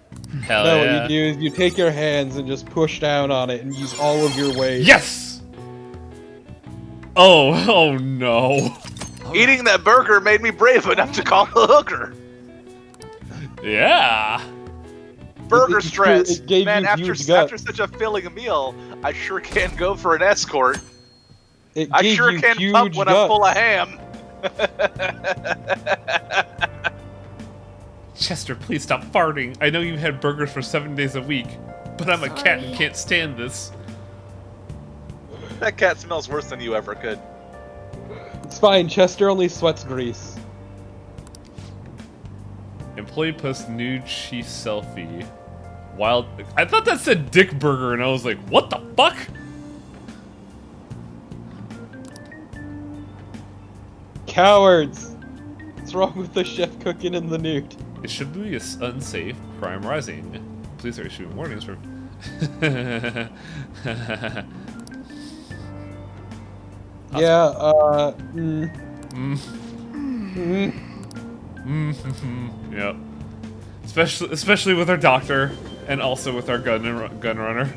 Hell no, yeah. what you do is you take your hands and just push down on it and use all of your weight. Yes! Oh no. Eating that burger made me brave enough to call a hooker. Yeah. Burger stress. It gave Man, you after huge guts. such a filling meal, I sure can go for an escort. It I gave sure you can huge pump when I'm guts. full of ham. Chester, please stop farting. I know you've had burgers for 7 days a week, but I'm a cat and can't stand this. That cat smells worse than you ever could. It's fine, Chester only sweats grease. Employee posts nude chief selfie. Wild. I thought that said dick burger, and I was like, what the fuck? cowards! What's wrong with the chef cooking in the nude? It should be unsafe. Crime rising. Police are issuing warnings for. Yeah. Yep. Especially with our doctor, and also with our gun runner.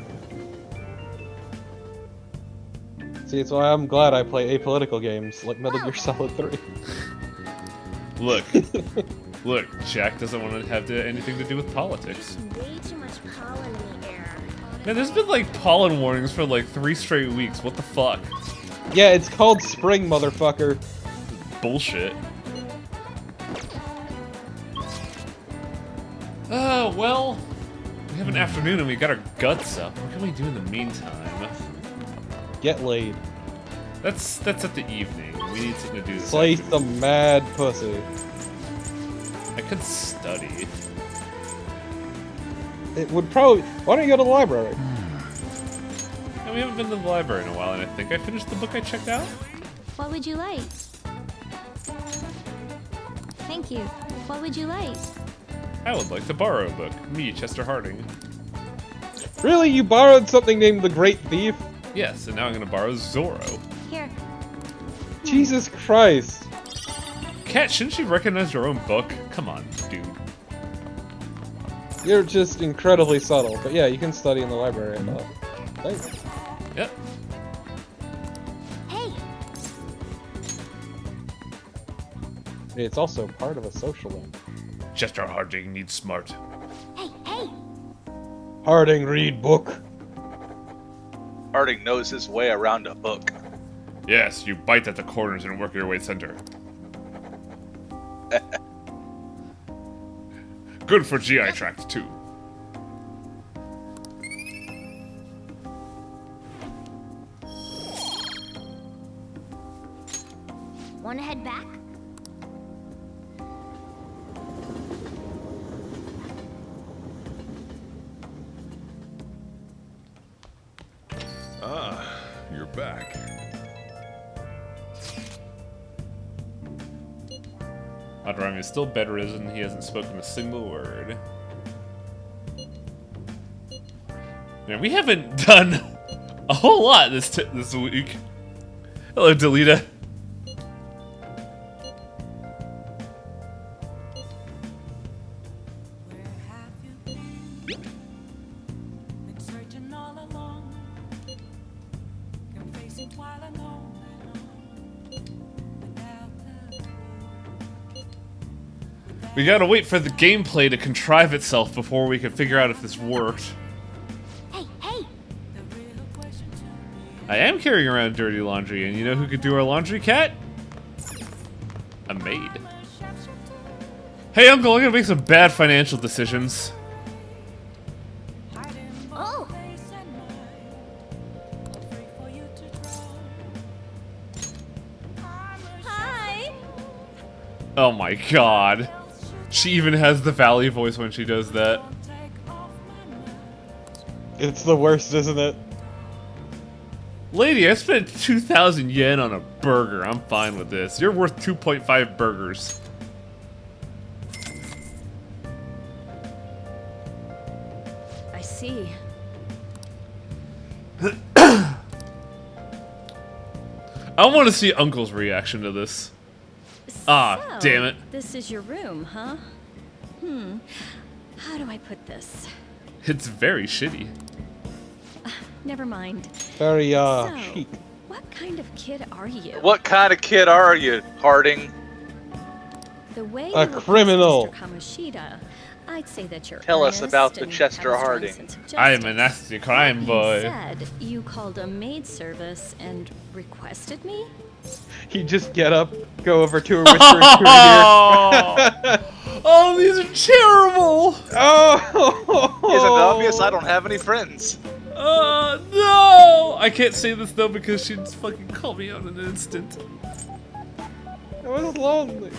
See, it's why I'm glad I play apolitical games like Metal Gear Solid 3. Look, look, Jack doesn't want to have anything to do with politics. Way too much pollen in the air. Man, there's been like pollen warnings for like 3 straight weeks. What the fuck? Yeah, it's called spring, motherfucker. Bullshit. Oh, well, we have an afternoon and we got our guts up. What can we do in the meantime? Get laid. That's at the evening. We need something to do this Slay afternoon. some mad pussy. I could study. It would probably... Why don't you go to the library? No, we haven't been to the library in a while, and I think I finished the book I checked out. What would you like? Thank you. What would you like? I would like to borrow a book. Me, Chester Harding. Really? You borrowed something named The Great Thief? Yes, and now I'm gonna borrow Zorro. Here. Jesus Christ. Cat, shouldn't you recognize your own book? Come on, dude. You're just incredibly subtle. But yeah, you can study in the library, I thought. Thanks. Yep. Hey. It's also part of a social link. Chester Harding needs smart. Hey, hey. Harding, read book. Harding knows his way around a book. Yes, you bite at the corners and work your way center. Good for GI tract, too. Wanna head back? Ah, you're back. Madarami is still bedridden. He hasn't spoken a single word. Man, we haven't done a whole lot this week. Hello, Delita. We gotta wait for the gameplay to contrive itself before we can figure out if this worked. Hey, hey. I am carrying around dirty laundry, and you know who could do our laundry, Cat? A maid. Hey, Uncle, I'm gonna make some bad financial decisions. Oh. Hi. Oh my god. She even has the Valley voice when she does that. It's the worst, isn't it? Lady, I spent 2,000 yen on a burger. I'm fine with this. You're worth 2.5 burgers. I see. I want to see Uncle's reaction to this. Ah, So, damn it. This is your room, huh? How do I put this? It's very shitty. Never mind. Very, So, chic. what kind of kid are you? What kind of kid are you, Harding? The way A you look, criminal. Mr. Kamoshida, I'd say that you're Tell us earnest about the and Chester have a strong Harding. sense of I am a justice. nasty crime boy. Said you called a maid service and requested me? You just get up, go over to her, whisper into her ear. Oh, these are terrible! Oh! Isn't it obvious I don't have any friends? No! I can't say this though because she'd fucking call me on an instant. I was lonely.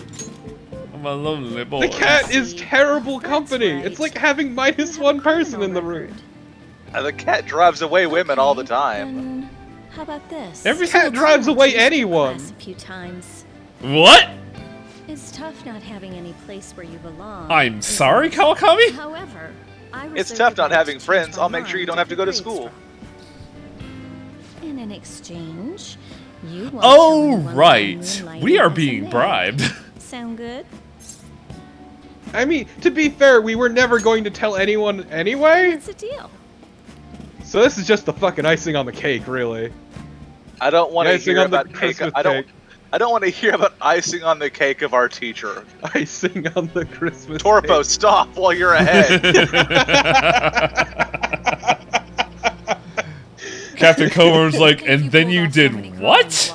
I'm a lonely boy. The cat is terrible company. It's like having -1 person in the room. The cat drives away women all the time. How about this? Every cat drives away anyone. A few times. What? It's tough not having any place where you belong. I'm sorry, Kawakami? However, It's tough not having friends. I'll make sure you don't have to go to school. In an exchange, you won't Oh, tell anyone right. moonlighting We are as a being maid. bribed. Sound good? I mean, to be fair, we were never going to tell anyone anyway. It's a deal. So this is just the fucking icing on the cake, really. I don't want to Icing hear on the about cake. Christmas I don't want to hear about icing on the cake of our teacher. Icing on the Christmas Torpo, cake. stop while you're ahead. Captain Comer's like, and then you did what?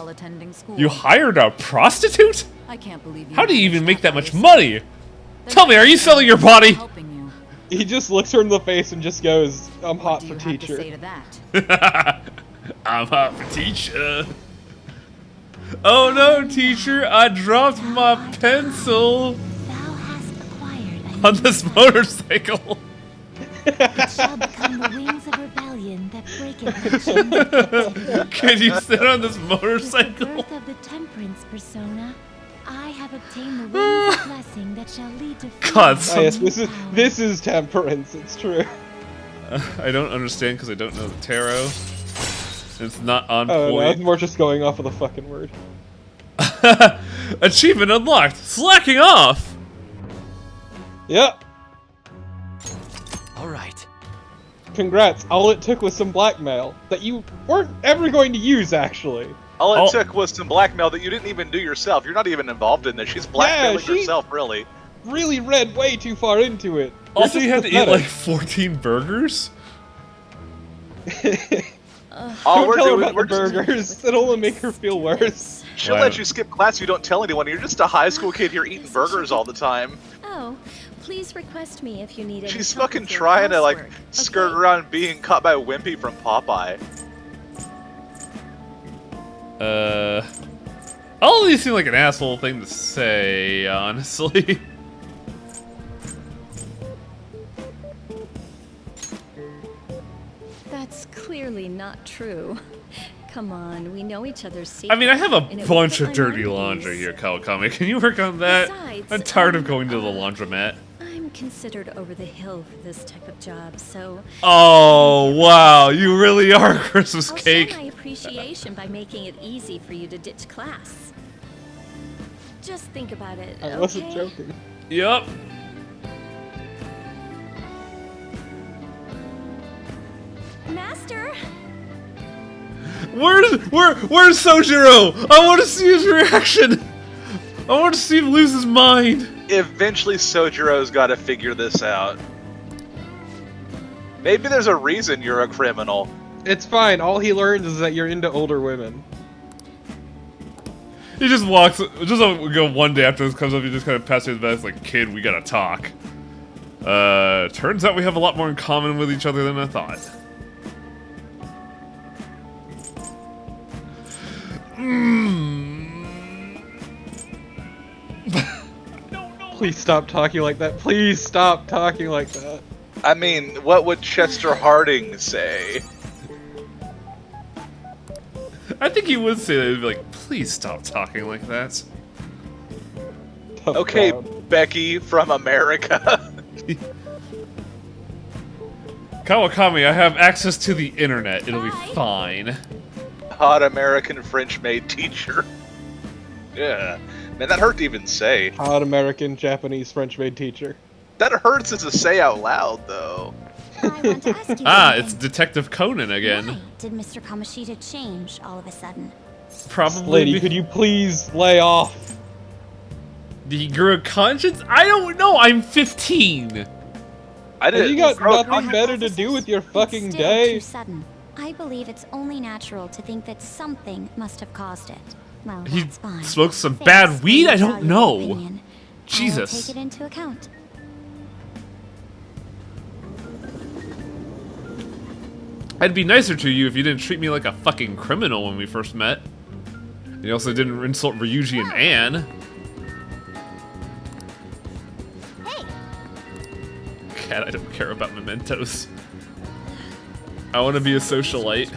You hired a prostitute? I can't believe you. How do you even make that much money? Tell me, are you selling your body? He just looks her in the face and just goes, "I'm hot for teacher." Say to that. I'm hot for teacher. Oh no, teacher, I dropped my pencil on this motorcycle. It shall become the wings of rebellion that break it. Can you sit on this motorcycle? Birth of the temperance persona. I have obtained the wings of blessing that shall lead to freedom. God, Ah, yes, this is temperance. It's true. I don't understand because I don't know the tarot. It's not on Oh, no, it's point. more just going off of the fucking word. Achievement unlocked. Slacking off. Yep. All right. Congrats. All it took was some blackmail that you weren't ever going to use, actually. All it took was some blackmail that you didn't even do yourself. You're not even involved in this. She's blackmailing she- herself, really. Really read way too far into it. Also, You're you had just to eat pathetic. like 14 burgers? All Don't we're tell her doing- about we're the just- burgers. It'll only make her feel worse. She'll let you skip class. You don't tell anyone. You're just a high school kid here eating burgers all the time. Oh, please request me if you need any She's help fucking with your trying to like housework, skirt okay? around being caught by Wimpy from Popeye. All of these seem like an asshole thing to say, honestly. That's clearly not true. Come on, we know each other's secrets. I mean, I have a and it bunch would of put my dirty mind at laundry ease. here, Kawakami. Can you work on that? Besides, I'm tired of going to the laundromat. I'm considered over the hill for this type of job, so Oh, wow. You really are a Christmas I'll cake. show my appreciation by making it easy for you to ditch class. Just think about it, I wasn't okay? joking. Yup. Master, Where's Sojiro? I want to see his reaction. I want to see him lose his mind. Eventually, Sojiro's got to figure this out. Maybe there's a reason you're a criminal. It's fine. All he learns is that you're into older women. He just walks, go one day after this comes up, he just kind of passes his back, like, kid, we gotta talk. Turns out we have a lot more in common with each other than I thought. Please stop talking like that. Please stop talking like that. I mean, what would Chester Harding say? I think he would say that. He'd be like, please stop talking like that. Okay, Becky from America. Kawakami, I have access to the internet. It'll be fine. Hot American French maid teacher. Yeah. Man, that hurt to even say. Hot American, Japanese, French maid teacher. That hurts as a say out loud, though. Ah, it's Detective Conan again. Why did Mr. Kamoshida change all of a sudden? Probably. Lady, could you please lay off? Did he grow a conscience? I don't know. I'm 15. I Have you got nothing better to do with your fucking Still day? too sudden. I believe it's only natural to think that something must have caused it. Well, He that's fine. smoked some Thanks bad for weed? your I don't valuable know. opinion. I'll Jesus. take it into account. I'd be nicer to you if you didn't treat me like a fucking criminal when we first met. You also didn't insult Ryuji and Anne. Cat, I don't care about mementos. I want to be a socialite.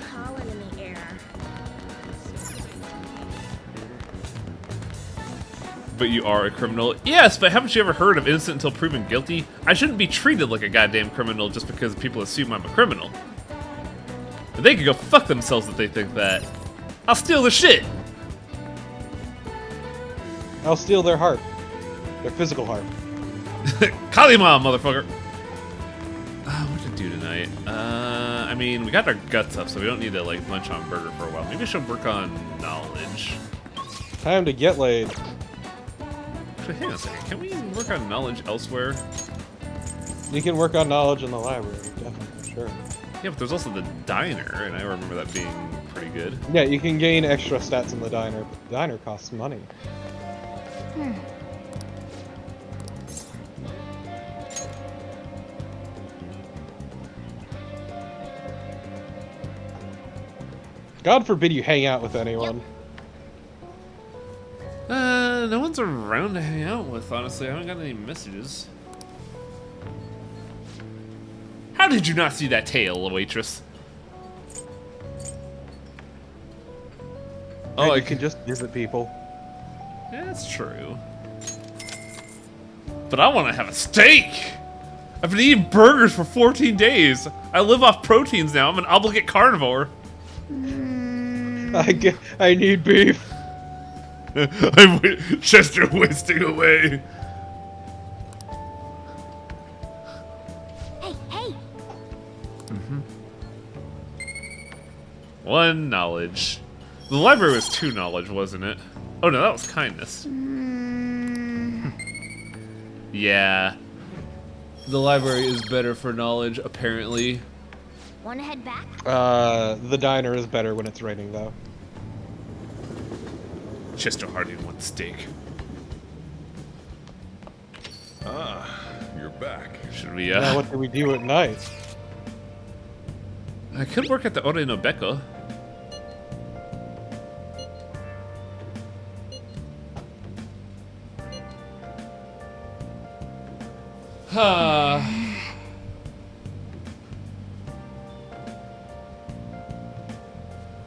But you are a criminal. Yes, but haven't you ever heard of innocent until proven guilty? I shouldn't be treated like a goddamn criminal just because people assume I'm a criminal. And they can go fuck themselves if they think that. I'll steal their shit! I'll steal their heart. Their physical heart. Kalima, motherfucker! What to do tonight? I mean, we got our guts up, so we don't need to, like, munch on burger for a while. Maybe I should work on knowledge. Time to get laid. Actually, hang on a second. Can we work on knowledge elsewhere? You can work on knowledge in the library, definitely, sure. Yeah, but there's also the diner, and I remember that being pretty good. Yeah, you can gain extra stats in the diner, but the diner costs money. God forbid you hang out with anyone. No one's around to hang out with, honestly. I haven't got any messages. How did you not see that tail, waitress? Oh, you can just visit people. Yeah, that's true. But I want to have a steak! I've been eating burgers for 14 days. I live off proteins now. I'm an obligate carnivore. I need beef. I'm Chester wasting away. Hey! One knowledge. The library was 2 knowledge, wasn't it? Oh no, that was kindness. Yeah. The library is better for knowledge, apparently. Wanna head back? The diner is better when it's raining, though. Chester Hardy wants steak. Ah, you're back. Should we, Now what do we do at night? I could work at the Ore no Beko.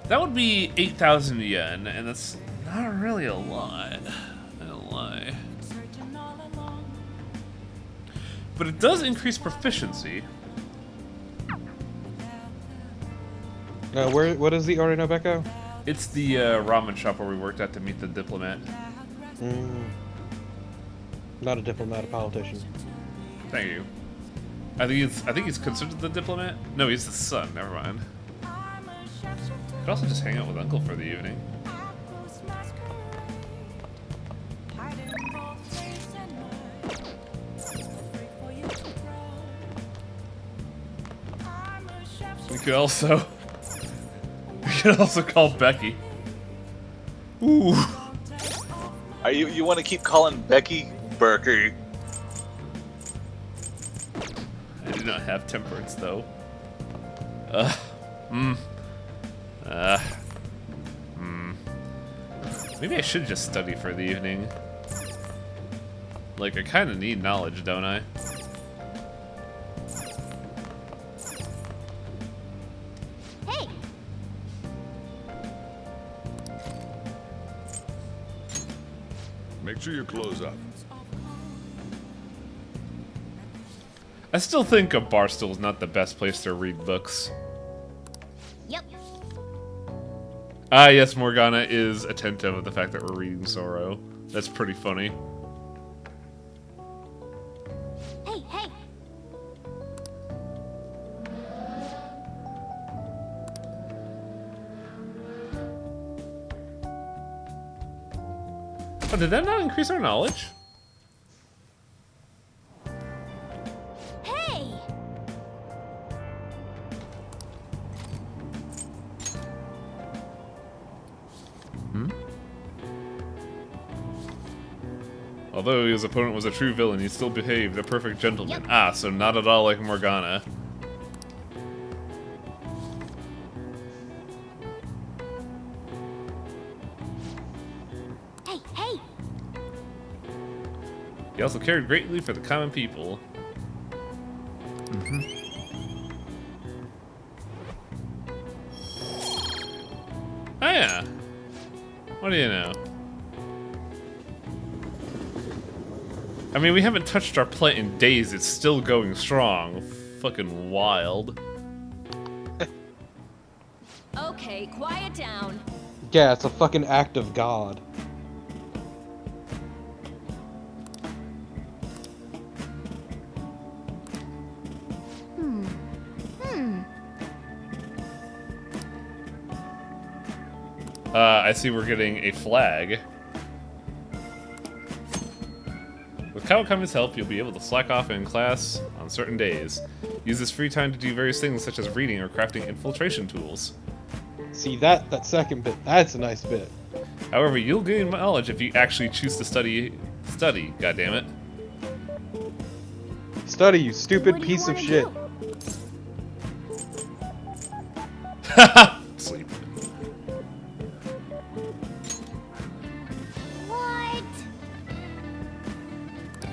That would be 8,000 yen, and that's not really a lot. I don't lie. But it does increase proficiency. What is the Ore no Beko? It's the ramen shop where we worked at to meet the diplomat. Not a diplomat, a politician. Thank you. I think he's considered the diplomat. No, he's the son. Never mind. Could also just hang out with Uncle for the evening. We could also call Becky. Ooh. You want to keep calling Becky Berkey? I do not have temperance though. Maybe I should just study for the evening. Like, I kind of need knowledge, don't I? Hey! Make sure your clothes up. I still think a bar stool is not the best place to read books. Yep. Ah, yes, Morgana is attentive of the fact that we're reading Sorrow. That's pretty funny. Hey! Oh, did that not increase our knowledge? Hey! Although his opponent was a true villain, he still behaved a perfect gentleman. Yep. Ah, so not at all like Morgana. Hey! He also cared greatly for the common people. Oh yeah. What do you know? I mean, we haven't touched our plant in days. It's still going strong. Fucking wild. Okay, quiet down. Yeah, it's a fucking act of God. I see we're getting a flag. With Kawakami's help, you'll be able to slack off in class on certain days. Use this free time to do various things such as reading or crafting infiltration tools. See, that second bit, that's a nice bit. However, you'll gain knowledge if you actually choose to study, goddammit. Study, you stupid piece of shit. Sleep. What?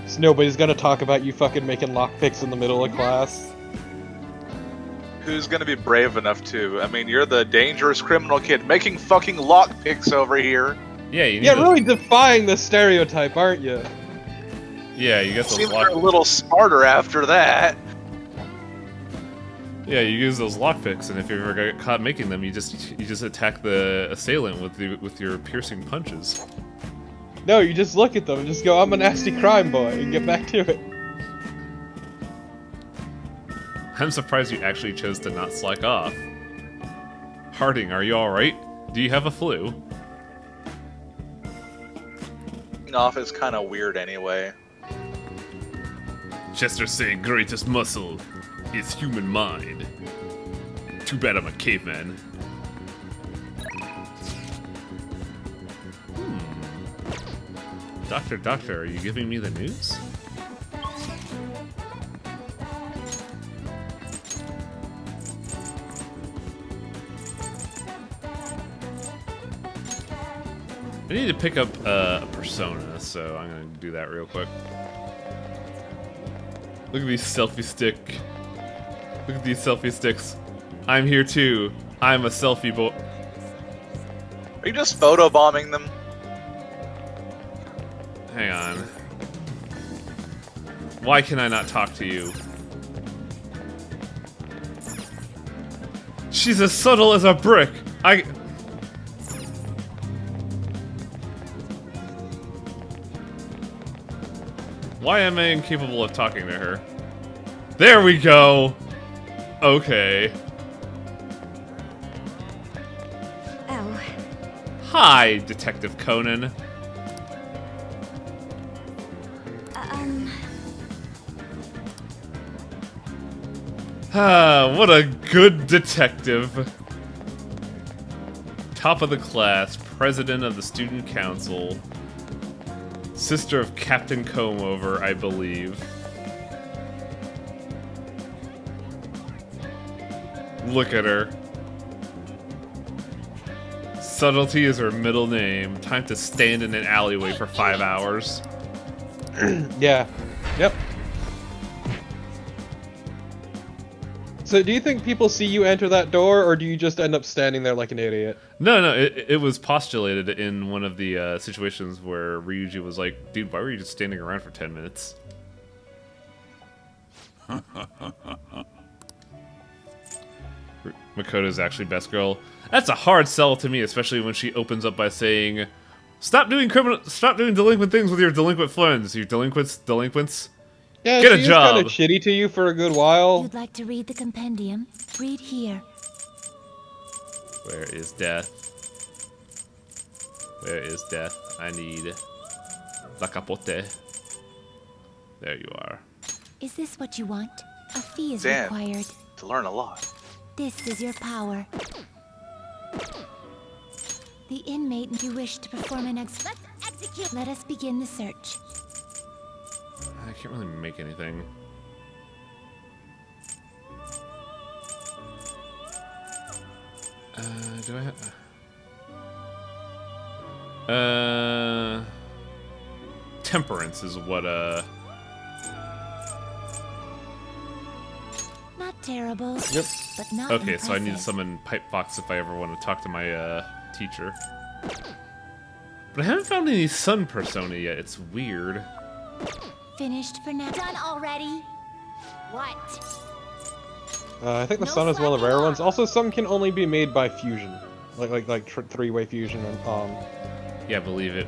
So nobody's gonna talk about you fucking making lockpicks in the middle of class. Who's gonna be brave enough to? I mean, you're the dangerous criminal kid making fucking lockpicks over here. Yeah, you need Yeah, really defying the stereotype, aren't you? Yeah, you got those Seems you're a little smarter after that. Yeah, you use those lockpicks, and if you ever get caught making them, you just attack the assailant with your piercing punches. No, you just look at them and just go, "I'm a nasty crime boy," and get back to it. I'm surprised you actually chose to not slack off. Harding, are you alright? Do you have a flu? Off is kind of weird anyway. Chester saying greatest muscle is human mind. Too bad I'm a caveman. Doctor, are you giving me the news? I need to pick up a persona, so I'm gonna do that real quick. Look at these selfie stick. Look at these selfie sticks. I'm here too. I'm a selfie boy. Are you just photobombing them? Hang on. Why can I not talk to you? She's as subtle as a brick. Why am I incapable of talking to her? There we go! Okay. Oh. Hi, Detective Conan. What a good detective. Top of the class, president of the student council. Sister of Captain Combeover, I believe. Look at her. Subtlety is her middle name. Time to stand in an alleyway for 5 hours. Yeah. Yep. So do you think people see you enter that door, or do you just end up standing there like an idiot? No, it was postulated in one of the situations where Ryuji was like, dude, why were you just standing around for 10 minutes? Makoto's actually best girl. That's a hard sell to me, especially when she opens up by saying, stop doing delinquent things with your delinquent friends, you delinquents. Yeah, get a she job. was kind of shitty to you for a good while. You'd like to read the compendium? Read here. Where is death? Where is death? I need la capote. There you are. Is this what you want? A fee is Damn, required. to learn a lot. This is your power. The inmate you wish to perform an Let's execute. Let us begin the search. I can't really make anything. Do I have... Temperance is what, Not terrible. Yep. But not Okay, so I need to impressive. summon Pipefox if I ever want to talk to my, teacher. But I haven't found any Sun persona yet, it's weird. finished for now. Done already? What? I think the sun is one of the rare ones. Also, some can only be made by fusion, like three-way fusion. Yeah, I believe it.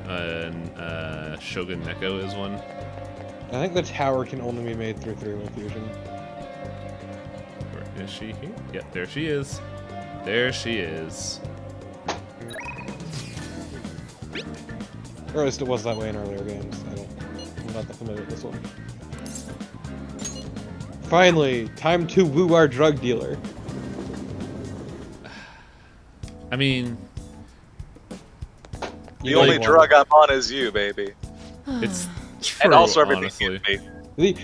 Shogun Neko is one. I think the tower can only be made through three-way fusion. Where is she here? Yep, there she is. There she is. Or at least it was that way in earlier games. I'm not that familiar with this one. Finally, time to woo our drug dealer. I mean... The only drug I'm on is you, baby. It's true, and also everything honestly.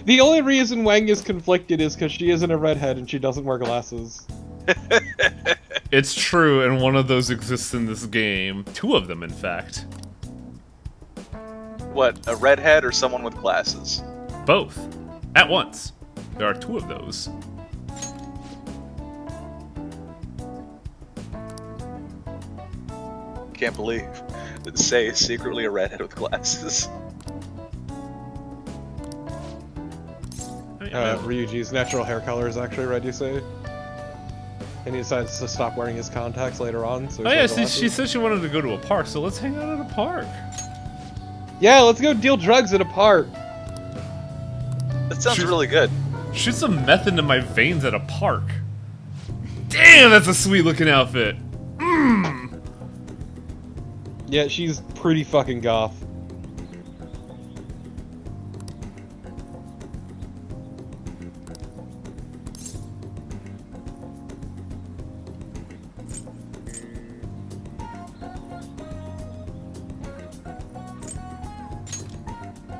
The only reason Wang is conflicted is because she isn't a redhead and she doesn't wear glasses. It's true, and one of those exists in this game. Two of them, in fact. What, a redhead or someone with glasses? Both. At once. There are two of those. Can't believe that Sei is secretly a redhead with glasses. Ryuji's natural hair color is actually red, you say? And he decides to stop wearing his contacts later on. So oh yeah, she said she wanted to go to a park, so let's hang out at a park. Yeah, let's go deal drugs at a park. That sounds really good. Shoot some meth into my veins at a park. Damn, that's a sweet looking outfit. Mmm. Yeah, she's pretty fucking goth.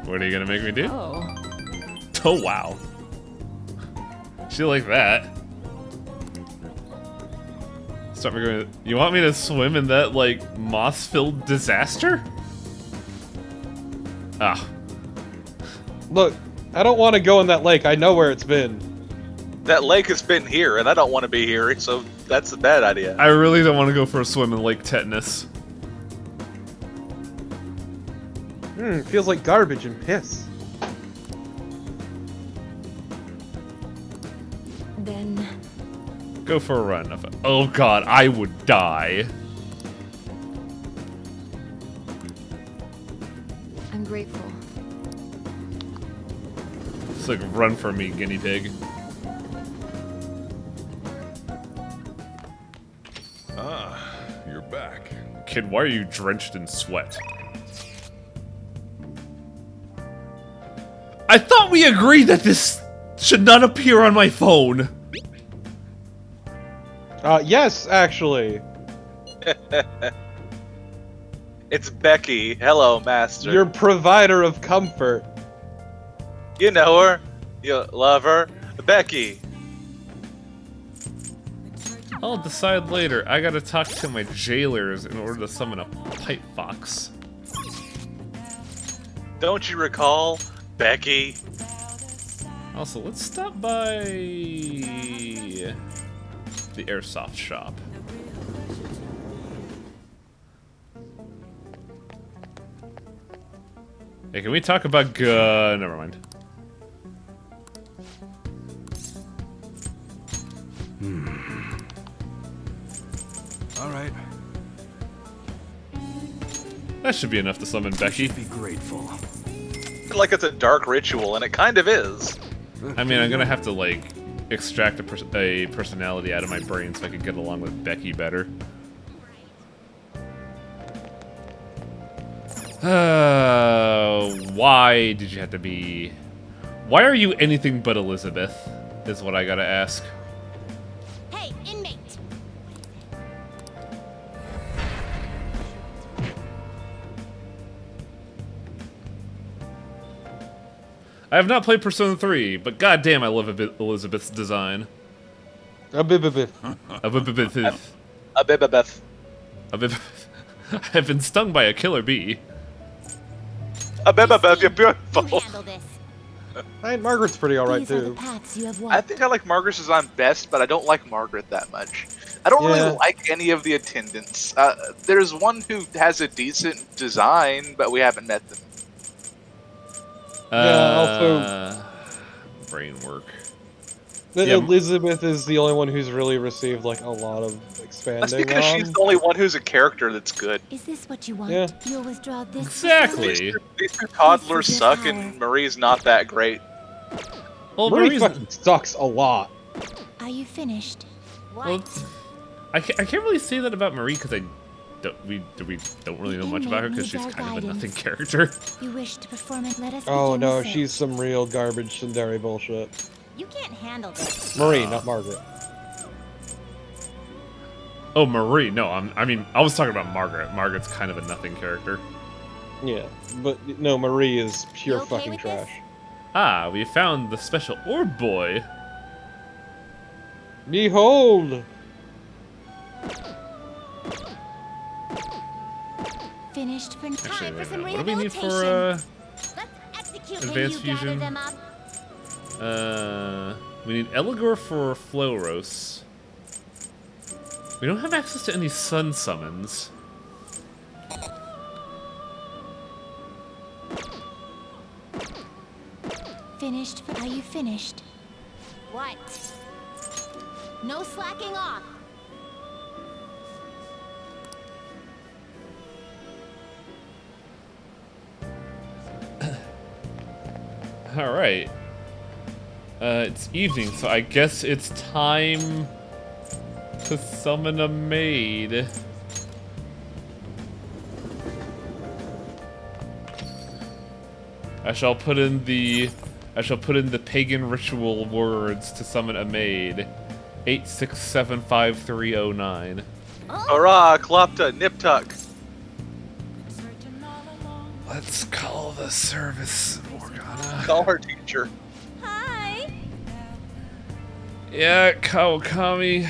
What are you gonna make me do? Oh. Oh wow. She like that. Start me going. You want me to swim in that like moss-filled disaster? Ah. Look, I don't want to go in that lake. I know where it's been. That lake has been here, and I don't want to be here, so that's a bad idea. I really don't want to go for a swim in Lake Tetanus. Feels like garbage and piss. Then... Go for a run. Oh god, I would die. I'm grateful. It's like, run for me, guinea pig. Ah, you're back. Kid, why are you drenched in sweat? I thought we agreed that this should not appear on my phone. Yes, actually. It's Becky. Hello, master. Your provider of comfort. You know her. You love her. Becky. I'll decide later. I gotta talk to my jailers in order to summon a pipe fox. Don't you recall, Becky? Also, let's stop by the airsoft shop. Hey, can we talk about never mind. All right. That should be enough to summon Becky. Be grateful. Like it's a dark ritual, and it kind of is. I mean, I'm gonna have to like extract a personality out of my brain so I can get along with Becky better. Why did you have to be... Why are you anything but Elizabeth, is what I gotta ask. Hey, inmate! I have not played Persona 3, but goddamn, I love Elizabeth's design. Abibibith. Abibibith. I've been stung by a killer bee. Abibibith, you're beautiful. Aunt Margaret's pretty alright too. I think I like Margaret's design best, but I don't like Margaret that much. I don't really like any of the attendants. There's one who has a decent design, but we haven't met them. Also brain work. Elizabeth is the only one who's really received like a lot of expanding. That's because she's the only one who's a character that's good. Is this what you want? Yeah. You'll withdraw this. Exactly. These two toddlers suck, and Marie's not that great. Well, Marie fucking sucks a lot. Are you finished? Well, I can't really say that about Marie because we don't really know much about her because she's kind of a nothing character. You wish to perform it? Let us. Oh begin no, the she's some real garbage Tsundere bullshit. You can't handle this. Marie, not Margaret. Oh, Marie. No, I was talking about Margaret. Margaret's kind of a nothing character. Yeah, but no, Marie is pure You okay fucking with trash. Ah, we found the special orb boy. Behold! Finished for Actually, time wait for a some minute. What do we need for rehabilitation. Let's execute him. advanced You gather fusion? them up. We need Eligor for Floros. We don't have access to any sun summons. Finished. Are you finished? What? No slacking off. Alright. It's evening, so I guess it's time to summon a maid. I shall put in the pagan ritual words to summon a maid. 8675309. Hurrah, Klopta, Nip-Tuck. Let's call the service, Morgana. Call her teacher. Hi. Yeah, Kawakami.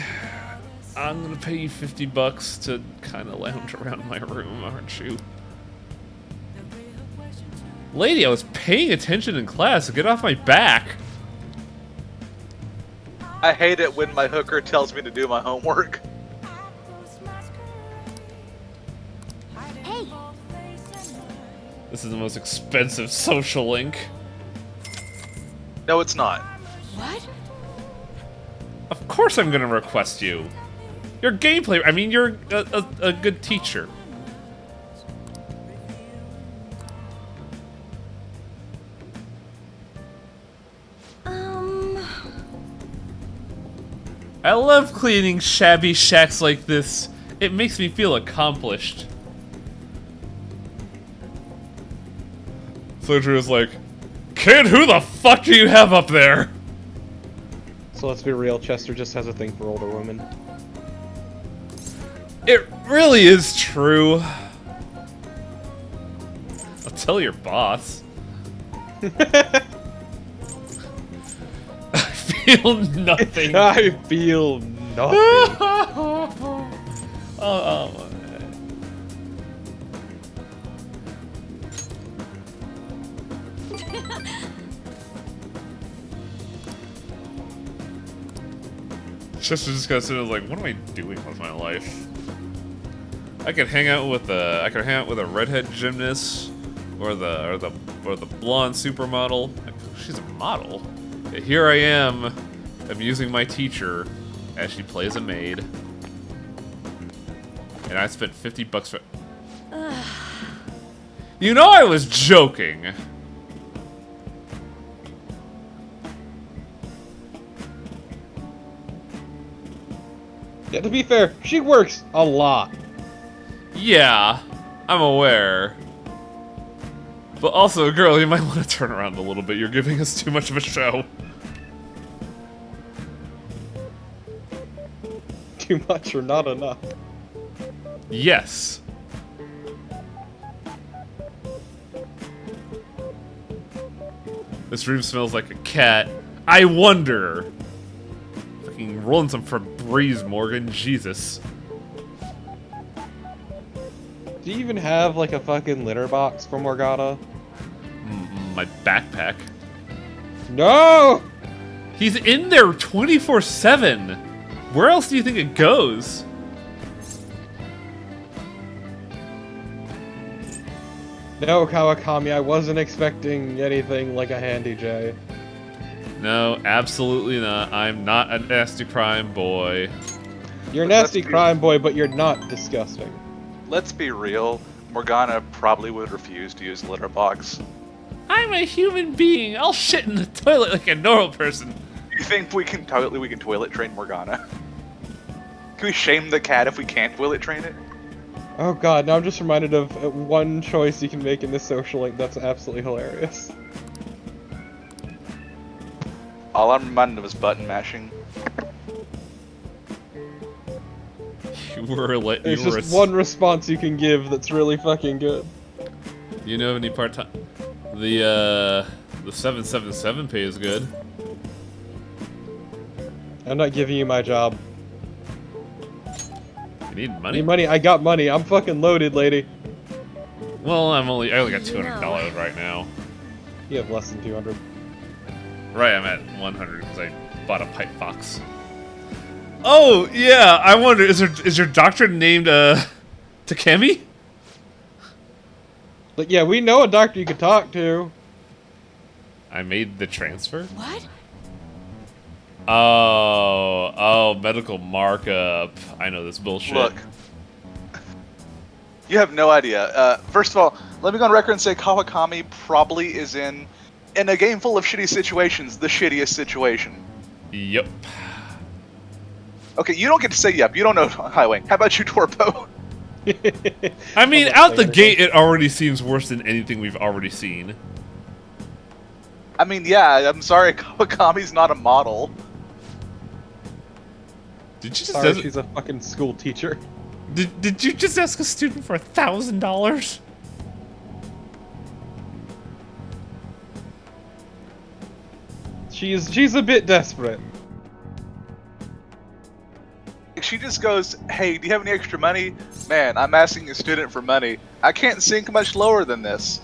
I'm gonna pay you $50 to kind of lounge around my room, aren't you? Lady, I was paying attention in class, so get off my back. I hate it when my hooker tells me to do my homework. Hey. This is the most expensive social link. No, it's not. What? Of course I'm gonna request you. You're gameplay. I mean, you're a good teacher. I love cleaning shabby shacks like this. It makes me feel accomplished. So Drew's like, kid, who the fuck do you have up there? So let's be real, Chester just has a thing for older women. It really is true. I'll tell your boss. I feel nothing. I feel nothing. Chester just got sitting like, what am I doing with my life? I could hang out with a redhead gymnast, or the blonde supermodel. She's a model. Yet here I am, amusing my teacher as she plays a maid, and I spent $50 for. You know I was joking. Yeah, to be fair, she works a lot. Yeah, I'm aware. But also, girl, you might want to turn around a little bit. You're giving us too much of a show. Too much or not enough? Yes. This room smells like a cat. I wonder. Fucking rolling some Febreze, Morgan. Jesus. Do you even have like a fucking litter box for Morgana? My backpack. No! He's in there 24/7. Where else do you think it goes? No, Kawakami, I wasn't expecting anything like a handy J. No, absolutely not. I'm not a nasty crime boy. You're a nasty crime boy, but you're not disgusting. Let's be real. Morgana probably would refuse to use litter box. I'm a human being. I'll shit in the toilet like a normal person. You think we can toilet train Morgana? Can we shame the cat if we can't toilet train it? Oh god, now I'm just reminded of one choice you can make in this social link that's absolutely hilarious. All I'm reminded of is button mashing. There's just one response you can give that's really fucking good. You know any part-time? The 777 pay is good. I'm not giving you my job. You need money? I need money? I got money. I'm fucking loaded, lady. Well, I only got $200 right now. You have less than 200. Right, I'm at 100 because I bought a pipe fox. Oh yeah, I wonder is your doctor named Takemi? Like, yeah, we know a doctor you could talk to. I made the transfer. What? Oh, medical markup. I know this bullshit. Look, you have no idea. First of all, let me go on record and say Kawakami probably is in a game full of shitty situations, the shittiest situation. Yep. Okay, you don't get to say yep. You don't know Highway. How about you, Torpo? I mean, out the gate, it already seems worse than anything we've already seen. I mean, yeah, I'm sorry, Kawakami's not a model. Did you just Sorry, she's a fucking school teacher. Did you just ask a student for $1,000? She's a bit desperate. She just goes, hey, do you have any extra money? Man, I'm asking a student for money. I can't sink much lower than this.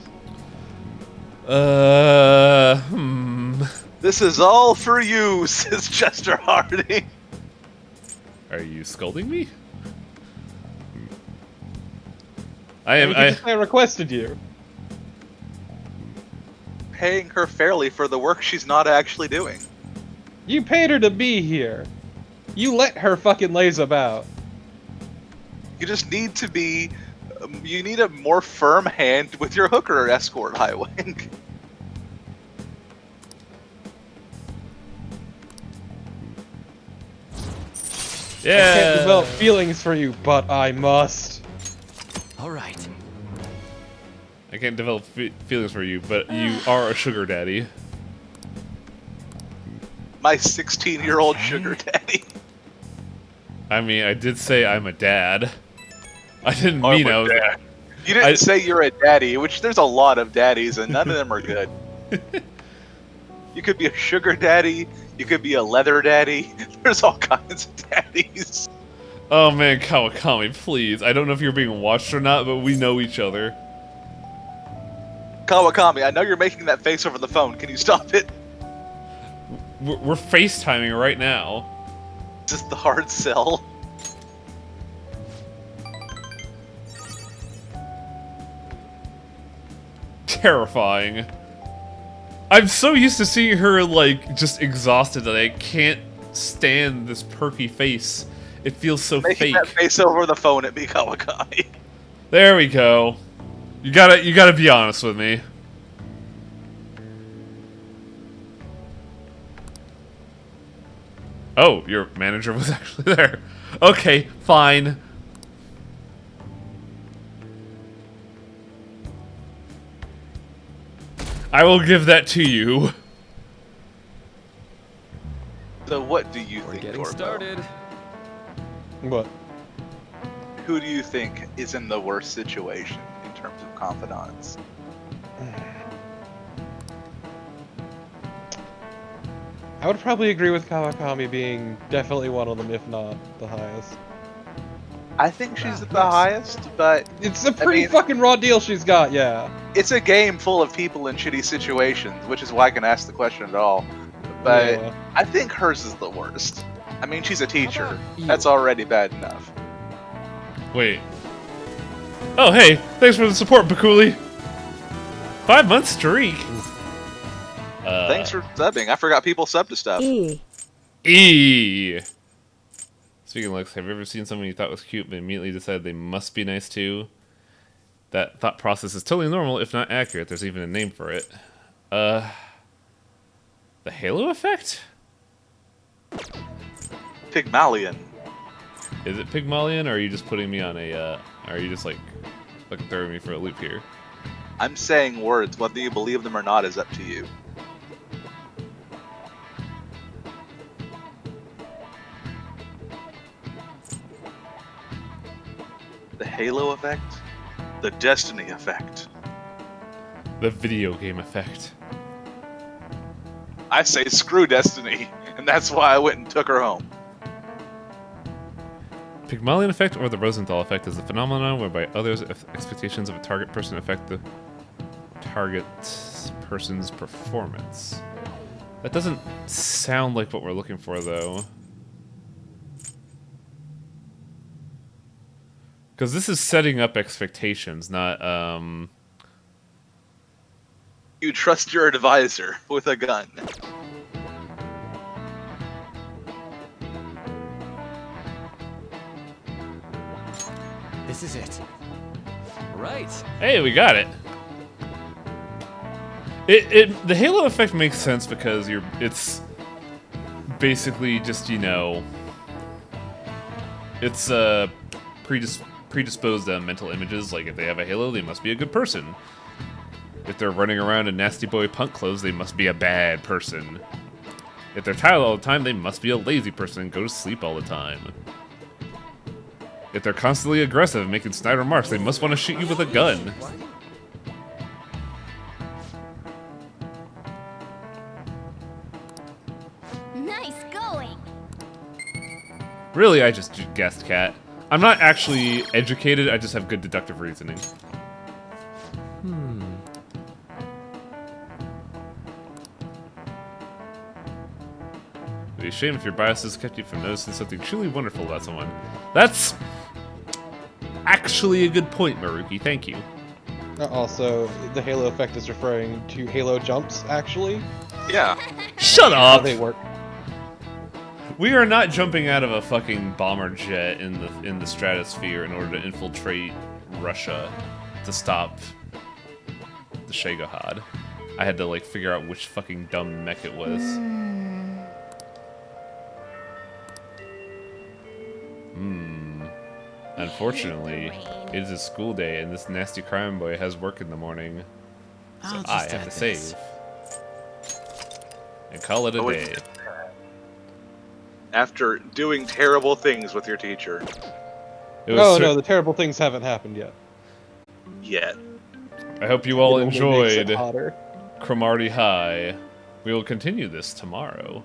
This is all for you, says Chester Harding. Are you scolding me? I requested you. Paying her fairly for the work she's not actually doing. You paid her to be here. You let her fucking laze about. You just need to be... you need a more firm hand with your hooker escort, Highwing. Yeah. I can't develop feelings for you, but I must. Alright. I can't develop feelings for you, but you are a sugar daddy. My 16-year-old sugar daddy. I mean, I did say I'm a dad. I didn't mean I was... Dad. You didn't say you're a daddy, which there's a lot of daddies, and none of them are good. You could be a sugar daddy, you could be a leather daddy, there's all kinds of daddies. Oh man, Kawakami, please. I don't know if you're being watched or not, but we know each other. Kawakami, I know you're making that face over the phone, can you stop it? We're FaceTiming right now. Just the hard sell. Terrifying. I'm so used to seeing her, like, just exhausted that I can't stand this perky face. It feels so Making fake. that face over the phone at me, Kawakami. There we go. You gotta be honest with me. Oh, your manager was actually there. Okay, fine. I will give that to you. So what do you think, Getting Torpo? started. What? Who do you think is in the worst situation in terms of confidants? I would probably agree with Kawakami being definitely one of them, if not the highest. I think she's at the highest, but... It's a pretty fucking raw deal she's got, yeah. It's a game full of people in shitty situations, which is why I can ask the question at all. But Yeah. I think hers is the worst. I mean, she's a teacher. That's already bad enough. Wait. Oh, hey, thanks for the support, Bakuli. 5-month streak. Thanks for subbing. I forgot people sub to stuff. E. Speaking of looks, have you ever seen someone you thought was cute but immediately decided they must be nice too? That thought process is totally normal, if not accurate. There's even a name for it. The halo effect? Pygmalion. Is it Pygmalion, or are you just putting me on a, are you just like fucking throwing me for a loop here? I'm saying words. Whether you believe them or not is up to you. The halo effect? The destiny effect. The video game effect. I say screw destiny, and that's why I went and took her home. Pygmalion effect or the Rosenthal effect is a phenomenon whereby others' expectations of a target person affect the target person's performance. That doesn't sound like what we're looking for, though. Because this is setting up expectations, not, You trust your advisor with a gun. This is it. Right. Hey, we got it. The halo effect makes sense because it's basically just, you know, it's predisposed to mental images. Like, if they have a halo, they must be a good person. If they're running around in nasty boy punk clothes, they must be a bad person. If they're tired all the time, they must be a lazy person and go to sleep all the time. If they're constantly aggressive, making snide remarks, they must want to shoot you with a gun. Nice going. Really, I just guessed, Cat. I'm not actually educated, I just have good deductive reasoning. It'd be a shame if your biases kept you from noticing something truly wonderful about someone. That's actually a good point, Maruki. Thank you. Also, the halo effect is referring to halo jumps, actually. Yeah. Shut How up! they work. We are not jumping out of a fucking bomber jet in the stratosphere in order to infiltrate Russia to stop the Shagohod. I had to like figure out which fucking dumb mech it was. Unfortunately, it is a school day and this nasty crime boy has work in the morning. So I have to save. And call it a day. After doing terrible things with your teacher. Oh no, the terrible things haven't happened yet. Yet. I hope you all It only makes it enjoyed hotter. Cromartie High. We will continue this tomorrow.